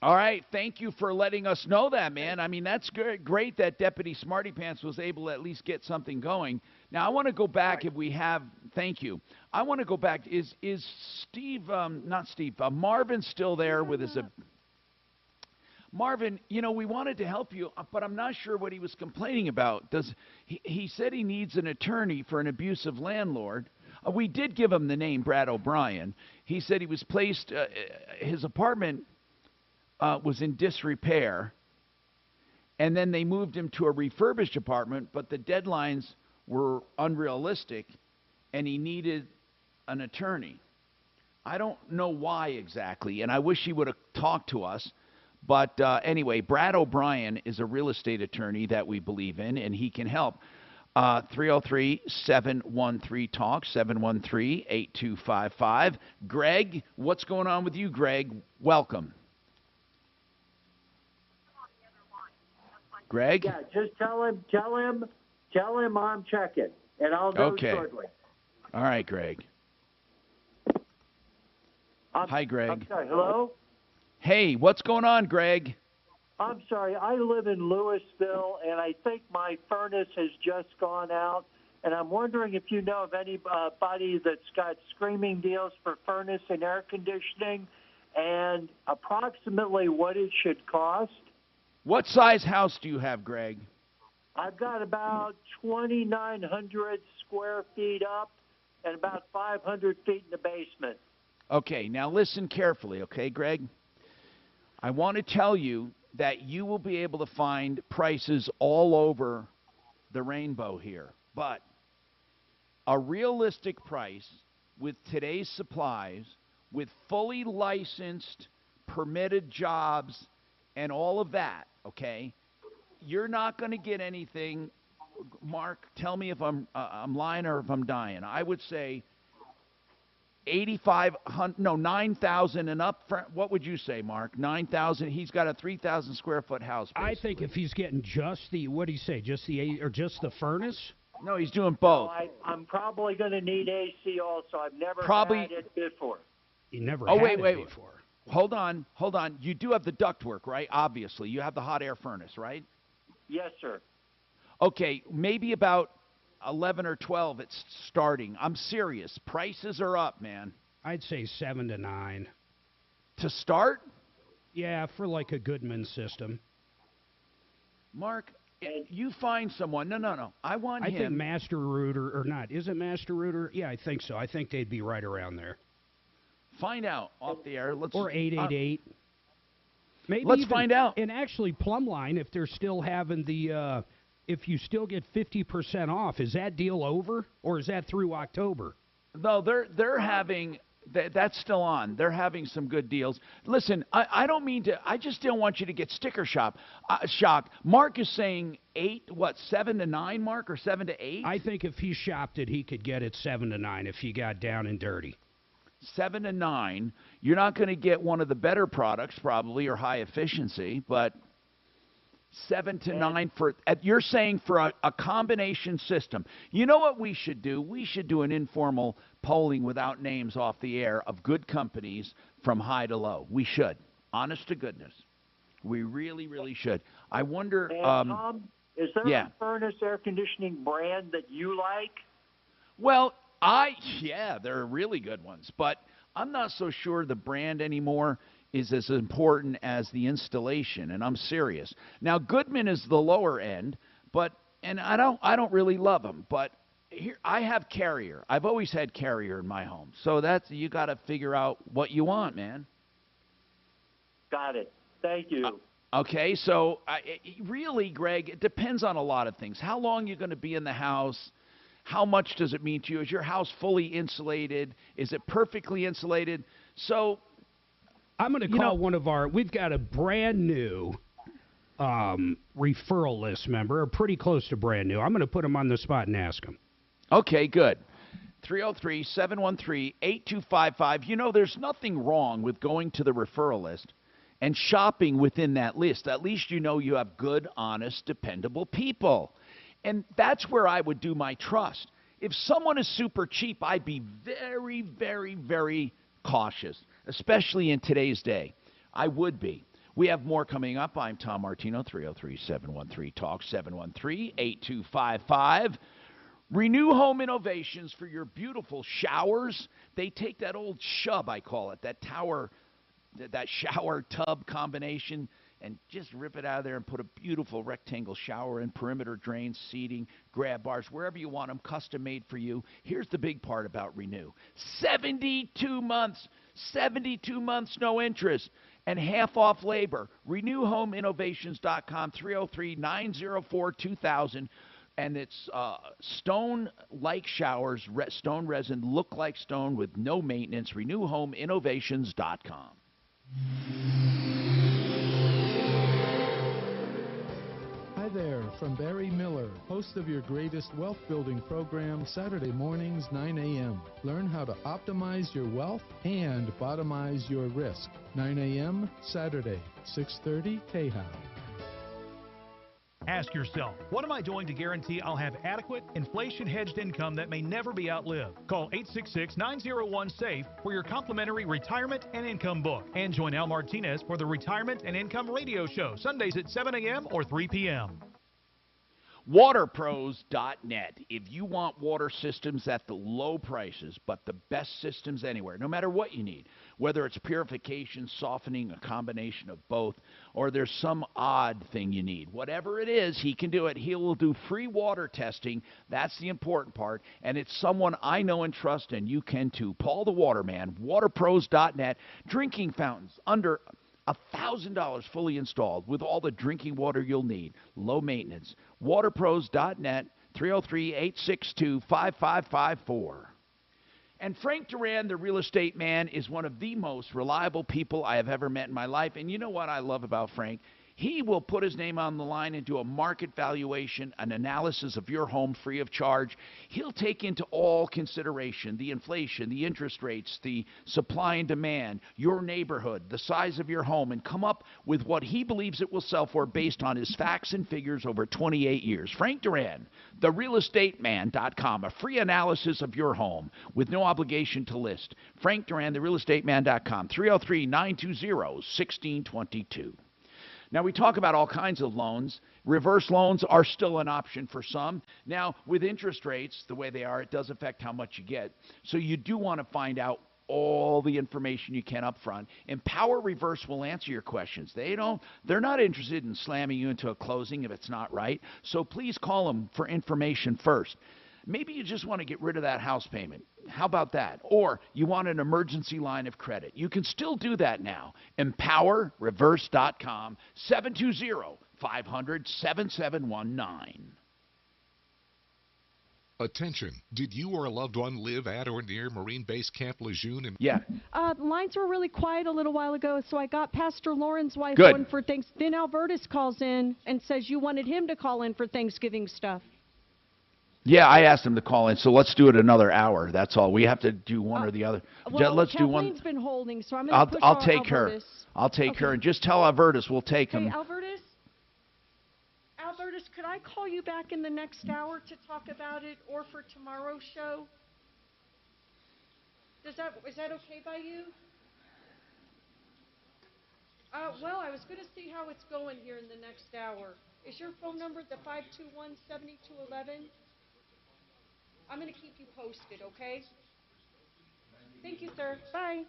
all right. Thank you for letting us know that, man. I mean, that's great that Deputy Smarty Pants was able to at least get something going. Now, I want to go back if we have. Thank you. I want to go back. Is Steve? Not Steve. Marvin still there with his? Marvin, we wanted to help you, but I'm not sure what he was complaining about. He said he needs an attorney for an abusive landlord. We did give him the name Brad O'Brien. He said he was placed, his apartment was in disrepair, and then they moved him to a refurbished apartment, but the deadlines were unrealistic, and he needed an attorney. I don't know why exactly, and I wish he would have talked to us. But anyway, Brad O'Brien is a real estate attorney that we believe in, and he can help. 303-713-TALK, 713-8255. Greg, what's going on with you, Greg? Welcome. Greg? Yeah, just tell him I'm checking, and I'll go shortly. All right, Greg. Hi, Greg. I'm sorry, hello? Hey, what's going on, Greg? I'm sorry, I live in Louisville, and I think my furnace has just gone out, and I'm wondering if you know of anybody that's got screaming deals for furnace and air conditioning, and approximately what it should cost. What size house do you have, Greg? I've got about 2,900 square feet up and about 500 feet in the basement. Okay, now listen carefully, okay, Greg? I want to tell you that you will be able to find prices all over the rainbow here. But a realistic price with today's supplies, with fully licensed, permitted jobs, and all of that, okay? You're not going to get anything. Mark, tell me if I'm lying or if I'm dying. I would say 8,500, no, 9,000 and up. What would you say, Mark? 9,000. He's got a 3,000 square foot house. Basically. I think if he's getting just the, what do you say, just the or just the furnace? No, he's doing both. I'm probably going to need AC also. I've never Probably- had it before. You never Oh, had wait, it wait. before. Hold on. You do have the ductwork, right? Obviously. You have the hot air furnace, right? Yes, sir. Okay, maybe about 11 or 12 it's starting. I'm serious. Prices are up, man. I'd say 7 to 9. To start? Yeah, for like a Goodman system. Mark, you find someone. No. I want I him. think Master Rooter, or not. Is it Master Rooter? Yeah, I think so. I think they'd be right around there. Find out off the air. Let's Or 888. Maybe let's even- find out. And actually, Plumline, if they're still having the, if you still get 50% off, is that deal over, or is that through October? No, they're having that's still on. They're having some good deals. Listen, I don't mean to. I just don't want you to get sticker shocked. Mark is saying 7 to 9, Mark, or 7 to 8. I think if he shopped it, he could get it 7 to 9 if he got down and dirty. 7 to 9. You're not going to get one of the better products, probably, or high efficiency, but 7 to 9 for. You're saying for a combination system. You know what we should do? We should do an informal polling without names off the air of good companies from high to low. We should. Honest to goodness. We really, really should. I wonder. And Tom, is there yeah. a furnace air conditioning brand that you like? Well, yeah, there are really good ones, but I'm not so sure the brand anymore is as important as the installation, and I'm serious. Now, Goodman is the lower end, and I don't really love them, but here I have Carrier. I've always had Carrier in my home, so you got to figure out what you want, man. Got it. Thank you. Okay, so really, Greg, it depends on a lot of things. How long you're going to be in the house? How much does it mean to you? Is your house fully insulated? Is it perfectly insulated? So I'm going to call one of our, we've got a brand new referral list member, or pretty close to brand new. I'm going to put him on the spot and ask him. Okay, good. 303-713-8255. You know, there's nothing wrong with going to the referral list and shopping within that list. At least you know you have good, honest, dependable people. And that's where I would do my trust. If someone is super cheap, I'd be very, very, very cautious, especially in today's day. I would be. We have more coming up. I'm Tom Martino, 303-713-TALK, 713-8255. Renew Home Innovations for your beautiful showers. They take that old shub, I call it, that shower tub combination, and just rip it out of there and put a beautiful rectangle shower in, perimeter drains, seating, grab bars, wherever you want them, custom made for you. Here's the big part about Renew. 72 months, no interest, and half off labor. RenewHomeInnovations.com, 303-904-2000. And it's stone-like showers, stone resin, look like stone with no maintenance. RenewHomeInnovations.com. Hi there, from Barry Miller, host of your greatest wealth building program, Saturday mornings, 9 a.m. Learn how to optimize your wealth and bottomize your risk. 9 a.m. Saturday, 6:30 KHOW. Ask yourself, what am I doing to guarantee I'll have adequate, inflation-hedged income that may never be outlived? Call 866-901-SAFE for your complimentary retirement and income book. And join Al Martinez for the Retirement and Income Radio Show, Sundays at 7 a.m. or 3 p.m. WaterPros.net. If you want water systems at the low prices, but the best systems anywhere, no matter what you need, whether it's purification, softening, a combination of both, or there's some odd thing you need, whatever it is, he can do it. He will do free water testing. That's the important part. And it's someone I know and trust, and you can too. Paul the Waterman, WaterPros.net. Drinking fountains under $1,000 fully installed with all the drinking water you'll need. Low maintenance. WaterPros.net, 303-862-5554. And Frank Duran, the real estate man, is one of the most reliable people I have ever met in my life. And you know what I love about Frank? He will put his name on the line and do a market valuation, an analysis of your home free of charge. He'll take into all consideration the inflation, the interest rates, the supply and demand, your neighborhood, the size of your home, and come up with what he believes it will sell for based on his facts and figures over 28 years. Frank Duran, therealestateman.com, a free analysis of your home with no obligation to list. Frank Duran, therealestateman.com, 303-920-1622. Now, we talk about all kinds of loans. Reverse loans are still an option for some. Now, with interest rates the way they are, it does affect how much you get. So you do want to find out all the information you can up front. Empower Reverse will answer your questions. They're not interested in slamming you into a closing if it's not right. So please call them for information first. Maybe you just want to get rid of that house payment. How about that? Or you want an emergency line of credit. You can still do that now. EmpowerReverse.com, 720-500-7719. Attention. Did you or a loved one live at or near Marine Base Camp Lejeune? Yeah. The lines were really quiet a little while ago, so I got Pastor Lauren's wife Good. on for things. Then Albertus calls in and says you wanted him to call in for Thanksgiving stuff. Yeah, I asked him to call in, so let's do it another hour. That's all. We have to do one or the other. Well, Let's do one. Kathleen's been holding, so I'm going to push I'll take Albertus. her. I'll take her, and just tell Albertus we'll take Hey, him. Albertus, could I call you back in the next hour to talk about it, or for tomorrow's show? Is that okay by you? Well, I was going to see how it's going here in the next hour. Is your phone number the 521-7211? I'm going to keep you posted, okay? Thank you, sir. Bye.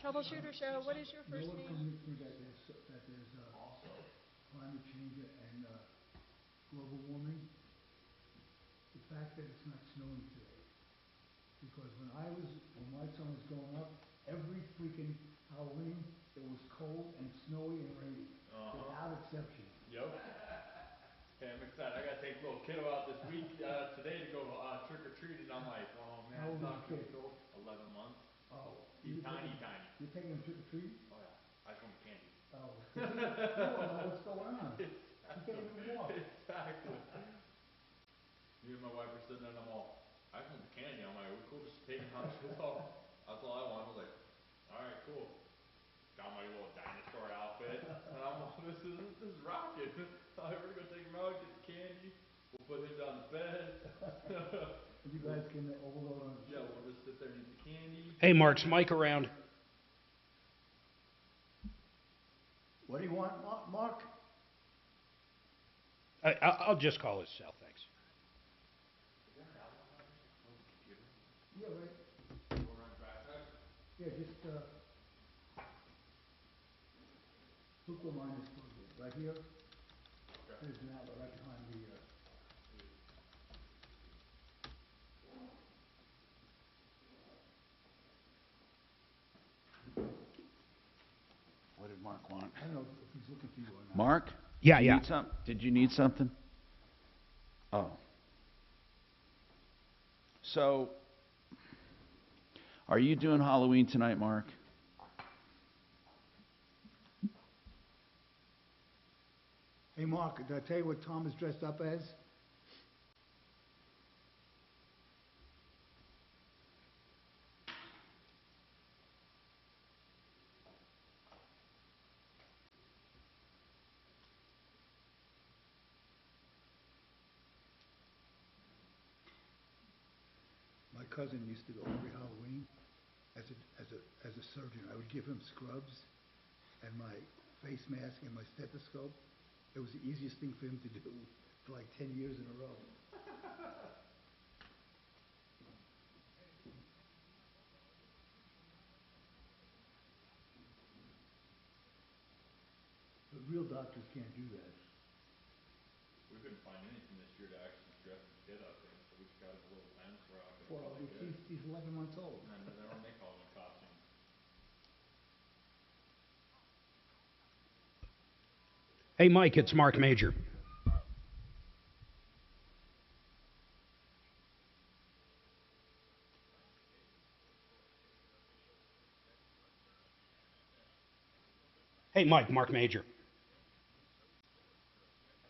Troubleshooter Show, what is your first You know what name? convinced me that there's climate change and global warming? The fact that it's not snowing today. Because when my son was growing up, every freaking Halloween, it was cold and snowy and rainy, without exception. Yep. Okay, I'm excited. I got to take little kiddo out this week, today to go trick-or-treating. I'm like, oh man, How old it's is not the gonna kid? go 11 months. Oh. He's tiny. You're taking him trick-or-treating? Oh yeah, I just want candy. Oh. You don't know what's going on. You can't even walk. Exactly. Me and my wife were sitting there and I'm all, I just want the candy. I'm like, are we cool just taking out shit off? That's all I want. I was like, alright, cool. Got my little dinosaur outfit. And I'm all, this is rocking. We're gonna take him out, get the candy. We'll put him down the bed. You guys can overload on the Yeah, we'll just sit there and eat the candy. Hey, Mark's mic around. What do you want, Mark? I'll just call his cell, thanks. Yeah, right. Yeah, just, hook the line is right here. There's an outlet right behind the, What did Mark want? I don't know if he's looking for you or not. Mark? Yeah, Did you yeah. need did you need something? Oh. So, are you doing Halloween tonight, Mark? Hey, Mark, did I tell you what Tom is dressed up as? My cousin used to go every Halloween as a surgeon. I would give him scrubs and my face mask and my stethoscope. It was the easiest thing for him to do for like 10 years in a row. But real doctors can't do that. We couldn't find anything this year to actually dress the kid up in, so we just got him a little fence rock. Well, he's 11 months old. And they don't make Halloween costumes. Hey, Mike, it's Mark Major. Hey, Mike, Mark Major.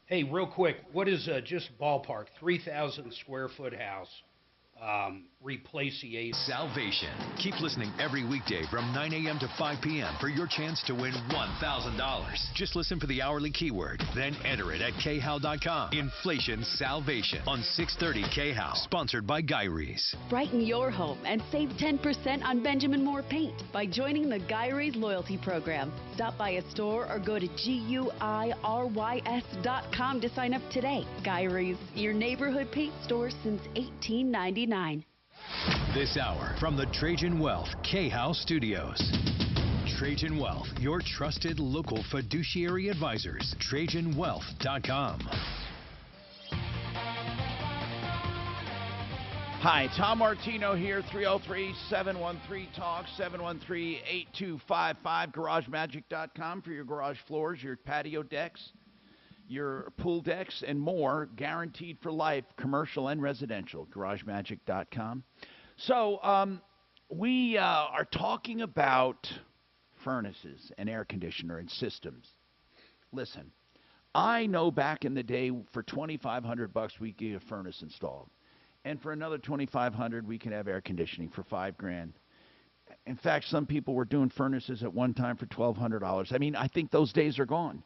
Hey, real quick, what is just ballpark 3,000 square foot house? Replace the AC. Salvation. Keep listening every weekday from 9 a.m. to 5 p.m. for your chance to win $1,000. Just listen for the hourly keyword, then enter it at khow.com. Inflation Salvation on 630 KHOW. Sponsored by Guy Rees. Brighten your home and save 10% on Benjamin Moore paint by joining the Guy Rees loyalty program. Stop by a store or go to GUIRYS.com to sign up today. Guy Rees, your neighborhood paint store since 1899. This hour from the Trajan Wealth KHOW Studios. Trajan Wealth, your trusted local fiduciary advisors. TrajanWealth.com. Hi, Tom Martino here, 303-713-TALK, 713-8255, GarageMagic.com for your garage floors, your patio decks, your pool decks, and more, guaranteed for life, commercial and residential, GarageMagic.com. So we are talking about furnaces and air conditioner and systems. Listen, I know back in the day for $2,500 we get a furnace installed, and for another $2,500 we can have air conditioning for $5,000. In fact, some people were doing furnaces at one time for $1,200. I mean, I think those days are gone.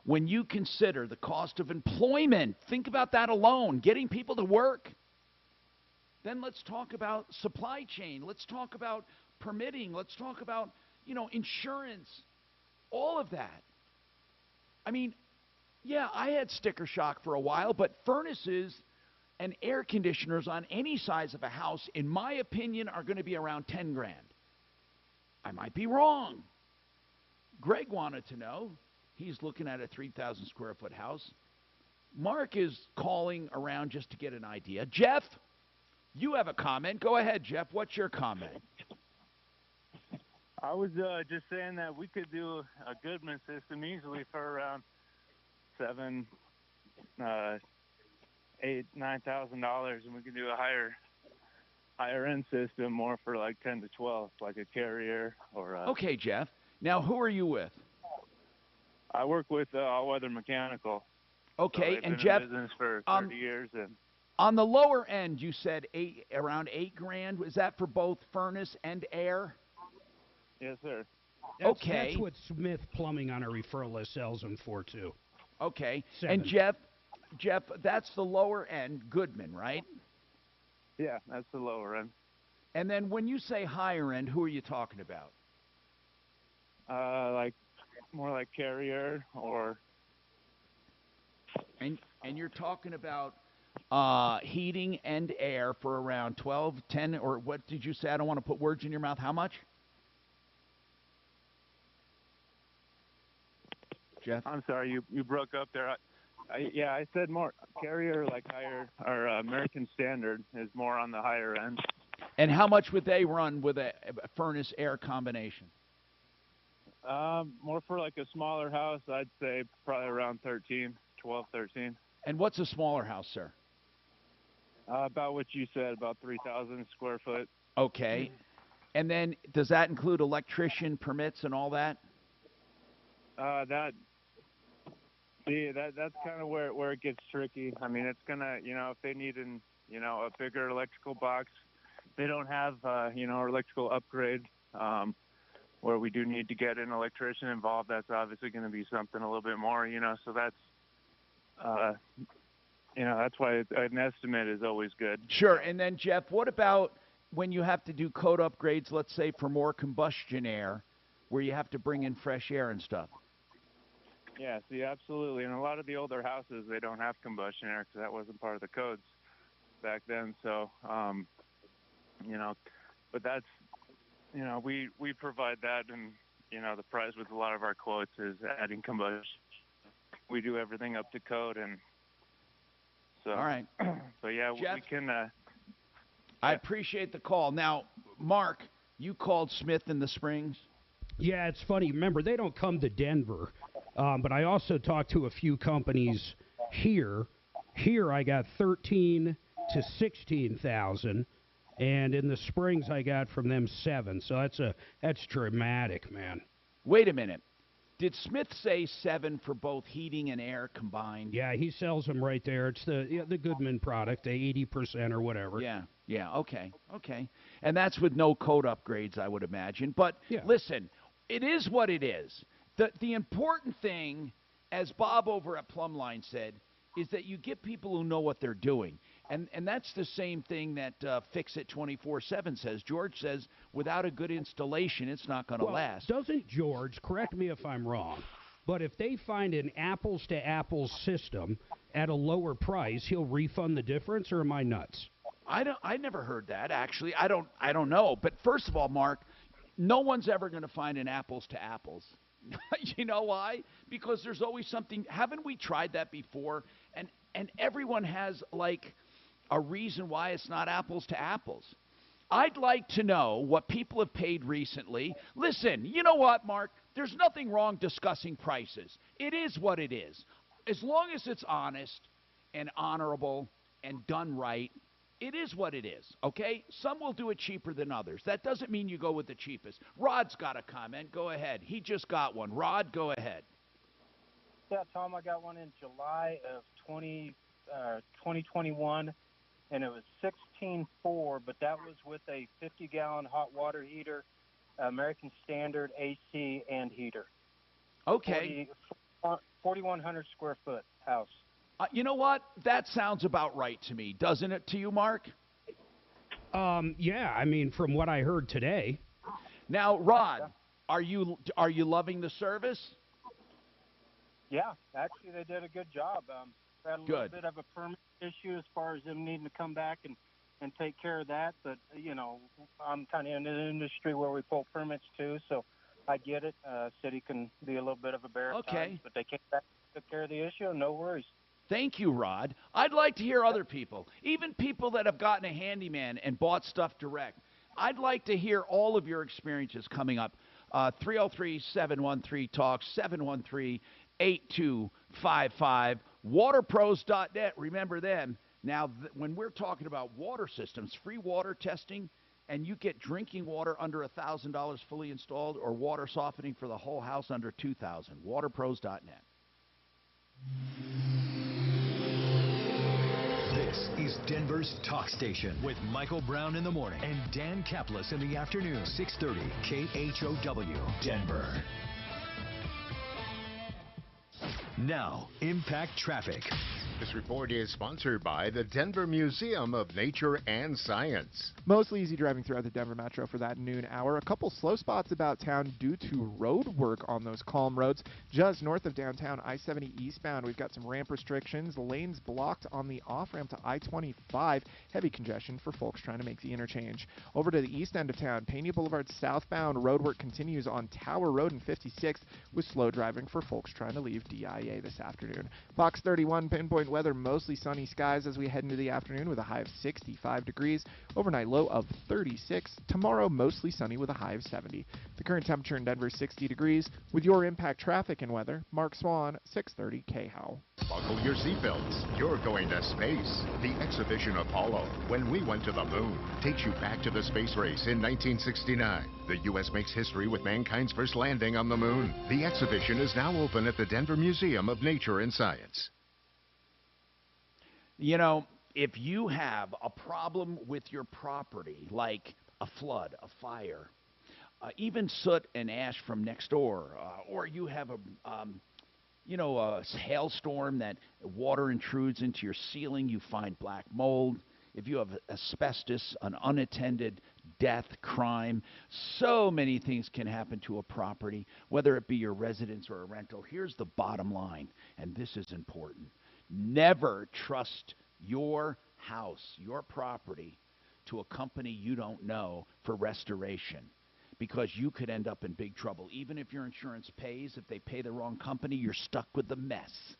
When you consider the cost of employment, think about that alone, getting people to work. Then let's talk about supply chain. Let's talk about permitting. Let's talk about, insurance, all of that. I mean, yeah, I had sticker shock for a while, but furnaces and air conditioners on any size of a house, in my opinion, are going to be around $10,000. I might be wrong. Greg wanted to know. He's looking at a 3,000 square foot house. Mark is calling around just to get an idea. Jeff, you have a comment. Go ahead, Jeff. What's your comment? I was just saying that we could do a Goodman system easily for around $7,000, $8,000, $9,000, and we could do a higher end system more for like 10 to 12, like a Carrier or. Okay, Jeff. Now, who are you with? I work with All Weather Mechanical. Okay, so and been Jeff, in business for 30 years. And on the lower end, you said around $8,000. Is that for both furnace and air? Yes, sir. Okay. That's what Smith Plumbing on a referral list sells them for, too. Okay. 7. And Jeff, that's the lower end, Goodman, right? Yeah, that's the lower end. And then when you say higher end, who are you talking about? Like more like Carrier or. And you're talking about heating and air for around 12, 10, or what did you say? I don't want to put words in your mouth. How much? Jeff? I'm sorry, you broke up there. I said more Carrier, like higher, or American Standard is more on the higher end. And how much would they run with a furnace air combination? More for like a smaller house, I'd say probably around 12, 13. And what's a smaller house, sir? About what you said, about 3,000 square foot. Okay. And then does that include electrician permits and all that? That's kind of where it gets tricky. I mean, it's gonna, if they need a bigger electrical box, they don't have, electrical upgrade, where we do need to get an electrician involved. That's obviously going to be something a little bit more, so that's, that's why an estimate is always good. Sure. And then, Jeff, what about when you have to do code upgrades, let's say for more combustion air, where you have to bring in fresh air and stuff? Yeah, see, absolutely. And a lot of the older houses, they don't have combustion air because that wasn't part of the codes back then. So, but that's, we provide that, and, the price with a lot of our quotes is adding combustion. We do everything up to code, and so. All right. So, yeah, Jeff, we can. I appreciate the call. Now, Mark, you called Smith in the Springs? Yeah, it's funny. Remember, they don't come to Denver. But I also talked to a few companies here. Here I got 13 to 16,000, and in the Springs I got from them 7. So that's dramatic, man. Wait a minute. Did Smith say 7 for both heating and air combined? Yeah, he sells them right there. It's the Goodman product, the 80% or whatever. Yeah, okay. And that's with no code upgrades, I would imagine. But listen, it is what it is. The important thing, as Bob over at Plumline said, is that you get people who know what they're doing. And that's the same thing that Fix It 24/7 says. George says, without a good installation, it's not going to last. Doesn't George, correct me if I'm wrong, but if they find an apples-to-apples system at a lower price, he'll refund the difference, or am I nuts? I never heard that, actually. I don't know. But first of all, Mark, no one's ever going to find an apples-to-apples. You know why? Because there's always something. Haven't we tried that before? And everyone has, like, a reason why it's not apples to apples. I'd like to know what people have paid recently. Listen, you know what, Mark? There's nothing wrong discussing prices. It is what it is. As long as it's honest and honorable and done right, it is what it is, okay? Some will do it cheaper than others. That doesn't mean you go with the cheapest. Rod's got a comment. Go ahead. He just got one. Rod, go ahead. Yeah, Tom, I got one in July of 2021, and it was $16,400, but that was with a 50-gallon hot water heater, American Standard AC and heater. Okay. 4,100 square foot house. You know what? That sounds about right to me. Doesn't it to you, Mark? Yeah, I mean, from what I heard today. Now, Rod, are you loving the service? Yeah, actually, they did a good job. Had a little bit of a permit issue as far as them needing to come back and take care of that. But, you know, I'm kind of in an industry where we pull permits too, so I get it. City can be a little bit of a bear at times, but they came back and took care of the issue, no worries. Thank you, Rod. I'd like to hear other people, even people that have gotten a handyman and bought stuff direct. I'd like to hear all of your experiences coming up. 303-713-TALK, 713-8255, waterpros.net. Remember them. Now, when we're talking about water systems, free water testing, and you get drinking water under $1,000 fully installed, or water softening for the whole house under $2,000, waterpros.net. This is Denver's Talk Station with Michael Brown in the morning and Dan Kaplis in the afternoon, 630 KHOW, Denver. Now, Impact Traffic. This report is sponsored by the Denver Museum of Nature and Science. Mostly easy driving throughout the Denver metro for that noon hour. A couple slow spots about town due to road work on those calm roads. Just north of downtown, I-70 eastbound, we've got some ramp restrictions. Lanes blocked on the off-ramp to I-25. Heavy congestion for folks trying to make the interchange. Over to the east end of town, Pena Boulevard southbound, road work continues on Tower Road and 56th with slow driving for folks trying to leave DIA this afternoon. Fox 31 pinpoint weather, mostly sunny skies as we head into the afternoon with a high of 65 degrees. Overnight low of 36. Tomorrow, mostly sunny with a high of 70. The current temperature in Denver is 60 degrees. With your Impact Traffic and weather, Mark Swan, 630 KHOW. Buckle your seatbelts. You're going to space. The exhibition Apollo, When We Went to the Moon, takes you back to the space race in 1969. The U.S. makes history with mankind's first landing on the moon. The exhibition is now open at the Denver Museum of Nature and Science. You know, if you have a problem with your property, like a flood, a fire, even soot and ash from next door, or you have a hailstorm that water intrudes into your ceiling, you find black mold. If you have asbestos, an unattended death, crime, so many things can happen to a property, whether it be your residence or a rental. Here's the bottom line, and this is important. Never trust your house, your property, to a company you don't know for restoration, because you could end up in big trouble. Even if your insurance pays, if they pay the wrong company, you're stuck with the mess.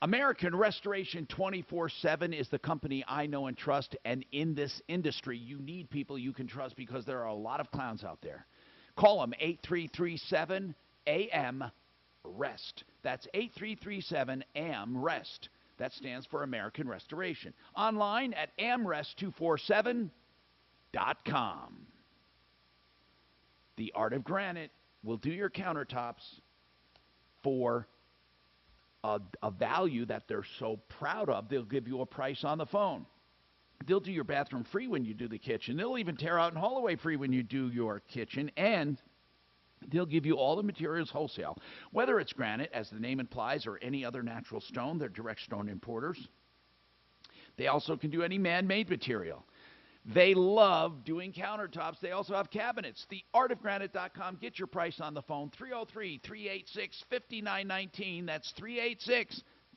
American Restoration 24/7 is the company I know and trust, and in this industry, you need people you can trust because there are a lot of clowns out there. Call them 8337-AM-REST. That's 8337-AM-REST. That stands for American Restoration. Online at amrest247.com. The Art of Granite will do your countertops. for a value that they're so proud of, they'll give you a price on the phone. They'll do your bathroom free when you do the kitchen. They'll even tear out and haul away free when you do your kitchen. And they'll give you all the materials wholesale, whether it's granite, as the name implies, or any other natural stone. They're direct stone importers. They also can do any man-made material. They love doing countertops. They also have cabinets. TheArtOfGranite.com. Get your price on the phone, 303-386-5919. That's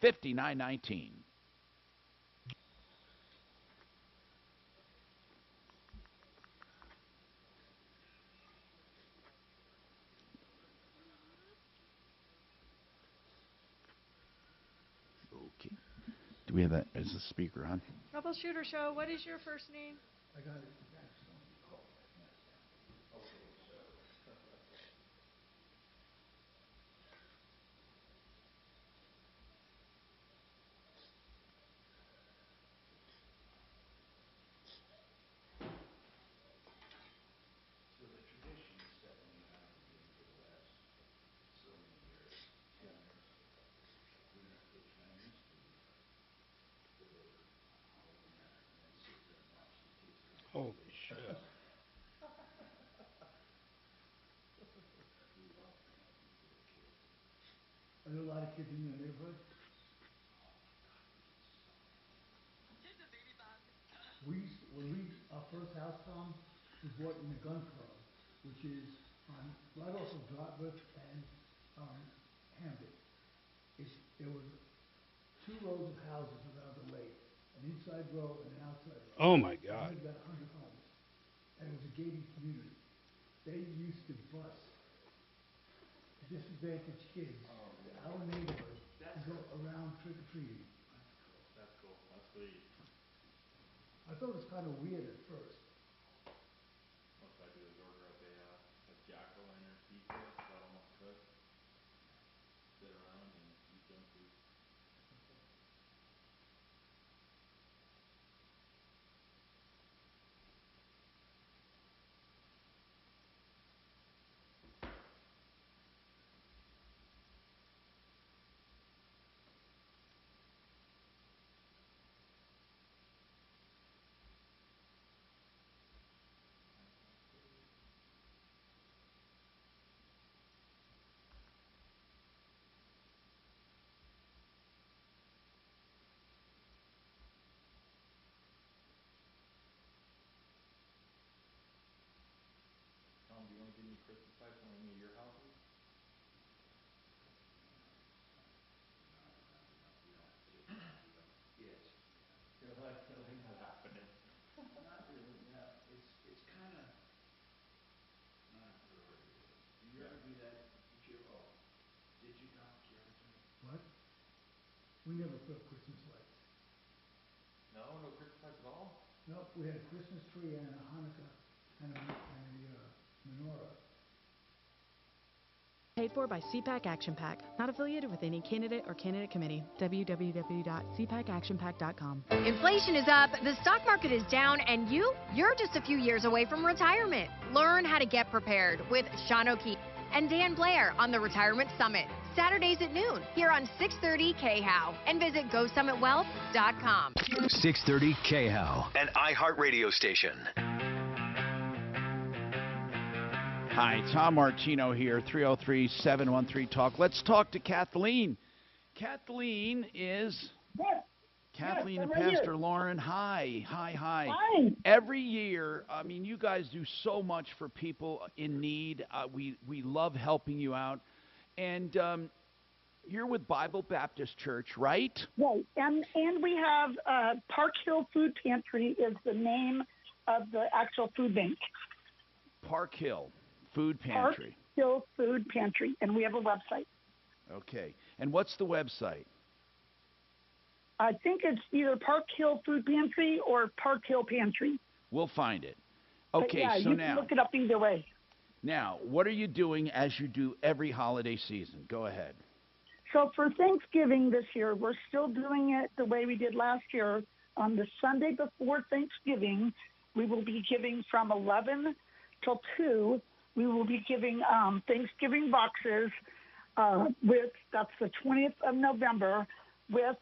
386-5919. Okay. Do we have that as a speaker on? Troubleshooter Show, what is your first name? I got it. Holy shit. Are there a lot of kids in your neighborhood? Our first house, Tom, was bought in the gun club, which is right off of Dartmouth and Hampton. There were 2 rows of houses around the lake, an inside row and an outside row. Oh, my God. Maybe about 100 homes. And it was a gated community. They used to bus disadvantaged kids to our neighborhood to go around trick-or-treating. That's cool. That's sweet. I thought it was kind of weird at first. What I do is order up a jack-o'-lantern pizza that's almost cooked. Sit around and eat junk food. Tom, do you want to give me Christmas lights on any of your houses? Yes. You're like not happening. Not really, no. It's kind of not really. Do you ever do that? Did you not? What? We never put up Christmas lights. No Christmas lights at all? No, we had a Christmas tree and a Hanukkah and a menorah. Paid for by CPAC Action Pack. Not affiliated with any candidate or candidate committee. www.cpacactionpack.com. Inflation is up, the stock market is down, and you're just a few years away from retirement. Learn how to get prepared with Sean O'Keefe and Dan Blair on the Retirement Summit. Saturdays at noon here on 630 KHOW. And visit GoSummitWealth.com. 630 KHOW, an iHeartRadio station. Hi, Tom Martino here, 303-713-TALK. Let's talk to Kathleen. Kathleen is... Yes. Kathleen yes, and right Pastor here. Lauren. Hi. Hi. Every year, I mean, you guys do so much for people in need. We love helping you out. And you're with Bible Baptist Church, right? Right. And we have Park Hill Food Pantry is the name of the actual food bank. Park Hill Food Pantry. Park Hill Food Pantry. And we have a website. Okay. And what's the website? I think it's either Park Hill Food Pantry or Park Hill Pantry. We'll find it. But Okay, yeah, so you now... can look it up either way. Now, what are you doing as you do every holiday season? Go ahead. So for Thanksgiving this year, we're still doing it the way we did last year. On the Sunday before Thanksgiving, we will be giving from 11 till 2. We will be giving Thanksgiving boxes That's the 20th of November, with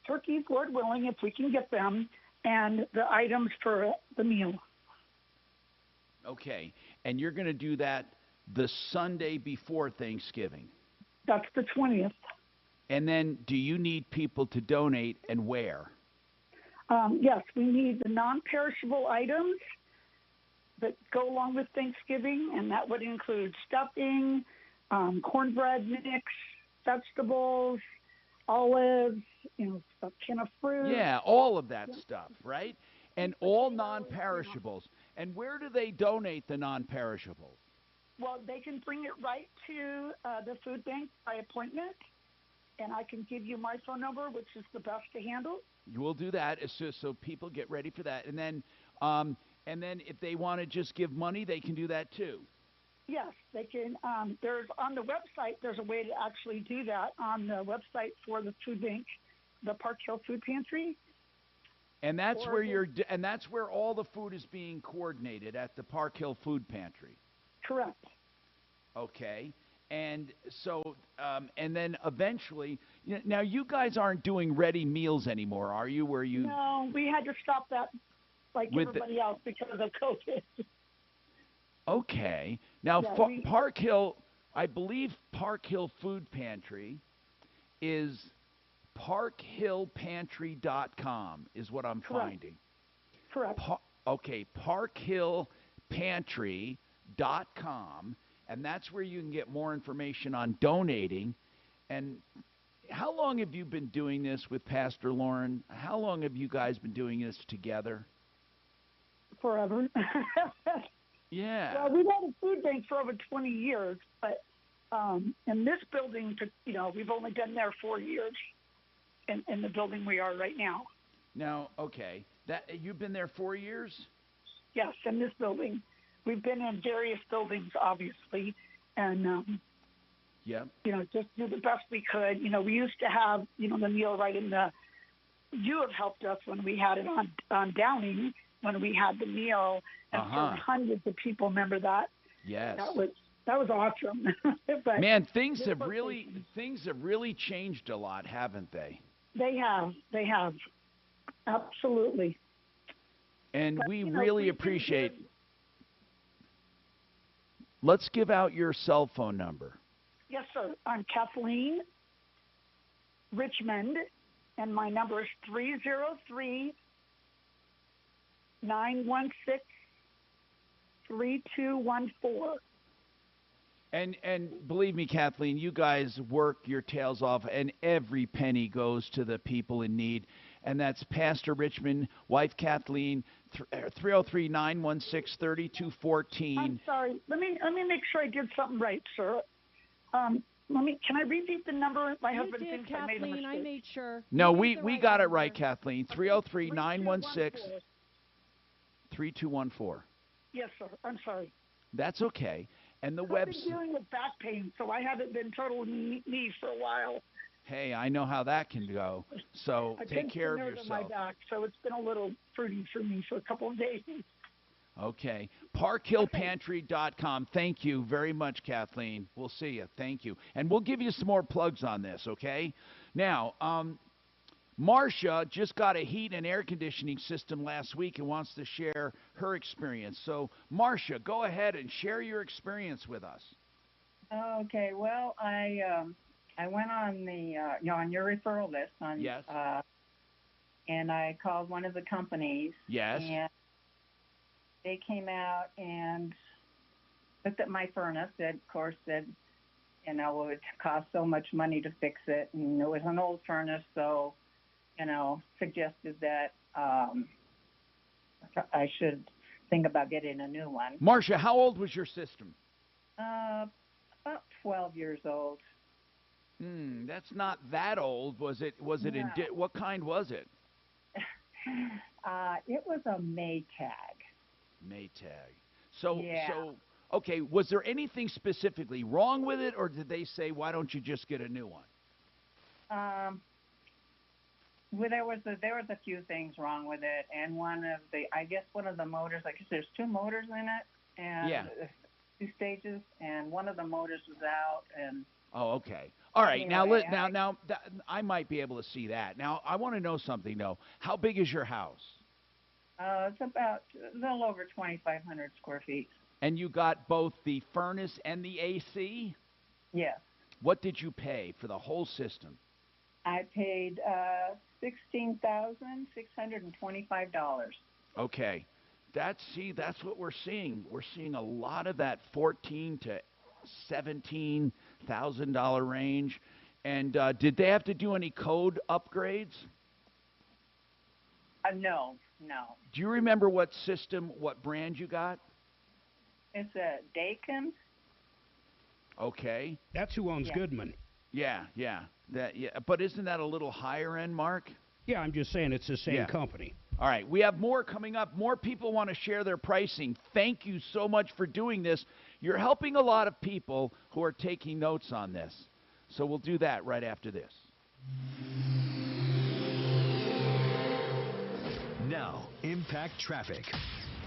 turkeys, Lord willing, if we can get them, and the items for the meal. Okay. And you're going to do that the Sunday before Thanksgiving. That's the 20th. And then do you need people to donate, and where? Yes, we need the non-perishable items that go along with Thanksgiving, and that would include stuffing, cornbread mix, vegetables, olives, a can of fruit. Yeah, all of that stuff, right? And all non-perishables. And where do they donate the non-perishables? Well, they can bring it right to the food bank by appointment, and I can give you my phone number, which is the best to handle. You will do that so people get ready for that. And then if they want to just give money, they can do that too. Yes, they can. There's on the website. There's a way to actually do that on the website for the food bank, the Park Hill Food Pantry. And that's where all the food is being coordinated, at the Park Hill Food Pantry. Correct. Okay. And so, and then eventually, now you guys aren't doing ready meals anymore, are you? No, we had to stop that like everybody else because of COVID. Okay. Now, Yeah, Park Hill, I believe Park Hill Food Pantry is parkhillpantry.com is what I'm finding. Correct. Okay, parkhillpantry.com, and that's where you can get more information on donating. And how long have you been doing this with Pastor Lauren? How long have you guys been doing this together? Forever. Yeah. Well, we've had a food bank for over 20 years, but in this building, we've only been there 4 years in the building we are right now. Now, okay, you've been there 4 years? Yes, in this building. We've been in various buildings, obviously, and yep. Just do the best we could. We used to have the meal right in the. You have helped us when we had it on Downing, when we had the meal, and served hundreds of people. Remember that? Yes. That was awesome. But man, things have really changed a lot, haven't they? They have. Absolutely. And we really appreciate. Let's give out your cell phone number. Yes, sir. I'm Kathleen Richmond, and my number is 303-916-3214. And believe me, Kathleen, you guys work your tails off, and every penny goes to the people in need. And that's Pastor Richmond, wife Kathleen, 303-916-3214. I'm sorry. Let me make sure I did something right, sir. Can I repeat the number? My husband thinks I made a mistake. I made sure. No, we got it right, Kathleen. 303-916-3214. Yes, sir. I'm sorry. That's okay. And the I've been dealing with back pain, so I haven't been totally knee for a while. Hey, I know how that can go. So take care of yourself. My back, so it's been a little fruity for me for a couple of days. Okay. parkhillpantry.com. Thank you very much, Kathleen. We'll see you. Thank you. And we'll give you some more plugs on this, okay? Now, Marcia just got a heat and air conditioning system last week and wants to share her experience. So, Marcia, go ahead and share your experience with us. Okay. Well, I went on the on your referral list yes. And I called one of the companies. Yes. And they came out and looked at my furnace. It would cost so much money to fix it, and it was an old furnace, so suggested that I should think about getting a new one. Marcia, how old was your system? About 12 years old. That's not that old. Was it? No. What kind was it? It was a Maytag. So, okay, was there anything specifically wrong with it, or did they say, why don't you just get a new one? Well, there was a few things wrong with it, and one of the motors, there's two motors in it, and 2 stages, and one of the motors was out, and Oh, okay. All right. Anyway, I might be able to see that. Now, I want to know something though. How big is your house? it's about a little over 2,500 square feet. And you got both the furnace and the AC? Yes. What did you pay for the whole system? I paid $16,625. Okay. That's what we're seeing. We're seeing a lot of that $14,000 to $17,000 range. And did they have to do any code upgrades? No. Do you remember what brand you got? It's a Dakin. Okay. That's who owns Goodman. Yeah. But isn't that a little higher end, Mark? Yeah, I'm just saying it's the same company. All right, we have more coming up. More people want to share their pricing. Thank you so much for doing this. You're helping a lot of people who are taking notes on this. So we'll do that right after this. Now, Impact Traffic.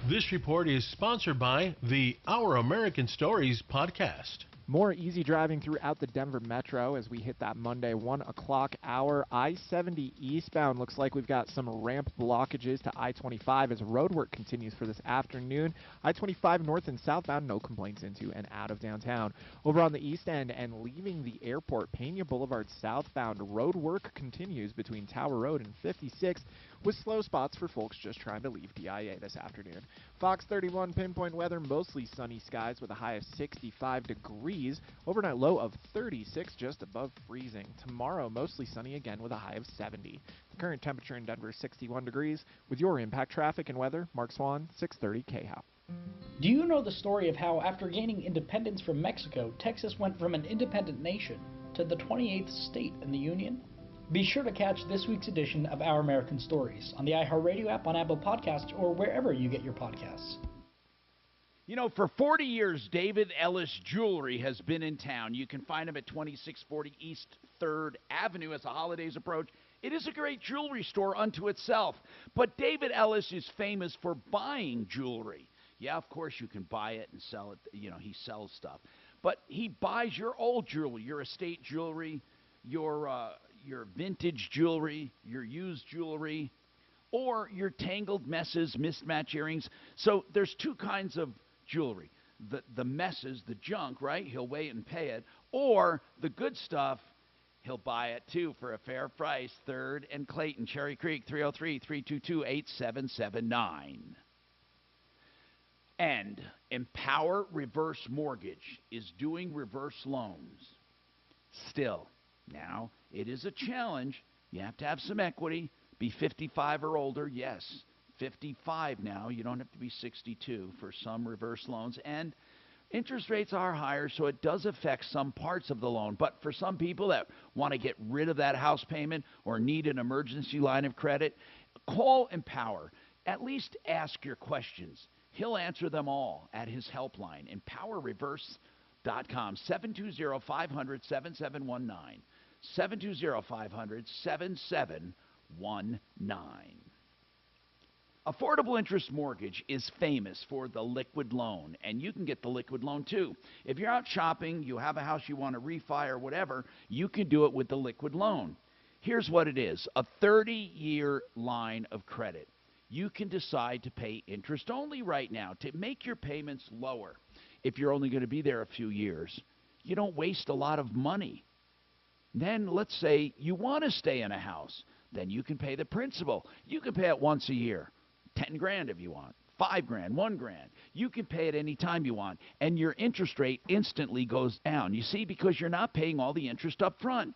This report is sponsored by the Our American Stories podcast. More easy driving throughout the Denver Metro as we hit that Monday 1 o'clock hour. I-70 eastbound looks like we've got some ramp blockages to I-25 as road work continues for this afternoon. I-25 north and southbound, no complaints into and out of downtown. Over on the east end and leaving the airport, Pena Boulevard southbound, road work continues between Tower Road and 56 with slow spots for folks just trying to leave DIA this afternoon. Fox 31 pinpoint weather, mostly sunny skies with a high of 65 degrees. Overnight low of 36, just above freezing. Tomorrow, mostly sunny again with a high of 70. The current temperature in Denver is 61 degrees. With your Impact Traffic and weather, Mark Swan, 630 KHOW. Do you know the story of how, after gaining independence from Mexico, Texas went from an independent nation to the 28th state in the Union? Be sure to catch this week's edition of Our American Stories on the iHeartRadio app, on Apple Podcasts, or wherever you get your podcasts. You know, for 40 years, David Ellis Jewelry has been in town. You can find him at 2640 East 3rd Avenue as the holidays approach. It is a great jewelry store unto itself. But David Ellis is famous for buying jewelry. Yeah, of course you can buy it and sell it. You know, he sells stuff. But he buys your old jewelry, your estate jewelry, your vintage jewelry, your used jewelry, or your tangled messes, mismatched earrings. So there's two kinds of jewelry. The messes, the junk, right? He'll wait and pay it. Or the good stuff, he'll buy it too for a fair price. 3rd and Clayton, Cherry Creek, 303-322-8779. And Empower Reverse Mortgage is doing reverse loans. Still, now, it is a challenge. You have to have some equity, be 55 or older. Yes, 55 now. You don't have to be 62 for some reverse loans. And interest rates are higher, so it does affect some parts of the loan. But for some people that want to get rid of that house payment or need an emergency line of credit, call Empower. At least ask your questions. He'll answer them all at his helpline, empowerreverse.com, 720-500-7719. 720-500-7719. Affordable Interest Mortgage is famous for the liquid loan, and you can get the liquid loan too. If you're out shopping, you have a house you want to refi or whatever, you can do it with the liquid loan. Here's what it is, a 30-year line of credit. You can decide to pay interest only right now to make your payments lower. If you're only going to be there a few years, you don't waste a lot of money. Then let's say you want to stay in a house. Then you can pay the principal. You can pay it once a year, 10 grand if you want, 5 grand, 1 grand. You can pay it any time you want, and your interest rate instantly goes down. You see, because you're not paying all the interest up front.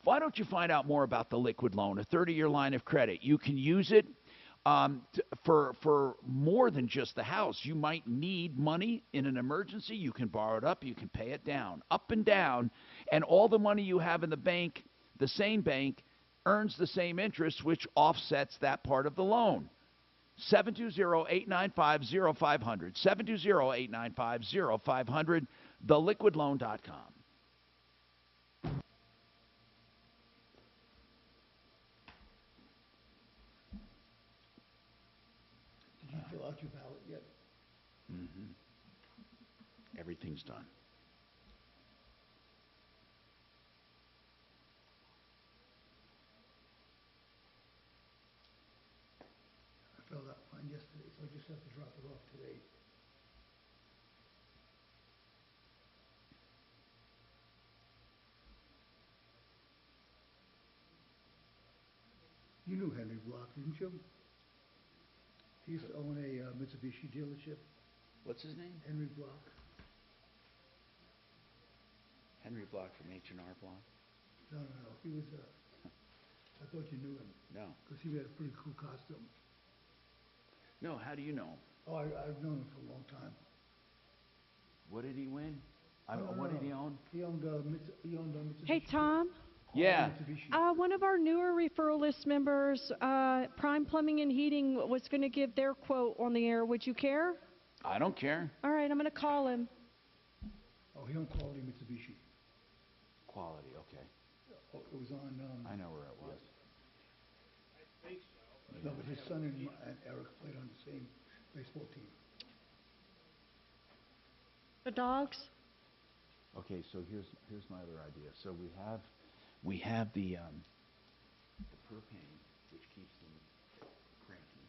Why don't you find out more about the liquid loan, a 30-year line of credit? You can use it for more than just the house. You might need money in an emergency. You can borrow it up. You can pay it down, up and down. And all the money you have in the bank, the same bank, earns the same interest, which offsets that part of the loan. 720-895-0500. 720-895-0500. TheLiquidLoan.com. Did you fill out your ballot yet? everything's done. I filled out mine yesterday, so I just have to drop it off today. You knew Henry Block, didn't you? He used to own a Mitsubishi dealership. What's his name? Henry Block. Henry Block from H&R Block? No. He was, I thought you knew him. No. Because he had a pretty cool costume. No, how do you know? Oh, I've known him for a long time. What did he win? What did he own? He owned Mitsubishi. Hey, Tom. Yeah. One of our newer referral list members, Prime Plumbing and Heating, was going to give their quote on the air. Would you care? I don't care. All right, I'm going to call him. Oh, he owned Quality Mitsubishi. Quality, okay. Oh, it was on, I know where it was. no, but his son and Eric played on the same baseball team. The dogs? Okay, so here's my other idea. So we have the propane, which keeps them cranky.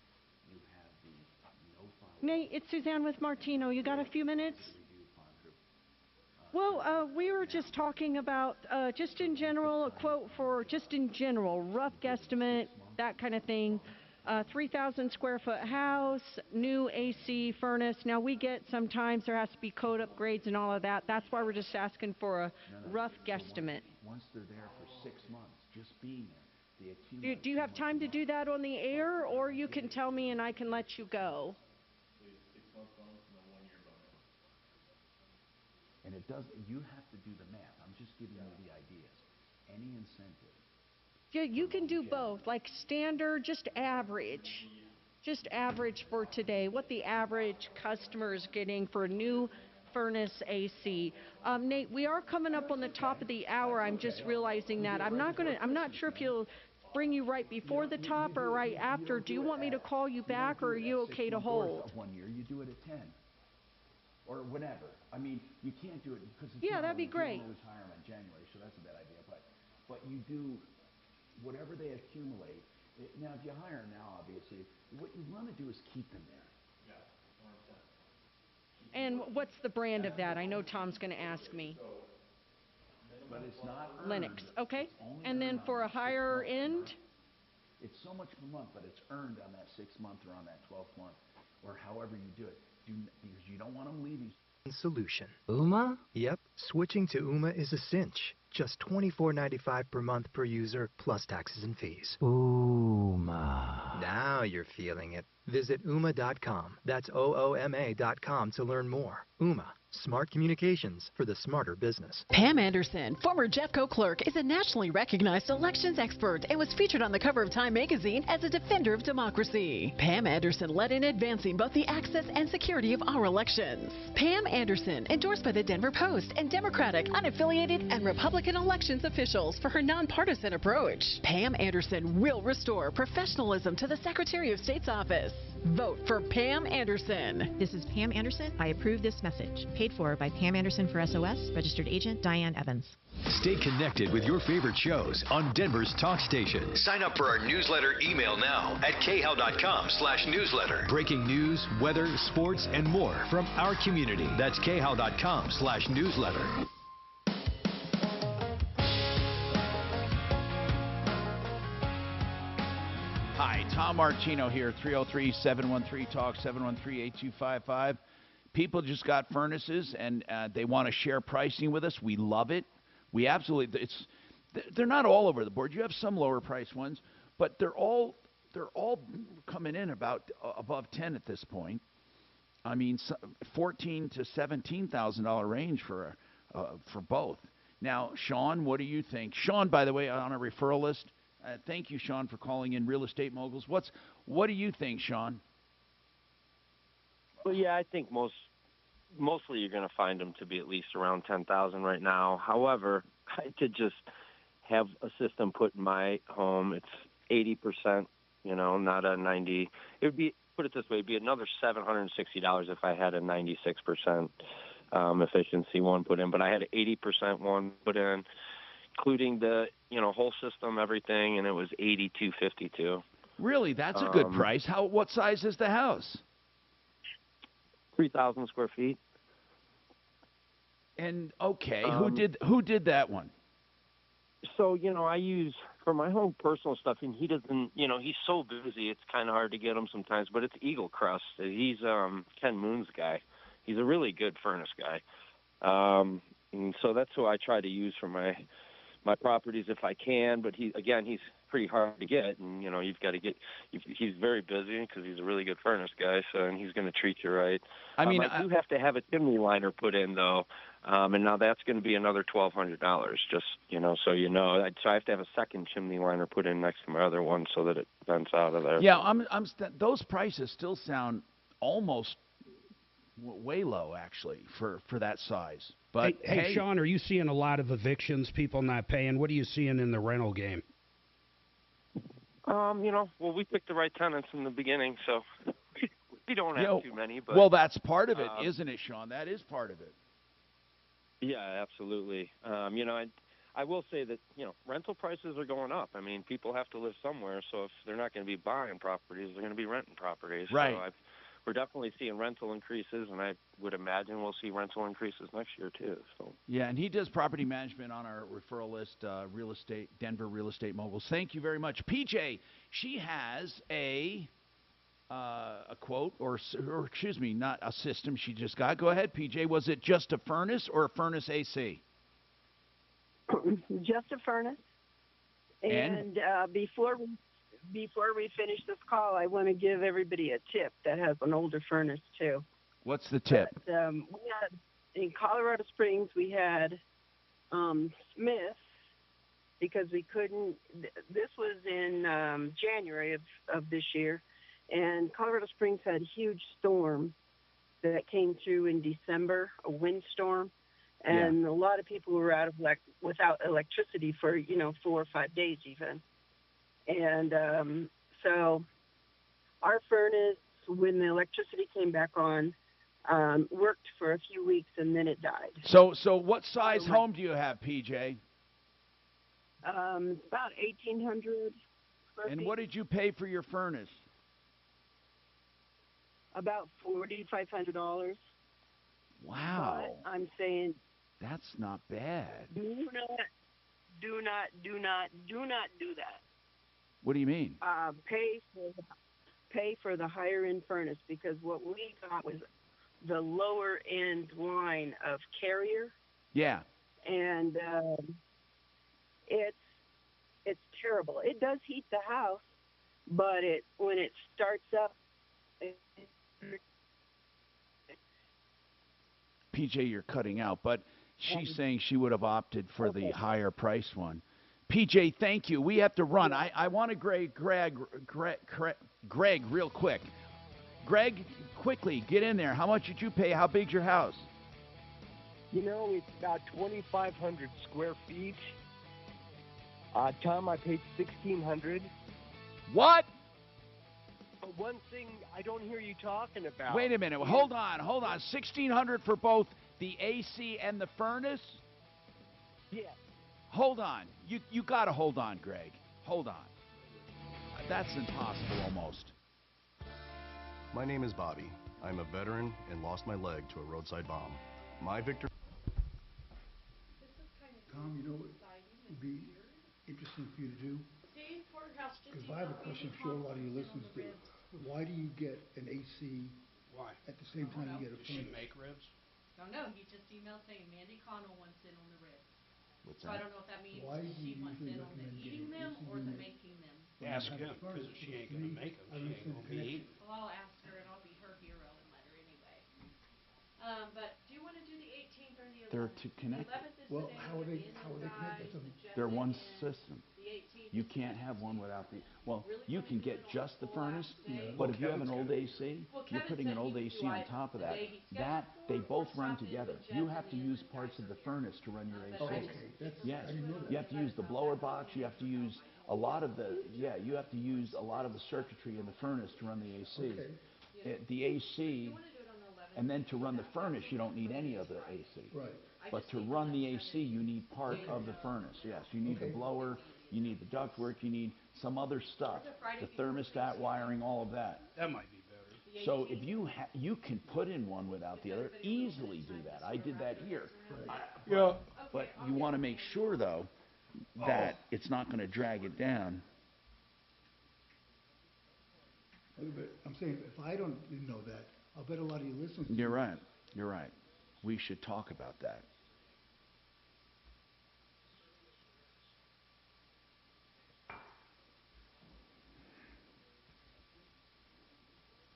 You have the no fire. Nate, it's Suzanne with Martino. You got a few minutes? Well, we were just talking about, just in general, a quote for, just in general, rough guesstimate, that kind of thing. 3,000 square foot house, new AC furnace. Now we get sometimes there has to be code upgrades and all of that. That's why we're just asking for a rough guesstimate. Once they're there for 6 months, just being there, they accumulate. Do you have time to do that on the air, or you can tell me and I can let you go? And it does. You have to do the math. I'm just giving you the ideas. Any incentive. Yeah, you can do both, like standard, just average for today, what the average customer is getting for a new furnace AC. Nate, we are coming up on the top of the hour. I'm just realizing that. I'm not sure if he'll bring you right before the top or right after. Do you want me to call you back, or are you okay to hold? 1 year, you do it at 10. Or whatever. I mean, you can't do it because it's Yeah, that'd be great. Retirement in January, so that's a bad idea. But you do whatever they accumulate. Now, if you hire them now, obviously, what you want to do is keep them there. And what's the brand of that? I know Tom's going to ask me. But it's not Linux, earned. okay. And then for a higher end? It's so much per month, but it's earned on that 6th month or on that 12th month, or however you do it. Because you don't want them leaving. Solution. Uma? Yep. Switching to Uma is a cinch. Just $24.95 per month per user, plus taxes and fees. Uma. Now you're feeling it. Visit Uma.com. That's OOMA.com to learn more. Uma. Smart communications for the smarter business. Pam Anderson, former Jeffco clerk, is a nationally recognized elections expert and was featured on the cover of Time magazine as a defender of democracy. Pam Anderson led in advancing both the access and security of our elections. Pam Anderson, endorsed by the Denver Post and Democratic, unaffiliated, and Republican elections officials for her nonpartisan approach. Pam Anderson will restore professionalism to the Secretary of State's office. Vote for Pam Anderson. This is Pam Anderson. I approve this message. Paid for by Pam Anderson for SOS, registered agent Diane Evans. Stay connected with your favorite shows on Denver's talk station. Sign up for our newsletter email now at khow.com/newsletter. Breaking news, weather, sports, and more from our community. That's khow.com/newsletter. Hi, Tom Martino here, 303-713-TALK, 713-8255. People just got furnaces, and they want to share pricing with us. We love it. We absolutely, they're not all over the board. You have some lower price ones, but they're all coming in about above 10 at this point. I mean, $14,000 to $17,000 range for both. Now, Sean, what do you think? Sean, by the way, on a referral list. Thank you, Sean, for calling in Real Estate Moguls. What do you think, Sean? Well, yeah, I think mostly you're going to find them to be at least around 10,000 right now. However, I could just have a system put in my home. It's 80%, not a 90. It would be, put it this way, it'd be another $760 if I had a 96% efficiency one put in, but I had an 80% one put in, including the whole system, everything, and it was 8252. Really, that's a good price. What size is the house? 3,000 square feet. And okay, who did that one? So I use for my home personal stuff, and he doesn't. He's so busy, it's kind of hard to get him sometimes. But it's Eagle Crust. He's Ken Moon's guy. He's a really good furnace guy. And so that's who I try to use for my properties if I can. But he's pretty hard to get, and you've got to get. He's very busy because he's a really good furnace guy. So and he's going to treat you right. I do have to have a chimney liner put in though. And now that's going to be another $1,200, just, so So I have to have a second chimney liner put in next to my other one so that it vents out of there. Yeah, those prices still sound almost way low, actually, for that size. But hey, Sean, are you seeing a lot of evictions, people not paying? What are you seeing in the rental game? Well, we picked the right tenants in the beginning, so we don't have too many. But well, that's part of it, isn't it, Sean? That is part of it. Yeah, absolutely. I will say that, rental prices are going up. I mean, people have to live somewhere, so if they're not going to be buying properties, they're going to be renting properties. Right. So we're definitely seeing rental increases, and I would imagine we'll see rental increases next year, too. So. Yeah, and he does property management on our referral list, real estate, Denver Real Estate Moguls. Thank you very much. PJ, she has a quote, or excuse me, not a system she just got. Go ahead, PJ. Was it just a furnace or a furnace AC? Just a furnace. And before we finish this call, I want to give everybody a tip that has an older furnace too. What's the tip? But, we had in Colorado Springs. We had Smith because we couldn't. This was in January of this year. And Colorado Springs had a huge storm that came through in December, a windstorm, and a lot of people were without electricity for 4 or 5 days even. And so our furnace, when the electricity came back on, worked for a few weeks and then it died. So what size home do you have, PJ? It's about 1,800 square And feet. what did you pay for your furnace? About $4,500. Wow. But I'm saying that's not bad. Do not do that. What do you mean? Pay for the higher end furnace, because what we got was the lower end line of Carrier. Yeah. And it's terrible. It does heat the house, but when it starts up. PJ, you're cutting out, but she's saying she would have opted for the higher price one. PJ, thank you. We have to run. I want to Greg real quick. Greg, quickly, get in there. How much did you pay? How big's your house? It's about 2,500 square feet. Tom, I paid $1,600. What? But one thing I don't hear you talking about. Wait a minute. Hold on. $1,600 for both the AC and the furnace? Yeah. Hold on. You got to hold on, Greg. Hold on. That's impossible almost. My name is Bobby. I'm a veteran and lost my leg to a roadside bomb. My victory... Tom, what would be interesting for you to do? Because I have a question I'm sure a lot of your listeners do. Why do you get an AC at the same time you get a furnace? Does she make ribs? Don't know. He just emailed saying Mandy Connell wants in on the ribs. What's so that? I don't know if that means Why do she you wants in on the recommend eating getting them AC or the unit? making them. Ask him, because she ain't going to make them. She ain't going to be eating. Well, I'll ask her, and I'll be her hero and let her anyway. But do you want to do the 18th or the 11th? They're to connect. The 11th is Well, the day how are with they the connected? inside, They're one and system. the 18th You is can't have one without the... Well, you can get just the furnace, day. but if you have an old AC, Well, you're Kevin putting said an old he AC could do on it top of the that. day he's That, scheduled they for, both or run stop in together. with You Jeff have and to the use other parts guys of the are furnace to run your AC. Yes. I didn't know that. You have to use the blower box. You have to use a lot of the... Yeah, you have to use a lot of the circuitry in the furnace to run the AC. Okay. The AC... And then to run the furnace, you don't need any of the AC. Right. But to run the AC, you need part of the furnace, yes. You need the blower, you need the ductwork, you need some other stuff. The thermostat wiring, all of that. That might be better. So if you can put in one without the other, easily do that. I did that here. Yeah. But you want to make sure, though, that it's not going to drag it down. But I'm saying, if I didn't know that, I'll bet a lot of you listeners. You're right. You're right. We should talk about that.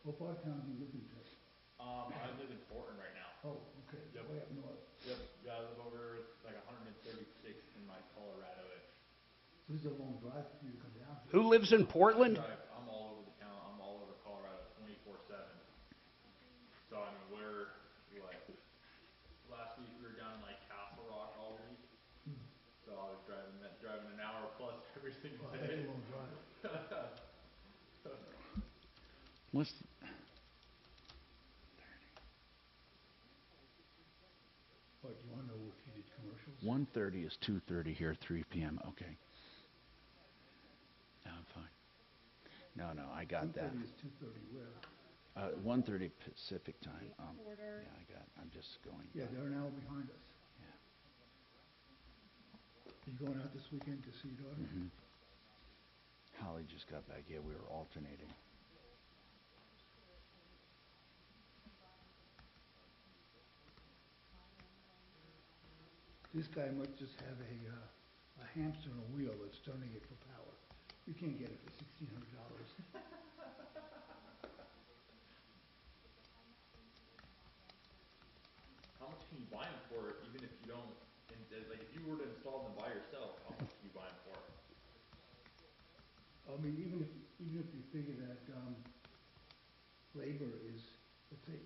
What part of town do you live in, Ted? I live in Thornton right now. Oh, okay. Yep. Way up north. Yep. Yeah, I live over like 136th in my Colorado-ish. So this is a long drive for you to come down. Who lives in Portland? I'm all over the town. I'm all over Colorado 24/7. So I mean, we're what? Last week we were down in like Castle Rock all week. So I was driving an hour plus every single Well, day. that's a long drive. What's What, do you want to know if you did commercials? 1:30 is 2:30 here, 3 p.m. Okay. No, I'm fine. No, I got that. 1:30 is 2:30 where? 1:30 Pacific time. Yeah, I'm just going. Yeah, they're an hour behind us. Yeah. Are you going out this weekend to see your daughter? Mm-hmm. Holly just got back. Yeah, we were alternating. This guy might just have a hamster on a wheel that's turning it for power. You can't get it for $1,600. How much can you buy them for, even if you don't? Like, if you were to install them by yourself, how much can you buy them for? I mean, even if you figure that labor is, let's say,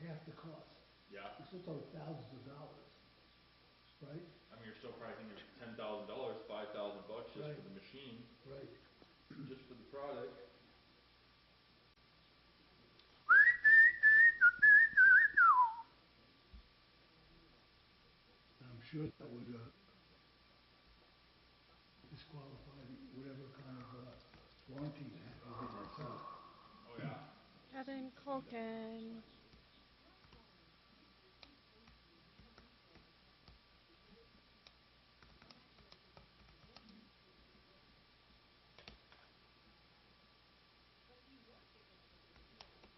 half the cost, Yeah. you're still talking thousands of dollars, right? I mean, you're still probably thinking $10,000, $5,000 just Right. for the machine, Right. just for the product. I'm sure that would disqualify whatever kind of warranty you have to give yourself. Oh yeah. Kevin Culkin.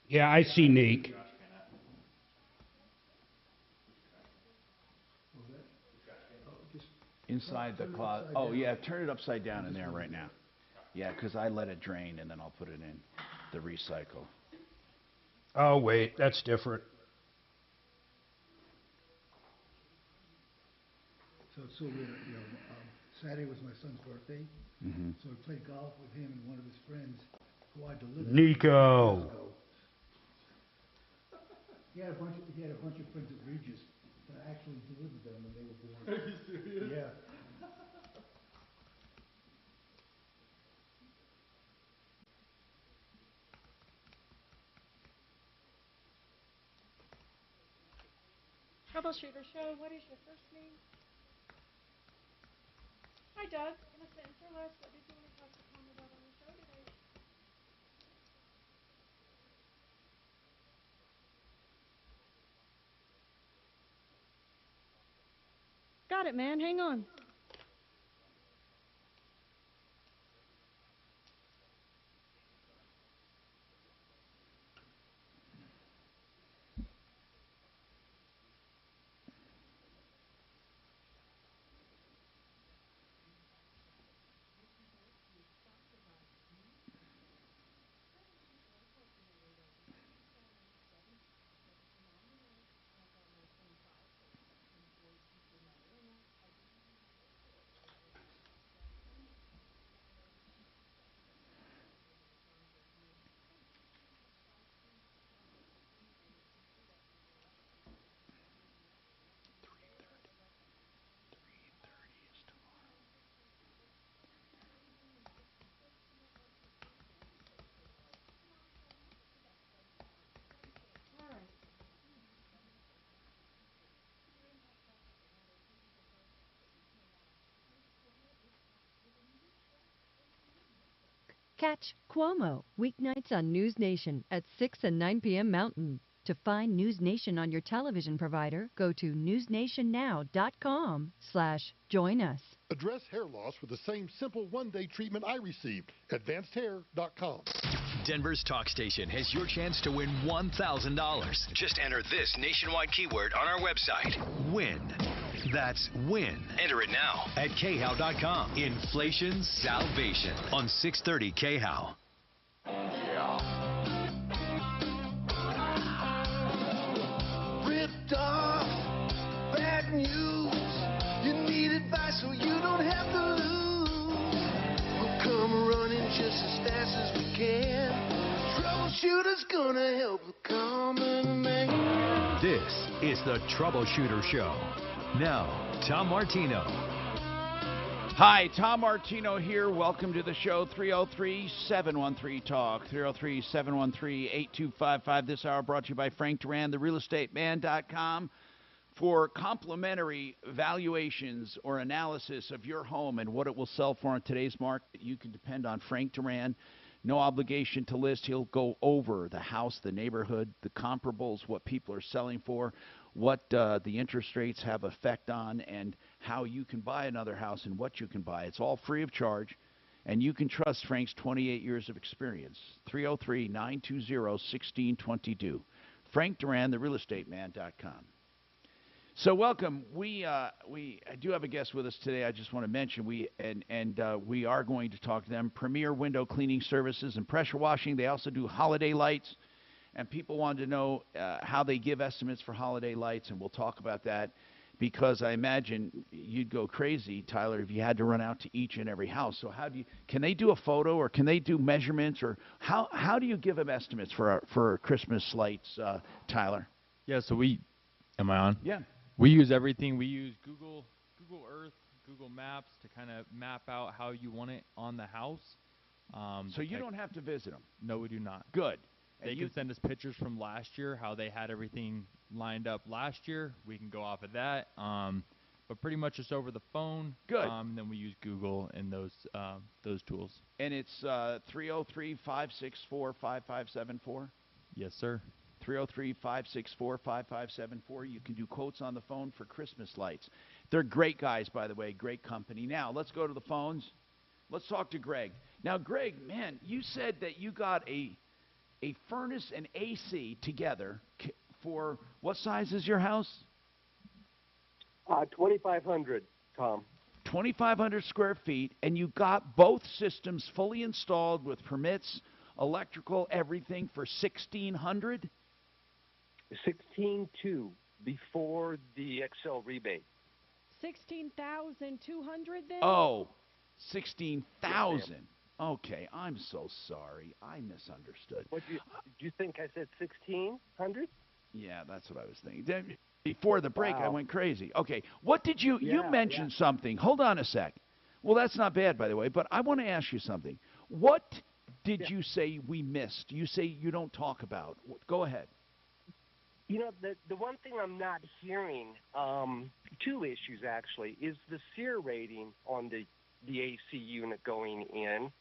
Yeah, I see Neek. Inside the closet. Oh, yeah, turn it upside down in there right now. Yeah, because I let it drain, and then I'll put it in the recycle. Oh, wait, that's different. So it's so weird, Saturday was my son's birthday, Mm-hmm. so I played golf with him and one of his friends who I delivered. Nico. years ago. He had a bunch of friends at Regis that actually delivered them when they were born. Are you serious? Yeah. Troubleshooter show, what is your first name? Hi, Doug. In a sentence or less, what did you want to talk to Tom about on the show today? Got it, man. Hang on. Catch Cuomo weeknights on News Nation at 6 and 9 p.m. Mountain. To find News Nation on your television provider, go to newsnationnow.com/join us. Address hair loss with the same simple one-day treatment I received. AdvancedHair.com. Denver's talk station has your chance to win $1,000. Just enter this nationwide keyword on our website. Win. That's win. Enter it now at khow.com. Inflation salvation on 630 KHOW. Ripped off, bad news. You need advice so you don't have to lose. We'll come running just as fast as we can. Troubleshooter's gonna help the common man. This is the Troubleshooter Show. Now, Tom Martino. Hi, Tom Martino here. Welcome to the show. 303-713-TALK. 303-713-8255. This hour brought to you by Frank Duran, therealestateman.com. For complimentary valuations or analysis of your home and what it will sell for in today's market, you can depend on Frank Duran. No obligation to list. He'll go over the house, the neighborhood, the comparables, what people are selling for, what the interest rates have effect on, and how you can buy another house and what you can buy. It's all free of charge, and you can trust Frank's 28 years of experience. 303-920-1622. Frank Duran, therealestateman.com. So welcome. We do have a guest with us today. I just want to mention we are going to talk to them. Premier Window Cleaning Services and Pressure Washing. They also do holiday lights, and people wanted to know how they give estimates for holiday lights, and we'll talk about that because I imagine you'd go crazy, Tyler, if you had to run out to each and every house. So can they do a photo, or can they do measurements, or how do you give them estimates for Christmas lights, Tyler? Yeah, so am I on? Yeah. We use everything. We use Google Earth, Google Maps to kind of map out how you want it on the house. So you don't have to visit them? No, we do not. Good. They can send us pictures from last year, how they had everything lined up last year. We can go off of that. But pretty much just over the phone. Good. And then we use Google and those tools. And it's 303-564-5574? Yes, sir. 303-564-5574. You can do quotes on the phone for Christmas lights. They're great guys, by the way, great company. Now, let's go to the phones. Let's talk to Greg. Now, Greg, man, you said that you got a furnace and AC together for what size is your house? 2,500, Tom. 2,500 square feet, and you got both systems fully installed with permits, electrical, everything for $1,600? 16.2 before the Excel rebate. 16,200 then? Oh, 16,000. Okay, I'm so sorry. I misunderstood. What do you think I said 1,600? Yeah, that's what I was thinking. Then, before the break, I Wow. went crazy. Okay, what did you mentioned something. Hold on a sec. Well, that's not bad, by the way, but I want to ask you something. What did you say we missed? You say you don't talk about. Go ahead. You know, the one thing I'm not hearing, two issues actually, is the SEER rating on the AC unit going in,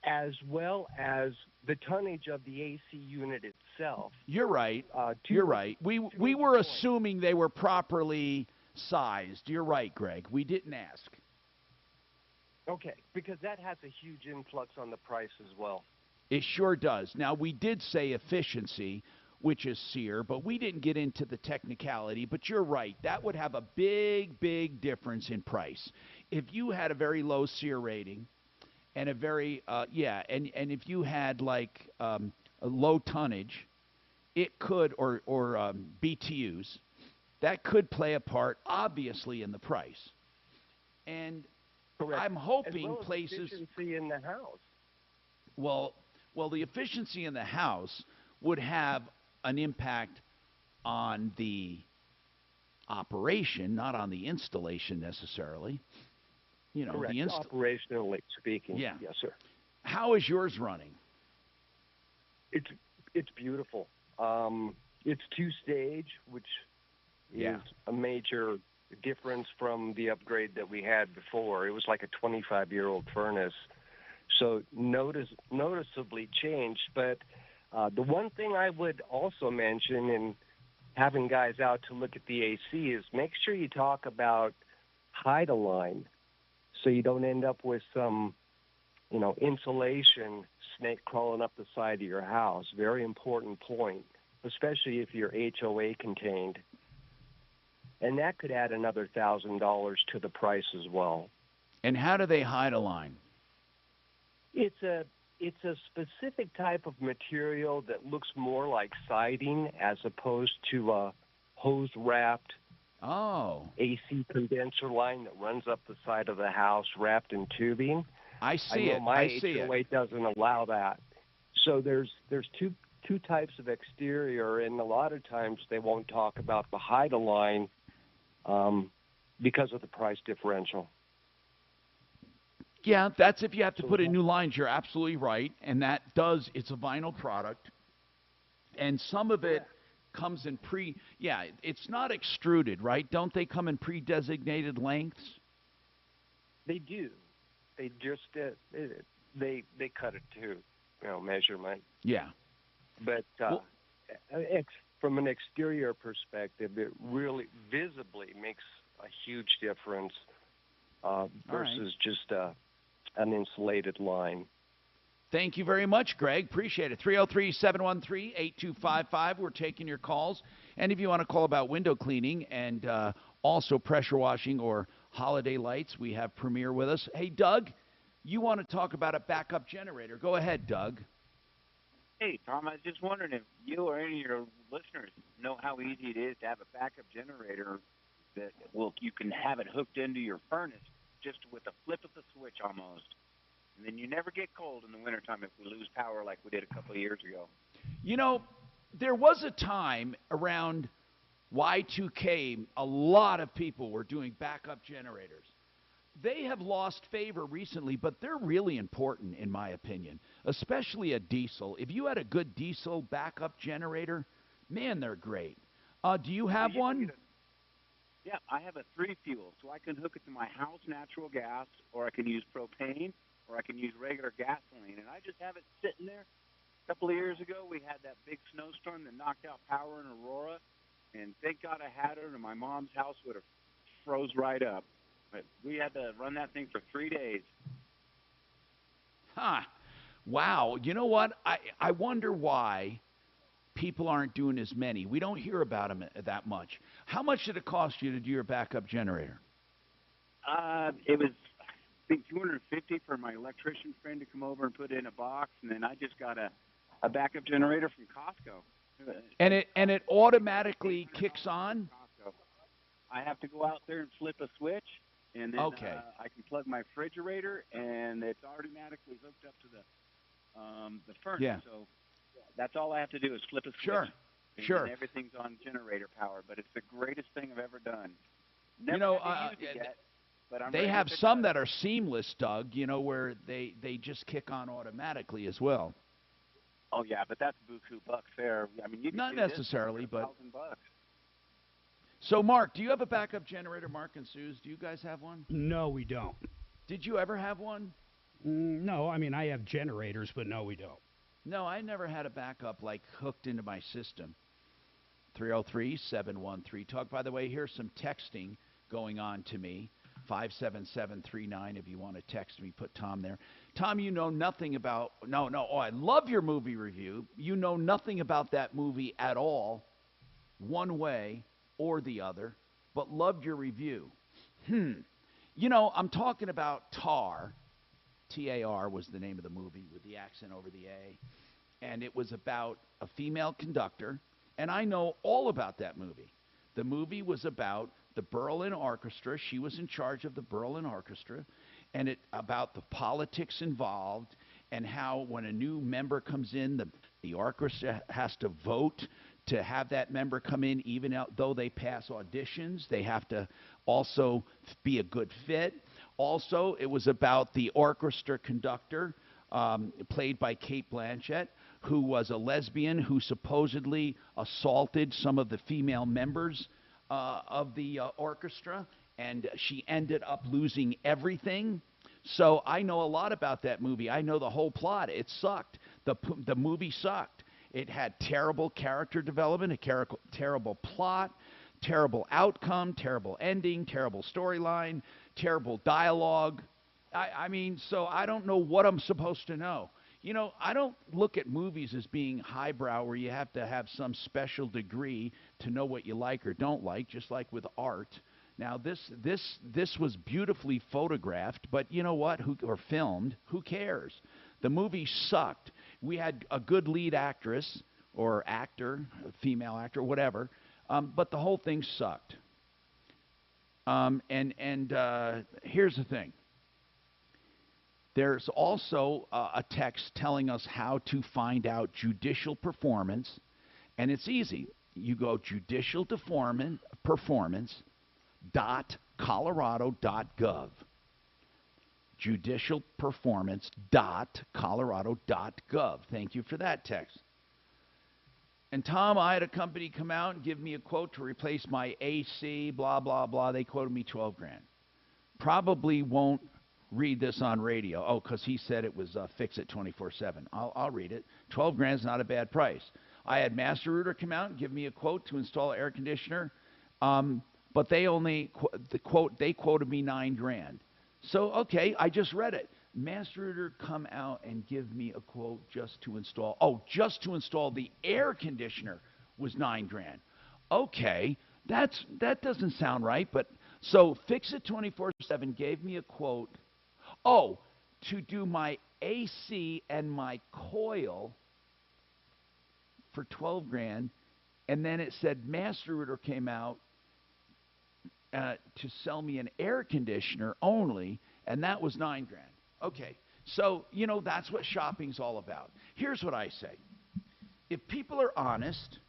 as well as the tonnage of the AC unit itself. You're right. You're right. We were assuming they were properly sized. You're right, Greg. We didn't ask. Okay, because that has a huge influx on the price as well. It sure does. Now, we did say efficiency, which is SEER, but we didn't get into the technicality. But you're right. That would have a big, big difference in price. If you had a very low SEER rating and a very, and if you had like a low tonnage, it could, or BTUs, that could play a part, obviously, in the price. And correct. I'm hoping as well as places. Efficiency in the house. Well, the efficiency in the house would have an impact on the operation, not on the installation necessarily. You know, correct. Operationally speaking. Yeah. Yes, sir. How is yours running? It's beautiful. It's two-stage, which is a major difference from the upgrade that we had before. It was like a 25-year-old furnace. so noticeably changed. But the one thing I would also mention in having guys out to look at the AC is make sure you talk about hide a line, so you don't end up with some, insulation snake crawling up the side of your house. Very important point, especially if you're HOA contained. And that could add another $1,000 to the price as well. And how do they hide a line? It's a specific type of material that looks more like siding as opposed to a hose-wrapped AC condenser line that runs up the side of the house wrapped in tubing. I see it. My I see HOA it. doesn't allow that. So there's two types of exterior, and a lot of times they won't talk about the hide a line because of the price differential. Yeah, that's if you have to put in new lines. You're absolutely right, and it's a vinyl product, and some of it comes in it's not extruded, right? Don't they come in pre-designated lengths? They do. They just they cut it to measurement. Yeah. But from an exterior perspective, it really visibly makes a huge difference versus just an insulated line. Thank you very much, Greg. Appreciate it. 303-713-8255. We're taking your calls. And if you want to call about window cleaning and also pressure washing or holiday lights, we have Premier with us. Hey, Doug, you want to talk about a backup generator. Go ahead, Doug. Hey, Tom, I was just wondering if you or any of your listeners know how easy it is to have a backup generator that you can have it hooked into your furnace just with a flip of the switch almost. And then you never get cold in the wintertime if we lose power like we did a couple of years ago. There was a time around Y2K, a lot of people were doing backup generators. They have lost favor recently, but they're really important in my opinion, especially a diesel. If you had a good diesel backup generator, man, they're great. Do you have one? Yeah, I have a 3-fuel, so I can hook it to my house natural gas, or I can use propane, or I can use regular gasoline, and I just have it sitting there. A couple of years ago, we had that big snowstorm that knocked out power in Aurora, and thank God I had it, or my mom's house would have froze right up. But we had to run that thing for 3 days. Wow. You know what? I wonder why people aren't doing as many. We don't hear about them that much. How much did it cost you to do your backup generator? It was, I think, $250 for my electrician friend to come over and put it in a box, and then I just got a backup generator from Costco. And it automatically kicks on? I have to go out there and flip a switch, and then Okay. I can plug my refrigerator, and it's automatically hooked up to the furnace. Yeah. So that's all I have to do is flip a switch. Sure. And Sure. then everything's on generator power, but it's the greatest thing I've ever done. Never had to use it yet, but I'm they ready have to pick some it up. that are seamless, Doug, where they just kick on automatically as well. Oh yeah, but that's buku bucks there. I mean, you can Not do this necessarily, for but $1,000. So, Mark, do you have a backup generator? Mark and Suze, do you guys have one? No, we don't. Did you ever have one? No, I mean, I have generators, but no, we don't. No, I never had a backup like hooked into my system. 303-713-TALK. By the way, here's some texting going on to me. 57739 if you want to text me, put Tom there. Tom, you know nothing about, I love your movie review. You know nothing about that movie at all, one way or the other, but loved your review. I'm talking about Tar. T-A-R was the name of the movie with the accent over the A. And it was about a female conductor, and I know all about that movie. The movie was about the Berlin Orchestra. She was in charge of the Berlin Orchestra, and about the politics involved and how when a new member comes in, the orchestra has to vote to have that member come in, even though they pass auditions. They have to also be a good fit. Also, it was about the orchestra conductor, played by Cate Blanchett, who was a lesbian who supposedly assaulted some of the female members of the orchestra, and she ended up losing everything. So I know a lot about that movie. I know the whole plot. It sucked. The movie sucked. It had terrible character development, a terrible plot, terrible outcome, terrible ending, terrible storyline, terrible dialogue. I mean, so I don't know what I'm supposed to know. You know, I don't look at movies as being highbrow where you have to have some special degree to know what you like or don't like, just like with art. Now, this was beautifully photographed, but you know what? Or filmed. Who cares? The movie sucked. We had a good lead actress or actor, a female actor, whatever, but the whole thing sucked. Here's the thing. There's also a text telling us how to find out judicial performance, and it's easy. You go judicialperformance.colorado.gov. Judicialperformance.colorado.gov. Thank you for that text. And Tom, I had a company come out and give me a quote to replace my AC, blah, blah, blah. They quoted me $12,000. Probably won't read this on radio. Oh, because he said it was Fix It 24/7. I'll read it. $12,000 is not a bad price. I had Master Rooter come out and give me a quote to install an air conditioner, but they only they quoted me $9,000. So okay, I just read it. Master Rooter come out and give me a quote just to install. Oh, just to install the air conditioner was $9,000. Okay, that doesn't sound right. But so Fix It 24/7 gave me a quote. Oh, to do my AC and my coil for $12,000, and then it said Master Rooter came out to sell me an air conditioner only, and that was $9,000. Okay, so you know that's what shopping's all about. Here's what I say: if people are honest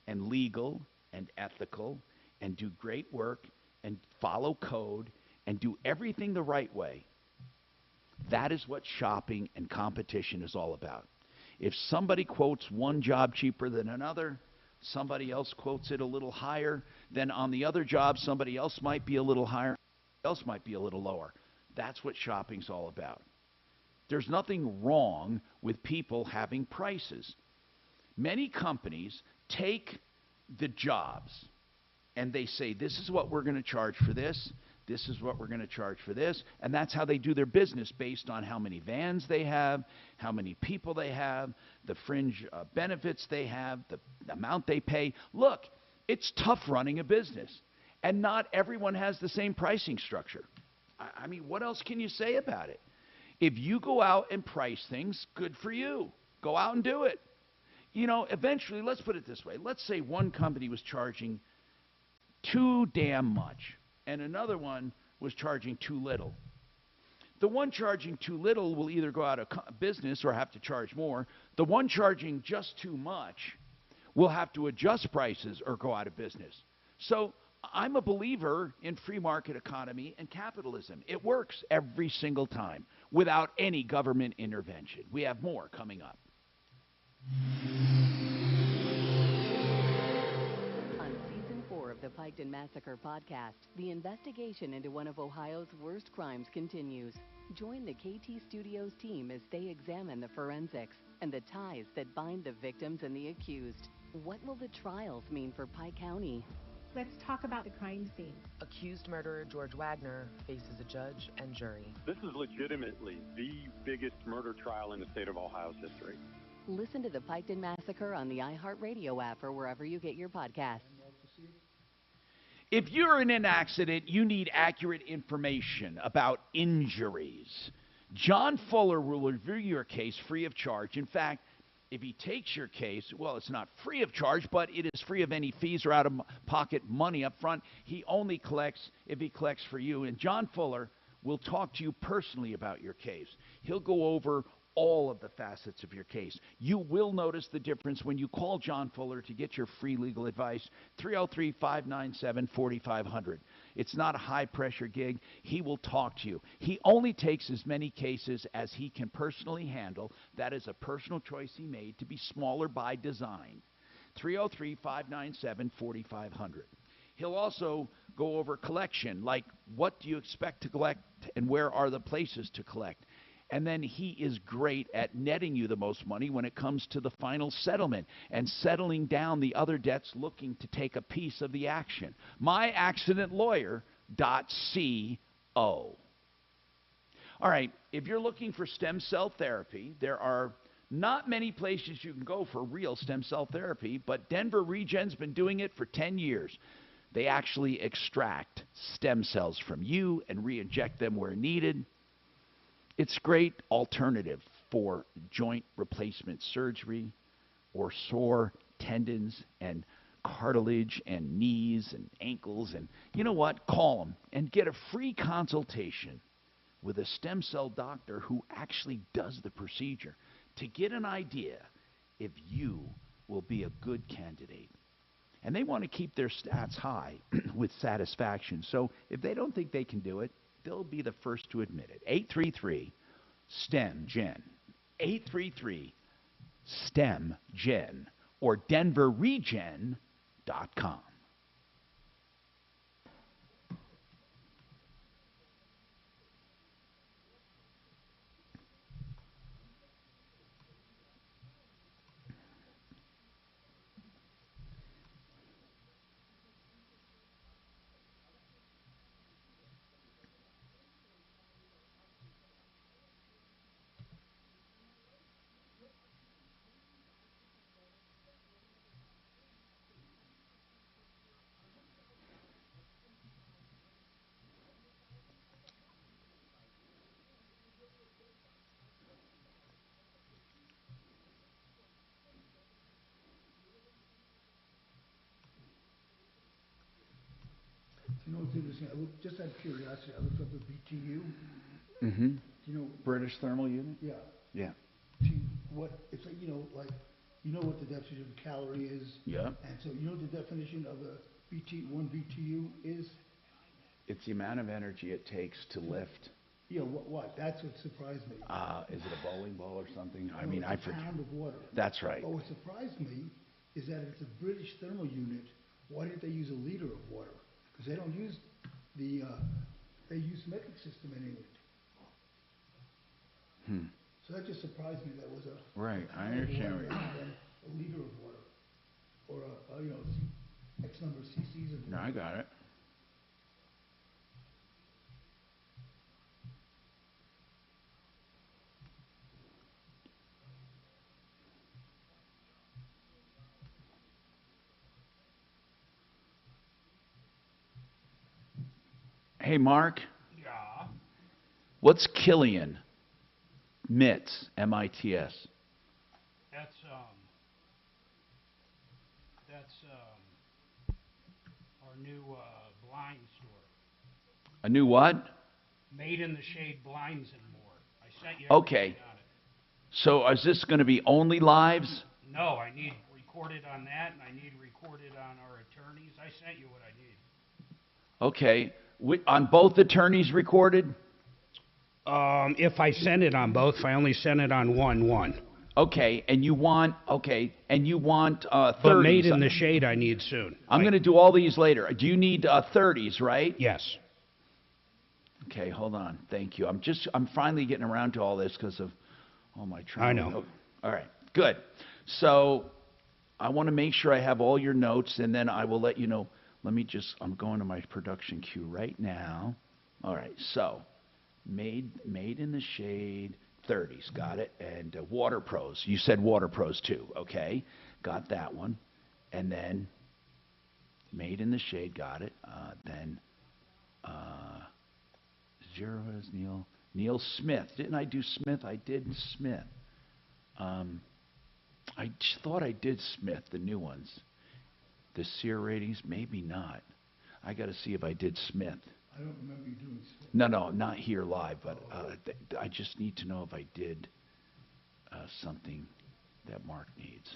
and legal and ethical and do great work and follow code and do everything the right way, that is what shopping and competition is all about. If somebody quotes one job cheaper than another, somebody else quotes it a little higher, then on the other job somebody else might be a little higher, else might be a little lower. That's what shopping's all about. There's nothing wrong with people having prices. Many companies take the jobs and they say, this is what we're going to charge for this. This is what we're going to charge for this. And that's how they do their business, based on how many vans they have, how many people they have, the fringe benefits they have, the amount they pay. Look, it's tough running a business. And not everyone has the same pricing structure. I mean, what else can you say about it? If you go out and price things, good for you. Go out and do it. You know, eventually, let's put it this way. Let's say one company was charging too damn much, and another one was charging too little. The one charging too little will either go out of business or have to charge more. The one charging just too much will have to adjust prices or go out of business. So I'm a believer in free market economy and capitalism. It works every single time without any government intervention. We have more coming up. On Season 4 of the Piketon Massacre podcast, the investigation into one of Ohio's worst crimes continues. Join the KT Studios team as they examine the forensics and the ties that bind the victims and the accused. What will the trials mean for Pike County? Let's talk about the crime scene. Accused murderer George Wagner faces a judge and jury. This is legitimately the biggest murder trial in the state of Ohio's history. Listen to the Piketon Massacre on the iHeartRadio app or wherever you get your podcasts. If you're in an accident, you need accurate information about injuries. John Fuller will review your case free of charge. In fact, if he takes your case, well, it's not free of charge, but it is free of any fees or out-of-pocket money up front. He only collects if he collects for you. And John Fuller will talk to you personally about your case. He'll go over all of the facets of your case. You will notice the difference when you call John Fuller to get your free legal advice, 303-597-4500. It's not a high-pressure gig. He will talk to you. He only takes as many cases as he can personally handle. That is a personal choice he made to be smaller by design. 303-597-4500. He'll also go over collection, like what do you expect to collect and where are the places to collect. And then he is great at netting you the most money when it comes to the final settlement and settling down the other debts looking to take a piece of the action. myaccidentlawyer.co. All right, if you're looking for stem cell therapy, there are not many places you can go for real stem cell therapy, but Denver Regen's been doing it for 10 years. They actually extract stem cells from you and re-inject them where needed. It's a great alternative for joint replacement surgery or sore tendons and cartilage and knees and ankles. And you know what? Call them and get a free consultation with a stem cell doctor who actually does the procedure to get an idea if you will be a good candidate. And they want to keep their stats high with satisfaction. So if they don't think they can do it, they'll be the first to admit it. 833-STEM-GEN. 833-STEM-GEN or denverregen.com. You know what's interesting? Just out of curiosity, I looked up the BTU. Mm-hmm. You know, British Thermal Unit? yeah. Yeah. See, what it's like, what the definition of a calorie is. Yeah. And so you know what the definition of a one BTU is? It's the amount of energy it takes to lift. Yeah, what? That's what surprised me. Is it a bowling ball or something? I No, mean, it's I a forget. pound of water. That's right. But what surprised me is that if it's a British thermal unit, why didn't they use a liter of water? Because they don't use they use metric system in England. So that just surprised me. That was a Right, I pound of understand water what rather than a liter of water, or X number of cc's of No, water. I got it. Hey, Mark. Yeah. What's Killian? MITS, M-I-T-S. That's our new blind store. A new what? Made in the Shade blinds and more. I sent you Okay. everything on it. So is this going to be only lives? No, I need recorded on that, and I need recorded on our attorneys. I sent you what I need. Okay. On both attorneys recorded? If I send it on both, if I only send it on one. Okay, and you want 30s. But Made in the Shade I need soon. I'm going to do all these later. Do you need 30s, right? Yes. Okay, hold on. Thank you. I'm finally getting around to all this because of all my travel. I know. All right, good. So I want to make sure I have all your notes, and then I will let you know. I'm going to my production queue right now. All right, so Made in the Shade, 30s, got it. And Water Pros, you said Water Pros too, okay? Got that one. And then Made in the Shade, got it. Then Zero is Neil Smith. Didn't I do Smith? I did Smith. I thought I did Smith, the new ones. The SEER ratings, maybe not. I got to see if I did Smith. I don't remember you doing Smith. No, not here live, but I just need to know if I did something that Mark needs.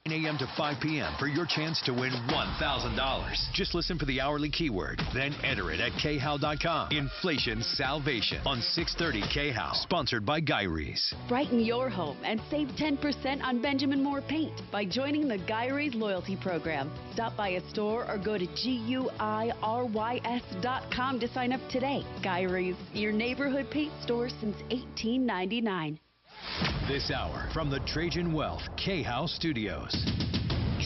9 a.m. to 5 p.m. for your chance to win $1,000. Just listen for the hourly keyword, then enter it at khow.com. Inflation Salvation on 630 KHOW, sponsored by Guy Rees. Brighten your home and save 10% on Benjamin Moore paint by joining the Guy Rees loyalty program. Stop by a store or go to GUIRYS.com to sign up today. Guy Rees, your neighborhood paint store since 1899. This hour from the Trajan Wealth KHOW Studios.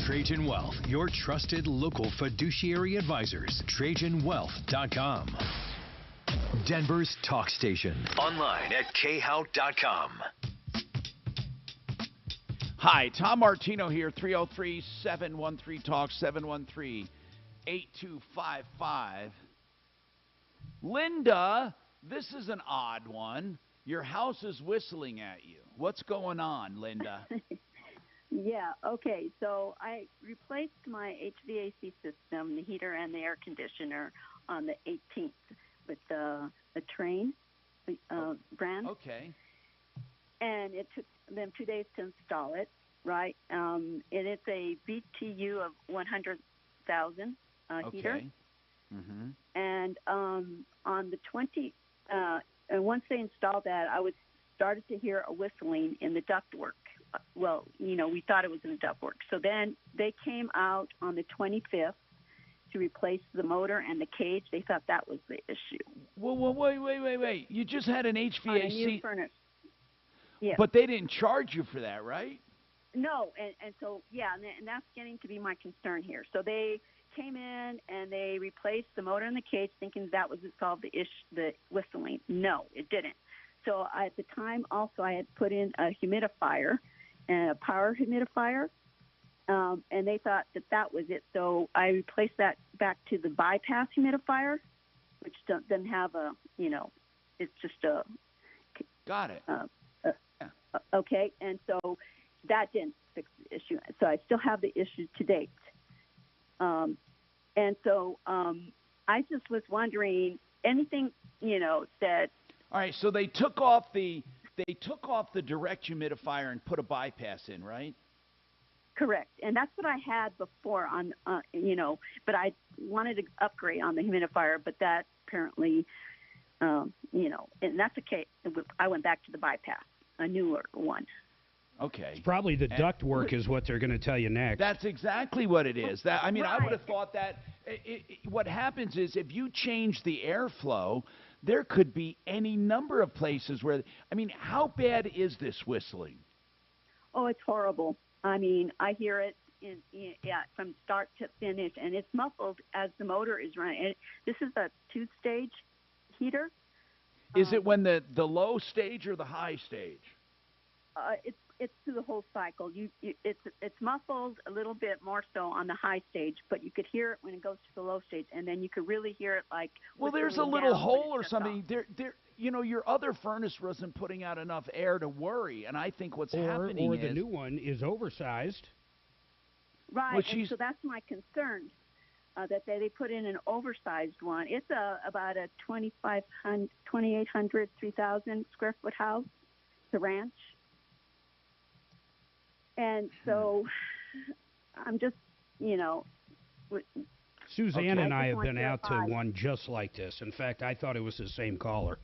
Trajan Wealth, your trusted local fiduciary advisors. TrajanWealth.com. Denver's talk station. Online at khow.com. Hi, Tom Martino here, 303-713-TALK, 713-8255. Linda, this is an odd one. Your house is whistling at you. What's going on, Linda? Yeah, okay. So I replaced my HVAC system, the heater and the air conditioner, on the 18th with the Train brand. Okay. And it took them 2 days to install it, right? And it's a BTU of 100,000 heater. Okay. Mm-hmm. And on the 20th, and once they installed that, I started to hear a whistling in the ductwork. Well, we thought it was in the ductwork. So then they came out on the 25th to replace the motor and the cage. They thought that was the issue. Well, wait. You just had an HVAC. On a new furnace. Yeah. But they didn't charge you for that, right? No, and so, yeah, and that's getting to be my concern here. So they came in and they replaced the motor and the cage thinking that was solved the whistling. No, it didn't. So at the time also I had put in a humidifier and a power humidifier, and they thought that was it. So I replaced that back to the bypass humidifier, which doesn't have it's just a... Got it. Okay, and so that didn't fix the issue. So I still have the issue to date. And so I just was wondering anything, that. All right, so they took off the direct humidifier and put a bypass in, right? Correct, and that's what I had before on, but I wanted to upgrade on the humidifier, but that apparently, and that's okay. I went back to the bypass, a newer one. Okay. It's probably the ductwork is what they're going to tell you next. That's exactly what it is. I Right. would have thought that what happens is if you change the airflow, there could be any number of places where, how bad is this whistling? Oh, it's horrible. I hear it from start to finish, and it's muffled as the motor is running. And this is a 2-stage heater. Is it when the low stage or the high stage? It's through the whole cycle. It's muffled a little bit more so on the high stage, but you could hear it when it goes to the low stage, and then you could really hear it like. Well, there's a little hole or something. Your other furnace wasn't putting out enough air to worry, and I think what's happening is the new one is oversized. Right, and so that's my concern. That they put in an oversized one. It's about a 2,800, 3,000 square foot house. It's a ranch. And so I'm just, Suzanne and I have been out to one just like this. In fact, I thought it was the same caller.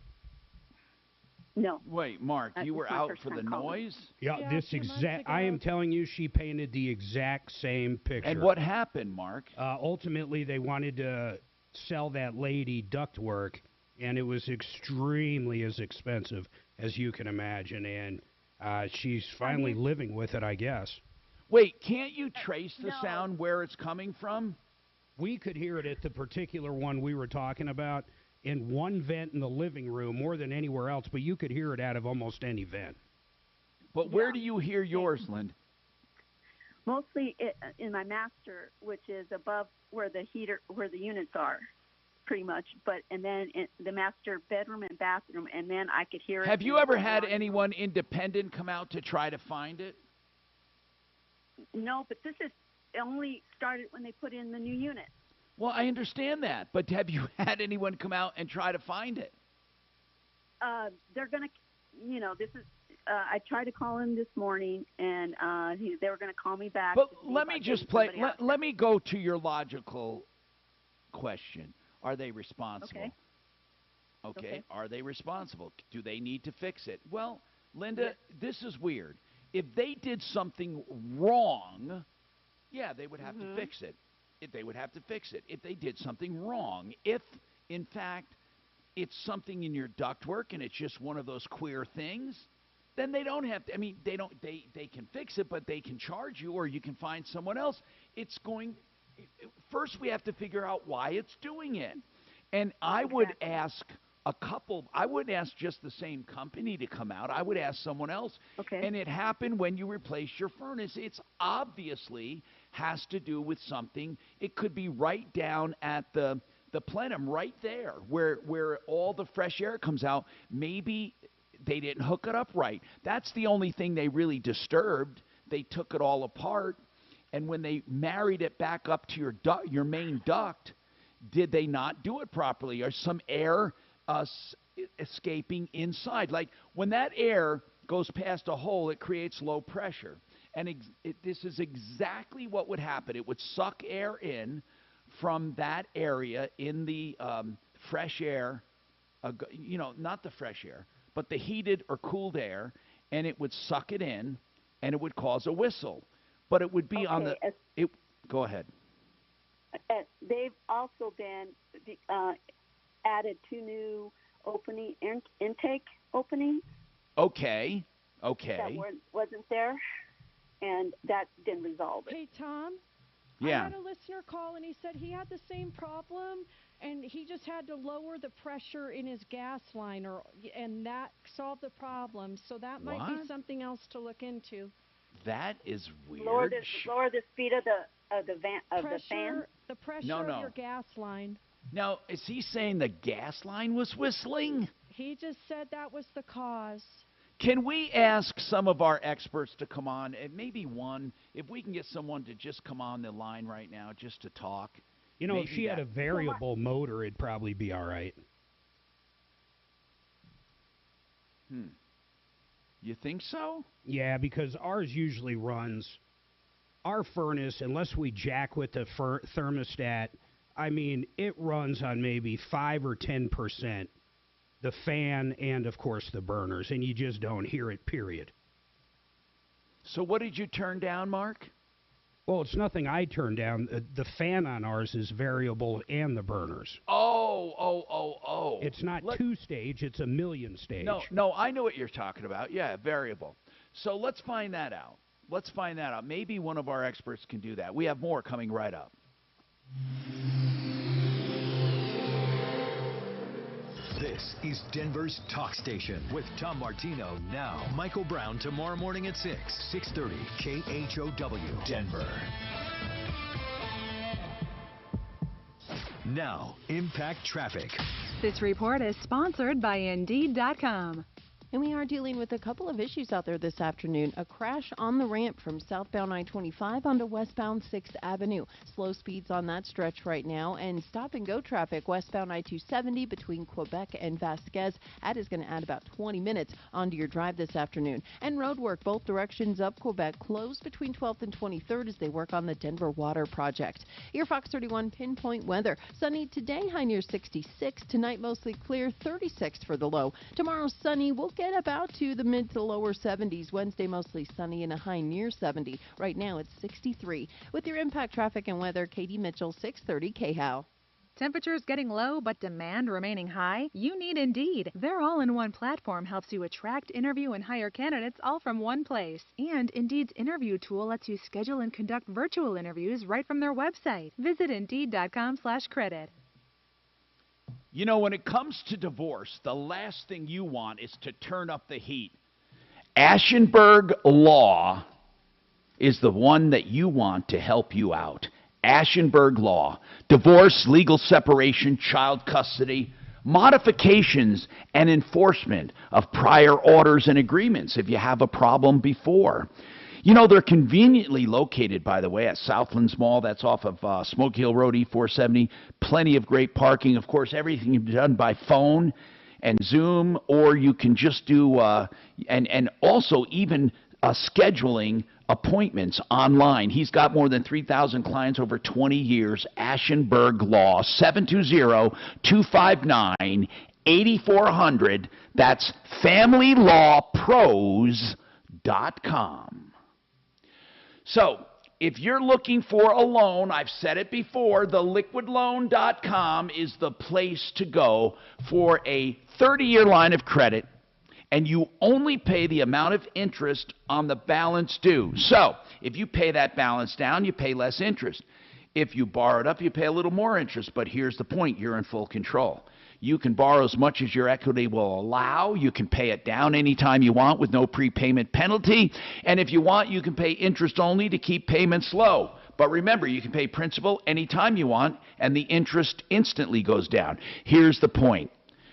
No. Wait, Mark, you were out for the noise? Yeah, this exact. I am telling you, she painted the exact same picture. And what happened, Mark? Ultimately, they wanted to sell that lady ductwork, and it was extremely as expensive as you can imagine. And she's finally living with it, I guess. Wait, can't you trace the sound where it's coming from? We could hear it at the particular one we were talking about in one vent in the living room more than anywhere else, but you could hear it out of almost any vent. But where do you hear yours, Lynn? Mostly in my master, which is above where the units are, pretty much. And then in the master bedroom and bathroom, and then I could hear it. Have you ever had anyone independent come out to try to find it? No, but this is only started when they put in the new unit. Well, I understand that, but have you had anyone come out and try to find it? They're going to, this is I tried to call him this morning, and they were going to call me back. But to see let if me I just could play. somebody else. Let me go to your logical question. Are they responsible? Okay. Okay. Are they responsible? Do they need to fix it? Well, Linda, this is weird. If they did something wrong, yeah, they would have to fix it. They would have to fix it. If they did something wrong, if in fact it's something in your ductwork and it's just one of those queer things, then they don't have to. I mean, they can fix it, but they can charge you, or you can find someone else. First we have to figure out why it's doing it. And I would ask I wouldn't ask just the same company to come out. I would ask someone else. Okay. And it happened when you replaced your furnace. It's obviously has to do with something. It could be right down at the plenum, right there, where all the fresh air comes out. Maybe they didn't hook it up right. That's the only thing they really disturbed. They took it all apart, and when they married it back up to your main duct, did they not do it properly? Or some air escaping inside? Like when that air goes past a hole, it creates low pressure. And this is exactly what would happen. It would suck air in from that area in the fresh air, not the fresh air, but the heated or cooled air, and it would suck it in, and it would cause a whistle. But it would be on the... Go ahead. They've also been added 2 new intake openings. Okay. That wasn't there, and that didn't resolve it. Hey, Tom? Yeah. I had a listener call, and he said he had the same problem, and he just had to lower the pressure in his gas line, and that solved the problem. So that might be something else to look into. That is weird. Lower the speed of the fan. The pressure of your gas line. Now, is he saying the gas line was whistling? He just said that was the cause. Can we ask some of our experts to come on, and maybe one, if we can get someone to just come on the line right now just to talk? If she had a variable motor, it'd probably be all right. You think so? Yeah, because ours usually runs, our furnace, unless we jack with the thermostat, I mean, it runs on maybe 5 or 10%, the fan and, of course, the burners, and you just don't hear it, period. So what did you turn down, Mark? Well, it's nothing I turned down. The fan on ours is variable and the burners. Oh. It's not two-stage, it's a million stage. No, I know what you're talking about. Yeah, variable. So let's find that out. Maybe one of our experts can do that. We have more coming right up. This is Denver's Talk Station with Tom Martino now. Michael Brown tomorrow morning at 6:30 KHOW Denver. Now, Impact Traffic. This report is sponsored by Indeed.com. And we are dealing with a couple of issues out there this afternoon. A crash on the ramp from southbound I-25 onto westbound 6th Avenue. Slow speeds on that stretch right now, and stop-and-go traffic westbound I-270 between Quebec and Vasquez. That is going to add about 20 minutes onto your drive this afternoon. And road work both directions up Quebec closed between 12th and 23rd as they work on the Denver Water Project. Your Fox 31 pinpoint weather. Sunny today, high near 66. Tonight, mostly clear, 36 for the low. Tomorrow, sunny. We'll get about to the mid to lower 70s. Wednesday, mostly sunny and a high near 70. Right now, it's 63. With your Impact Traffic and Weather, Katie Mitchell, 630 KHOW. Temperatures getting low, but demand remaining high? You need Indeed. Their all-in-one platform helps you attract, interview, and hire candidates all from one place. And Indeed's interview tool lets you schedule and conduct virtual interviews right from their website. Visit Indeed.com/credit. You know, when it comes to divorce, the last thing you want is to turn up the heat. Ashenberg Law is the one that you want to help you out. Ashenberg Law. Divorce, legal separation, child custody, modifications, and enforcement of prior orders and agreements if you have a problem before. You know, they're conveniently located, by the way, at Southlands Mall. That's off of Smoky Hill Road, E470. Plenty of great parking. Of course, everything is done by phone. and Zoom, or you can just do, and also even scheduling appointments online. He's got more than 3,000 clients over 20 years. Ashenberg Law, 720-259-8400. That's FamilyLawPros.com. So, if you're looking for a loan, I've said it before, theliquidloan.com is the place to go for a 30-year line of credit, and you only pay the amount of interest on the balance due. So, if you pay that balance down, you pay less interest. If you borrow it up, you pay a little more interest, but here's the point, you're in full control. You can borrow as much as your equity will allow. You can pay it down anytime you want with no prepayment penalty. And if you want, you can pay interest only to keep payments low. But remember, you can pay principal anytime you want, and the interest instantly goes down. Here's the point.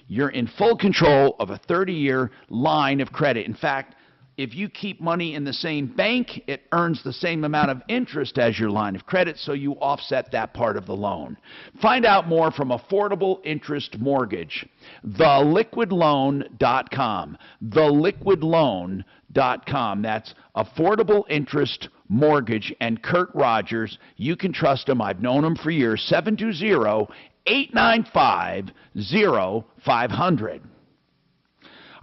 You're in full control of a 30-year line of credit. In fact, if you keep money in the same bank, it earns the same amount of interest as your line of credit, so you offset that part of the loan. Find out more from Affordable Interest Mortgage. TheLiquidLoan.com. TheLiquidLoan.com. That's Affordable Interest Mortgage. And Kurt Rogers, you can trust him. I've known him for years. 720-895-0500.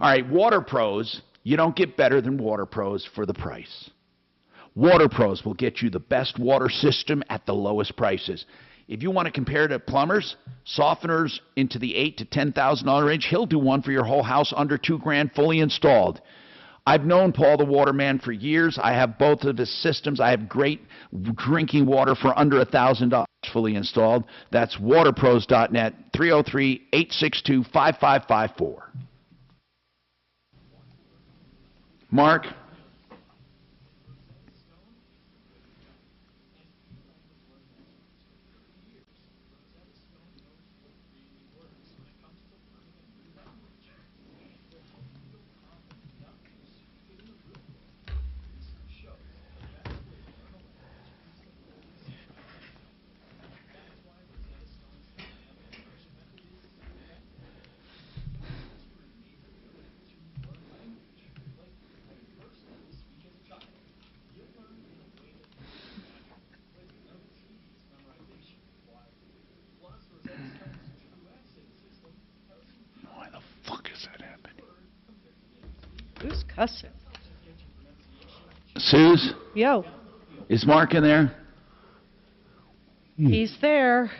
All right, Water Pros. You don't get better than Water Pros for the price. Water Pros will get you the best water system at the lowest prices. If you want to compare to plumbers, softeners into the $8,000 to $10,000 range, he'll do one for your whole house under $2,000 fully installed. I've known Paul the Waterman for years. I have both of his systems. I have great drinking water for under $1,000 fully installed. That's waterpros.net, 303-862-5554. Mark? Who's cussing? Suze? Yo. Is Mark in there? He's there.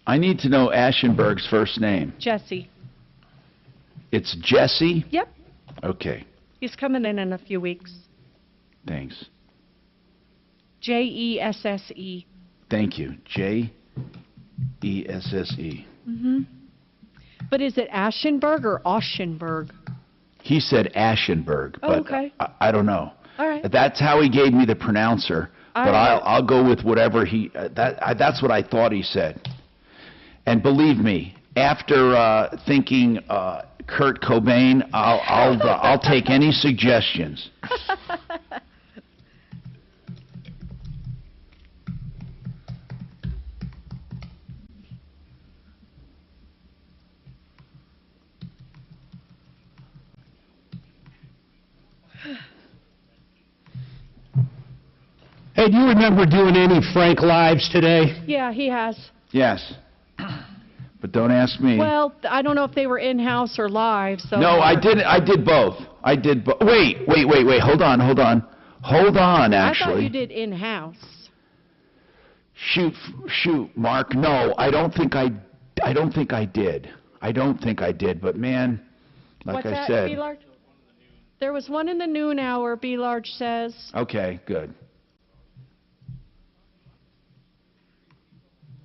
I need to know Ashenberg's first name. Jesse. It's Jesse? Yep. Okay, He's coming in a few weeks. thanks. Jesse. Thank you. Jesse. Mm-hmm. But is it Ashenberg or Auschenberg? He said Ashenberg, but okay. I don't know. All right. That's how he gave me the pronouncer, All but right. I'll go with whatever he. That's what I thought he said. And believe me, after thinking Kurt Cobain, I'll take any suggestions. Hey, do you remember doing any Frank Lives today? Yeah, he has. Yes, but don't ask me. Well, I don't know if they were in-house or live, so... No, I did both. I did both. Wait. Hold on, actually. I thought you did in-house. Shoot, Mark. No, I don't think I did. But man, like What's I that, said. B-Large? There was one in the noon hour, B-Large says. Okay, good.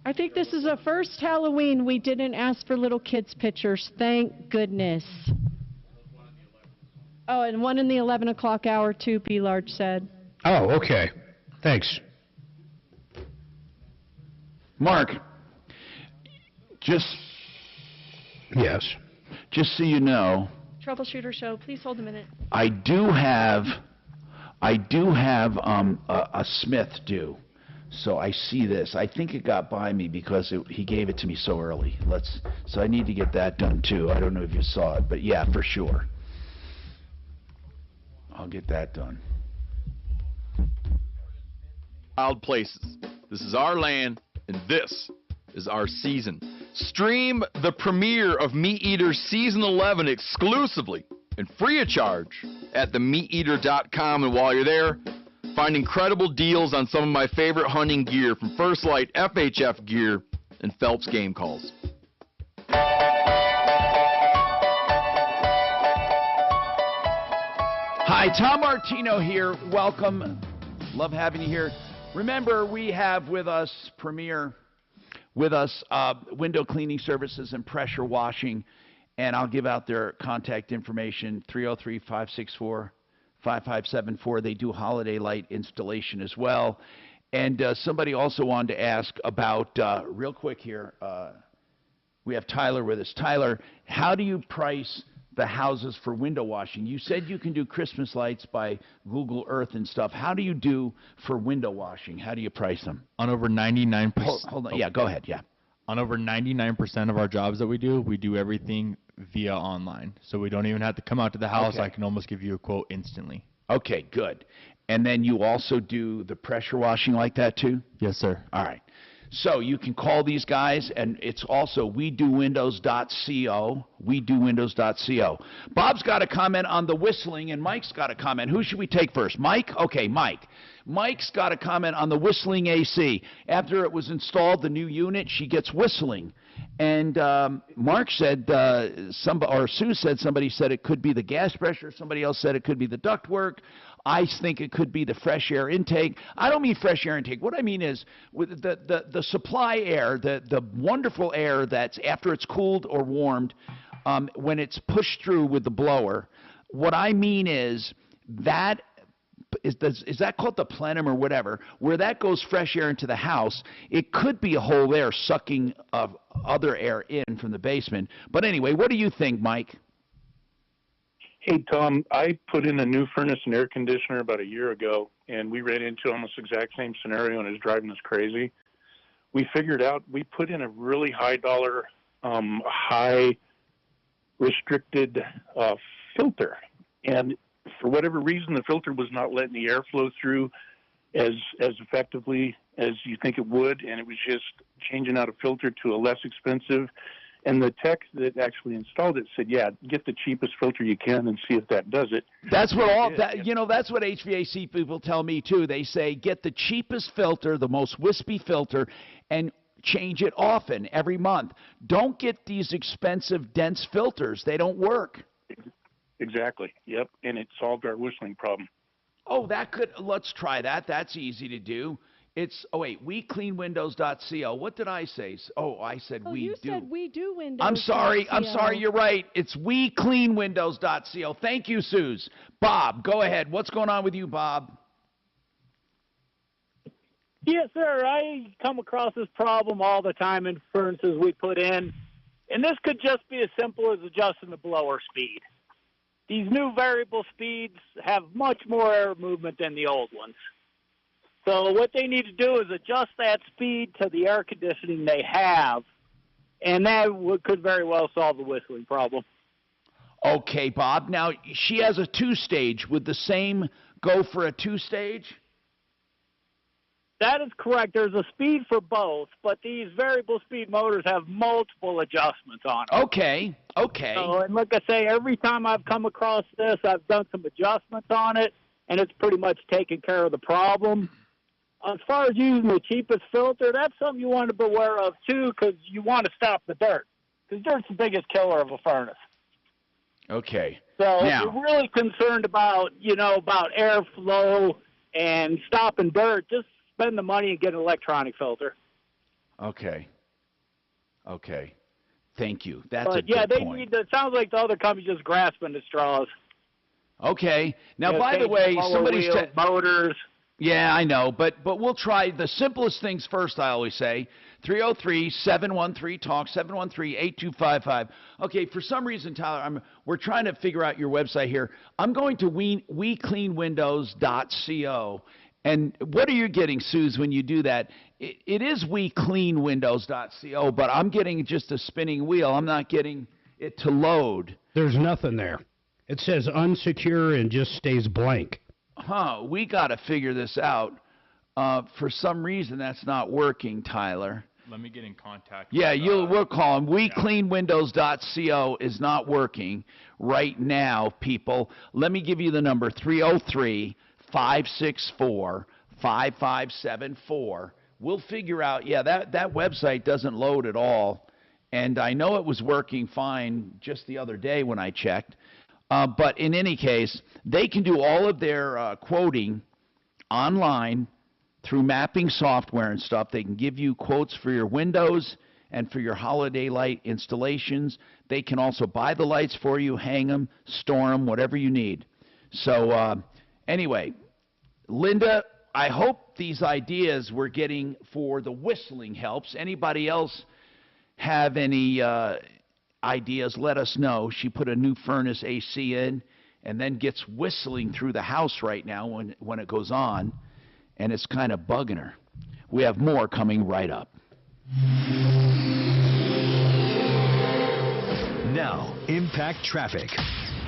I think this is the first Halloween we didn't ask for little kids' pictures. Thank goodness. Oh, and one in the 11 o'clock hour, too, B-Large said. Oh, okay. Thanks. Mark, just Yes. Just so you know, Troubleshooter show, please hold a minute. I do have a Smith due. So I see this. I think it got by me because he gave it to me so early. So I need to get that done too. I don't know if you saw it, but yeah, for sure. I'll get that done. Wild places. This is our land, and this is our season. Stream the premiere of Meat Eater Season 11 exclusively and free of charge at themeateater.com. And while you're there, find incredible deals on some of my favorite hunting gear from First Light, FHF gear, and Phelps game calls. Hi, Tom Martino here. Welcome. Love having you here. Remember, we have with us Premier, with us window cleaning services and pressure washing, and I'll give out their contact information, 303-564-5574. They do holiday light installation as well. And somebody also wanted to ask about, real quick here, we have Tyler with us. Tyler, how do you price the houses for window washing? You said you can do Christmas lights by Google Earth and stuff. How do you do for window washing? How do you price them? On over 99%. Hold on. Yeah, go ahead. Yeah. On over 99% of our jobs that we do everything via online. So we don't even have to come out to the house. Okay. I can almost give you a quote instantly. Okay, good. And then you also do the pressure washing like that too? Yes, sir. All right. So you can call these guys, and it's also wedowindows.co, wedowindows.co. Bob's got a comment on the whistling, and Mike's got a comment. Who should we take first? Mike? Okay, Mike. Mike's got a comment on the whistling AC. After it was installed, the new unit, she gets whistling. And Mark said, Sue said, somebody said it could be the gas pressure. Somebody else said it could be the ductwork. I think it could be the fresh air intake. I don't mean fresh air intake. What I mean is with the supply air, the wonderful air that's after it's cooled or warmed, when it's pushed through with the blower. What I mean is that is that called the plenum or whatever, where that goes fresh air into the house. It could be a hole there sucking other air in from the basement. But anyway, what do you think, Mike? Hey, Tom, I put in a new furnace and air conditioner about a year ago, and we ran into almost the exact same scenario, and it's driving us crazy. We figured out we put in a really high dollar, high restricted filter, and for whatever reason, the filter was not letting the air flow through as effectively as you think it would, and it was just changing out a filter to a less expensive. And the tech that actually installed it said, yeah, get the cheapest filter you can and see if that does it. That's what that's what HVAC people tell me too. They say get the cheapest filter, the most wispy filter, and change it often, every month. Don't get these expensive, dense filters. They don't work. Exactly. Yep. And it solved our whistling problem. Oh, let's try that. That's easy to do. It's, WeCleanWindows.co. What did I say? I said you said we do Windows. I'm sorry, you're right. It's WeCleanWindows.co. Thank you, Suze. Bob, go ahead. What's going on with you, Bob? Yes, sir. I come across this problem all the time in furnaces we put in, and this could just be as simple as adjusting the blower speed. These new variable speeds have much more air movement than the old ones. So what they need to do is adjust that speed to the air conditioning they have, and that could very well solve the whistling problem. Okay, Bob. Now, she has a two-stage. Would the same go for a two-stage? That is correct. There's a speed for both, but these variable speed motors have multiple adjustments on them. Okay. So, and like I say, every time I've come across this, I've done some adjustments on it, and it's pretty much taken care of the problem. As far as using the cheapest filter, that's something you want to beware of, too, because you want to stop the dirt. Because dirt's the biggest killer of a furnace. Okay. So now, if you're really concerned about, about airflow and stopping dirt, just spend the money and get an electronic filter. Okay. Thank you. That's a good point. It sounds like the other company's just grasping at straws. Okay. Now, by the way, somebody's motors. Yeah, I know, but we'll try the simplest things first, I always say. 303-713-TALK, 713-8255. Okay, for some reason, Tyler, we're trying to figure out your website here. I'm going to WeCleanWindows.co, And what are you getting, Suze, when you do that? It is WeCleanWindows.co, but I'm getting just a spinning wheel. I'm not getting it to load. There's nothing there. It says unsecure and just stays blank. We got to figure this out. For some reason, that's not working, Tyler. Let me get in contact. Yeah, with, we'll call them. WeCleanWindows.co is not working right now, people. Let me give you the number, 303-564-5574. We'll figure out, that website doesn't load at all. And I know it was working fine just the other day when I checked. But in any case, they can do all of their quoting online through mapping software and stuff. They can give you quotes for your windows and for your holiday light installations. They can also buy the lights for you, hang them, store them, whatever you need. So anyway, Linda, I hope these ideas we're getting for the whistling helps. Anybody else have any ideas, let us know. She put a new furnace AC in and then gets whistling through the house right now when it goes on, and it's kind of bugging her. We have more coming right up. Now, Impact Traffic.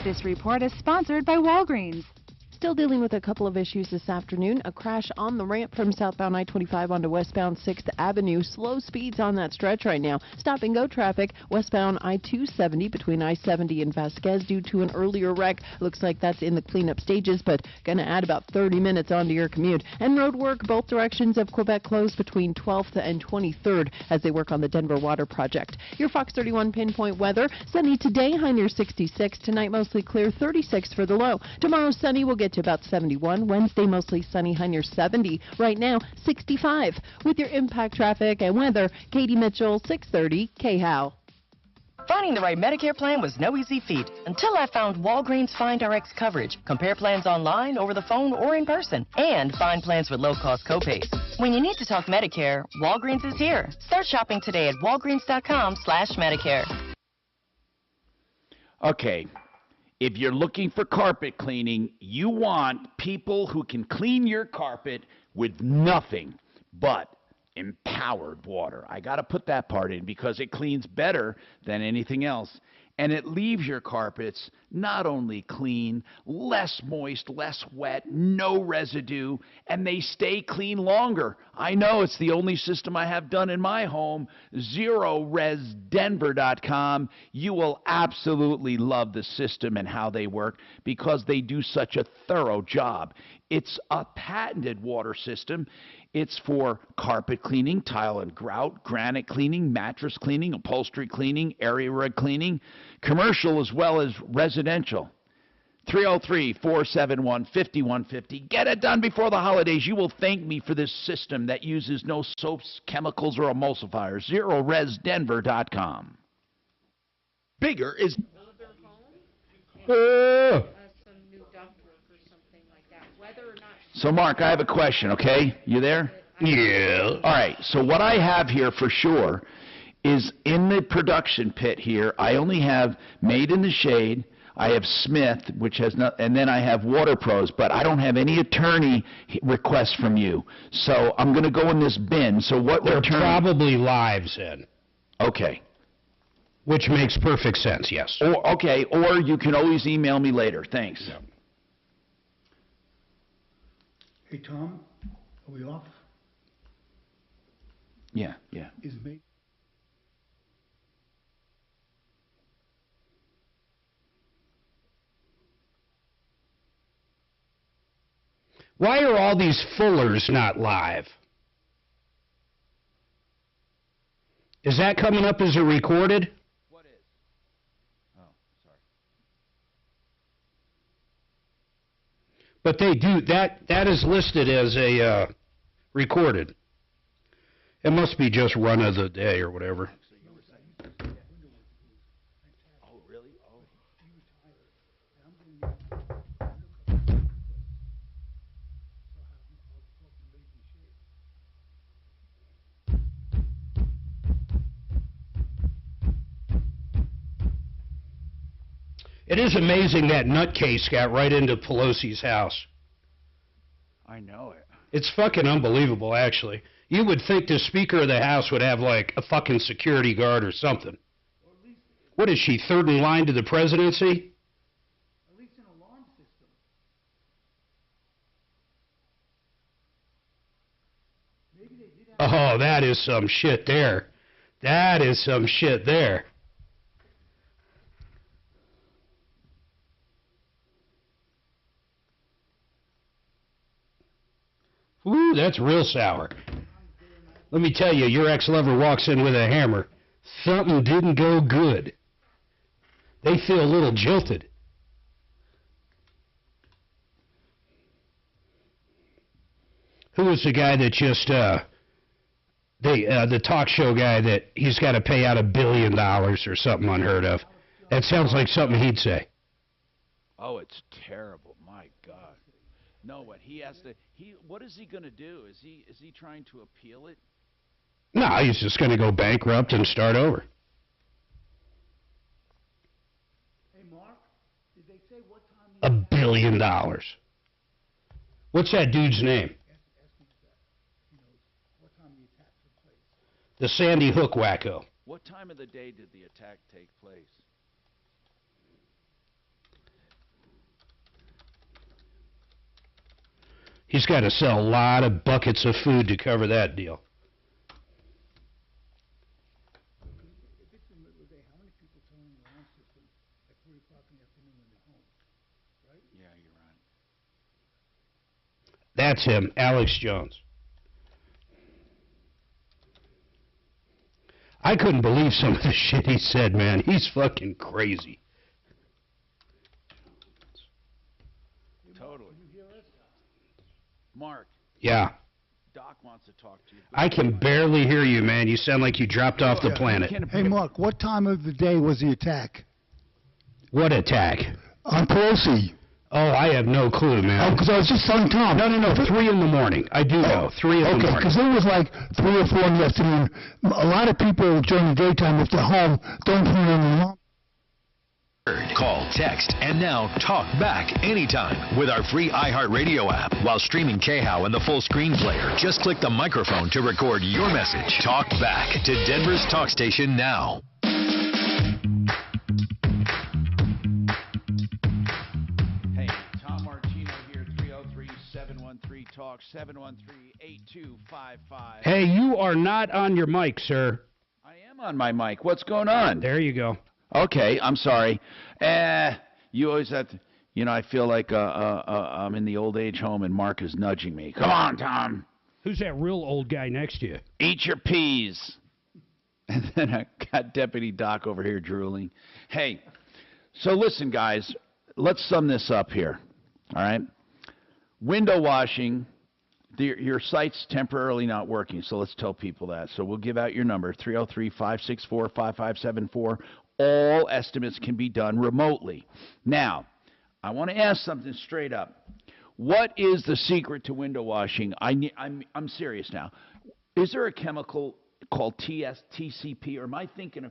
This report is sponsored by Walgreens. Still dealing with a couple of issues this afternoon. A crash on the ramp from southbound I-25 onto westbound 6th Avenue. Slow speeds on that stretch right now. Stop-and-go traffic westbound I-270 between I-70 and Vasquez due to an earlier wreck. Looks like that's in the cleanup stages, but going to add about 30 minutes onto your commute. And road work both directions of Quebec closed between 12th and 23rd as they work on the Denver Water Project. Your Fox 31 pinpoint weather. Sunny today, high near 66. Tonight, mostly clear, 36 for the low. Tomorrow, sunny, we'll get to about 71. Wednesday, mostly sunny, high near 70. Right now, 65. With your Impact Traffic and weather, Katie Mitchell, 630 KHOW. Finding the right Medicare plan was no easy feat until I found Walgreens Find Rx coverage. Compare plans online, over the phone, or in person. And find plans with low-cost copays. When you need to talk Medicare, Walgreens is here. Start shopping today at walgreens.com/Medicare. Okay. If you're looking for carpet cleaning, you want people who can clean your carpet with nothing but empowered water. I got to put that part in because it cleans better than anything else. And it leaves your carpets not only clean, less moist, less wet, no residue, and they stay clean longer. I know it's the only system I have done in my home, ZeroResDenver.com. You will absolutely love the system and how they work because they do such a thorough job. It's a patented water system. It's for carpet cleaning, tile and grout, granite cleaning, mattress cleaning, upholstery cleaning, area rug cleaning, commercial as well as residential. 303-471-5150. Get it done before the holidays. You will thank me for this system that uses no soaps, chemicals, or emulsifiers. ZeroResDenver.com. Bigger is... So, Mark, I have a question, okay? You there? Yeah. All right, so what I have here for sure is in the production pit here, I only have Made in the Shade, I have Smith, which has not, and then I have Water Pros, but I don't have any attorney requests from you. So I'm going to go in this bin. So what They're attorney? probably lives in. Okay. Which makes perfect sense, yes. Or, okay, or you can always email me later. Thanks. Yeah. Hey, Tom, are we off? Yeah. Is May? Why are all these Fullers not live? Is that coming up as a recorded? What is? Oh, sorry. But they do, that is listed as a recorded. It must be just run of the day or whatever. Oh, really? Oh. It is amazing that nutcase got right into Pelosi's house. I know it. It's fucking unbelievable, actually. You would think the Speaker of the House would have, like, a fucking security guard or something. What is she, third in line to the presidency? At least an alarm system. Maybe they did have... Oh, that is some shit there. That is some shit there. Ooh, that's real sour. Let me tell you, your ex-lover walks in with a hammer. Something didn't go good. They feel a little jilted. Who was the guy that just, the talk show guy that he's got to pay out $1 billion or something unheard of? That sounds like something he'd say. Oh, it's terrible. My God. No, what he has to, what is he going to do? Is he trying to appeal it? No, he's just going to go bankrupt and start over. Hey, Mark, did they say what time... $1 billion. What's that dude's name? What time the attack took place? The Sandy Hook wacko. What time of the day did the attack take place? He's got to sell a lot of buckets of food to cover that deal. If it's the middle of the day, how many people turn on the alarm system at 3 o'clock in the afternoon when they're home? Right? Yeah, you're right. That's him, Alex Jones. I couldn't believe some of the shit he said, man. He's fucking crazy. Totally. Mark. Yeah. Doc wants to talk to you. I can barely hear you, man. You sound like you dropped off the planet. Hey, Mark, what time of the day was the attack? What attack? On Pelosi. Oh, I have no clue, man. Oh, because I was just telling Tom. No, 3 in the morning. I do know. 3 in the morning. Okay, because it was like 3 or 4 in the afternoon. A lot of people during the daytime, if they're home, don't turn on the alarm. Call, text, and now talk back anytime with our free iHeartRadio app. While streaming KHOW and the full screen player, just click the microphone to record your message. Talk back to Denver's talk station now. Hey, Tom Martino here, 303-713-TALK, 713-8255. Hey, you are not on your mic, sir. I am on my mic. What's going on? There you go. Okay, I'm sorry. You always have to, I feel like I'm in the old age home and Mark is nudging me. Come on, Tom. Who's that real old guy next to you? Eat your peas. And then I got Deputy Doc over here drooling. Hey, so listen, guys, let's sum this up here, all right? Window washing, your site's temporarily not working, so let's tell people that. So we'll give out your number, 303-564-5574. All estimates can be done remotely. Now, I want to ask something straight up. What is the secret to window washing? I'm serious now. Is there a chemical called TCP, or I'm thinking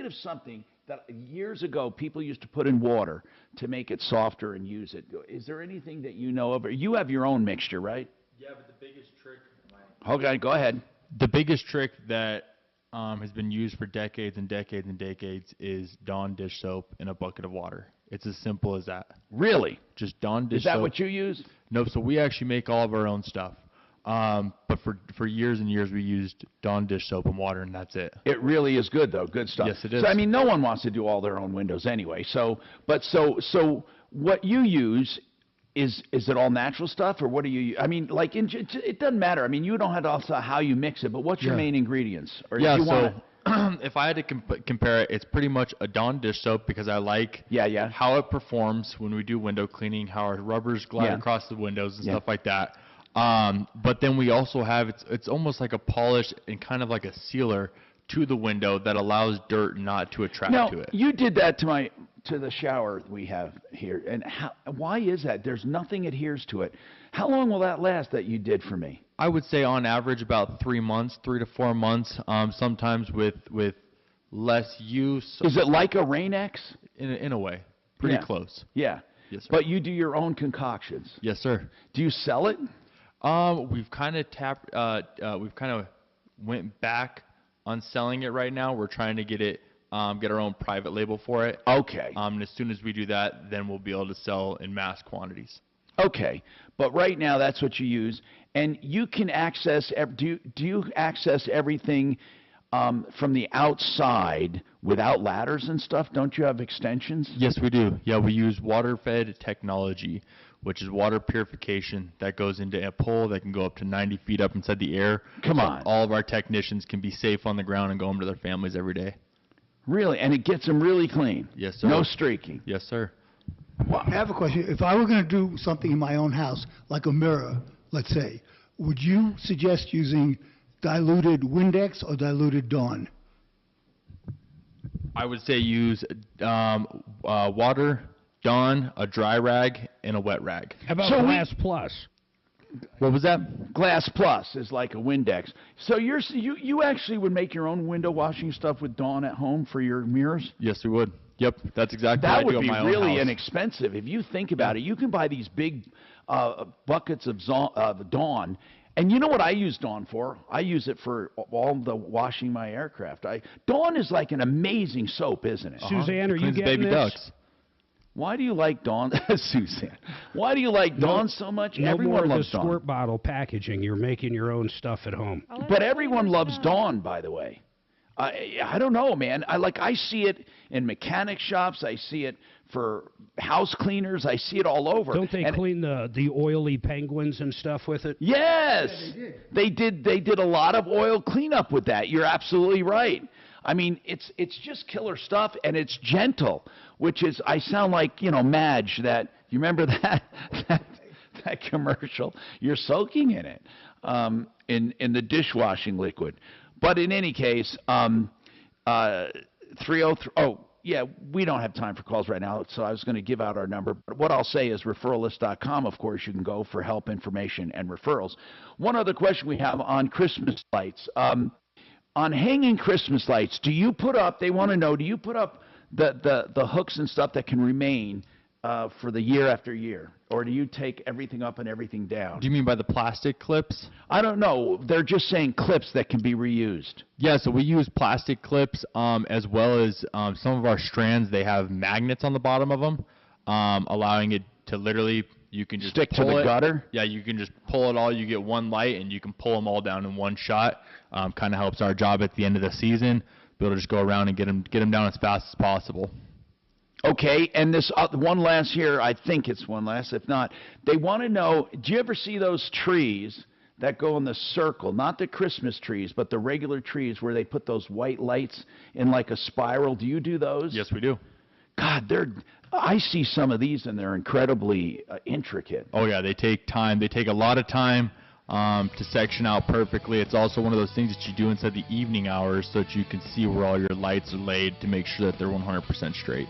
of something that years ago people used to put in water to make it softer and use it. Is there anything that you know of? You have your own mixture, right? Yeah, but the biggest trick... Okay, go ahead. The biggest trick that has been used for decades and decades and decades is Dawn dish soap in a bucket of water. It's as simple as that. Really? Just Dawn dish soap. Is that what you use? Nope. So we actually make all of our own stuff. But for years and years we used Dawn dish soap and water, and that's it. It really is good, though. Good stuff. Yes, it is. So, no one wants to do all their own windows anyway. So what you use, is it all natural stuff, or what do you? It doesn't matter. You don't have to also how you mix it, but what's your main ingredients? Or yeah. If you So if I had to compare it, it's pretty much a Dawn dish soap because I like how it performs when we do window cleaning, how our rubbers glide across the windows and stuff like that. But then we also have it's almost like a polish and kind of like a sealer to the window that allows dirt not to attract to it. You did that to the shower we have here, and why is that? There's nothing adheres to it. How long will that last that you did for me? I would say on average about 3 months, 3 to 4 months. Sometimes with less use. Is it like a Rain-X? In a way, pretty close. Yeah. Yes, sir. But you do your own concoctions. Yes, sir. Do you sell it? We've kind of went back on selling it right now. We're trying to get our own private label for it. Okay. And as soon as we do that, then we'll be able to sell in mass quantities. Okay, but right now that's what you use, and you can access. Do you access everything from the outside without ladders and stuff? Don't you have extensions? Yes, we do. Yeah, we use water-fed technology, which is water purification that goes into a pole that can go up to 90 feet up inside the air. Come on. All of our technicians can be safe on the ground and go home to their families every day. Really, and it gets them really clean. Yes, sir. No streaking. Yes, sir. Well, I have a question. If I were going to do something in my own house, like a mirror, let's say, would you suggest using diluted Windex or diluted Dawn? I would say use water, Dawn, a dry rag, and a wet rag. How about Glass Plus? What was that? Glass Plus is like a Windex. So you actually would make your own window washing stuff with Dawn at home for your mirrors? Yes, we would. Yep, that's exactly what I That do would at be my own really house. inexpensive. If you think about it, you can buy these big buckets of Dawn. And you know what I use Dawn for? I use it for all the washing my aircraft. Dawn is like an amazing soap, isn't it? Suzanne, are you Cleans getting baby this? ducks. Why do you like Dawn, Suzanne? Why do you like Dawn so much? No Everyone more of the loves Dawn. squirt bottle packaging. You're making your own stuff at home. But everyone loves Dawn, by the way. I don't know, man. I see it in mechanic shops. I see it for house cleaners. I see it all over. Don't they clean the oily penguins and stuff with it? Yes, they did. They did a lot of oil cleanup with that. You're absolutely right. I mean, it's just killer stuff, and it's gentle, which is, I sound like, Madge, that, you remember that that commercial? You're soaking in it, in the dishwashing liquid. But in any case, 303, yeah, we don't have time for calls right now, so I was going to give out our number. But what I'll say is referralist.com, of course, you can go for help, information, and referrals. One other question we have on Christmas lights. On hanging Christmas lights, do you put up, they want to know, do you put up the hooks and stuff that can remain for the year after year? Or do you take everything up and everything down? Do you mean by the plastic clips? I don't know. They're just saying clips that can be reused. Yeah, so we use plastic clips as well as some of our strands. They have magnets on the bottom of them, allowing it to literally, you can just stick to pull the it. gutter? Yeah, you can just pull it all. You get one light, and you can pull them all down in one shot. Kind of helps our job at the end of the season. Be able to just go around and get them down as fast as possible. Okay, and this one last here, I think it's one last. If not, they want to know, do you ever see those trees that go in the circle? Not the Christmas trees, but the regular trees where they put those white lights in like a spiral. Do you do those? Yes, we do. God, I see some of these, and they're incredibly intricate. Oh, yeah, they take time. They take a lot of time to section out perfectly. It's also one of those things that you do inside the evening hours so that you can see where all your lights are laid to make sure that they're 100% straight.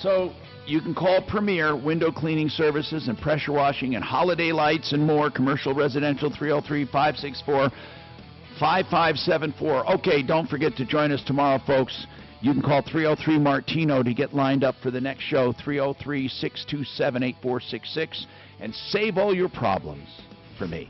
So you can call Premier Window Cleaning Services and Pressure Washing and Holiday Lights and more. Commercial, residential, 303-564-5574. Okay, don't forget to join us tomorrow, folks. You can call 303-MARTINO to get lined up for the next show, 303-627-8466, and save all your problems for me.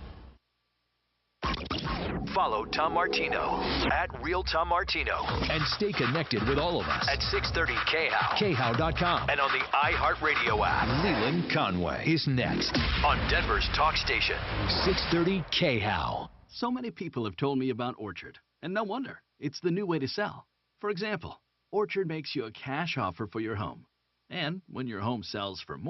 Follow Tom Martino at Real Tom Martino. And stay connected with all of us at 630 KHOW, KHOW.com, and on the iHeartRadio app. Leland Conway is next on Denver's talk station, 630 KHOW. So many people have told me about Orchard, and no wonder. It's the new way to sell. For example, Orchard makes you a cash offer for your home. And when your home sells for more,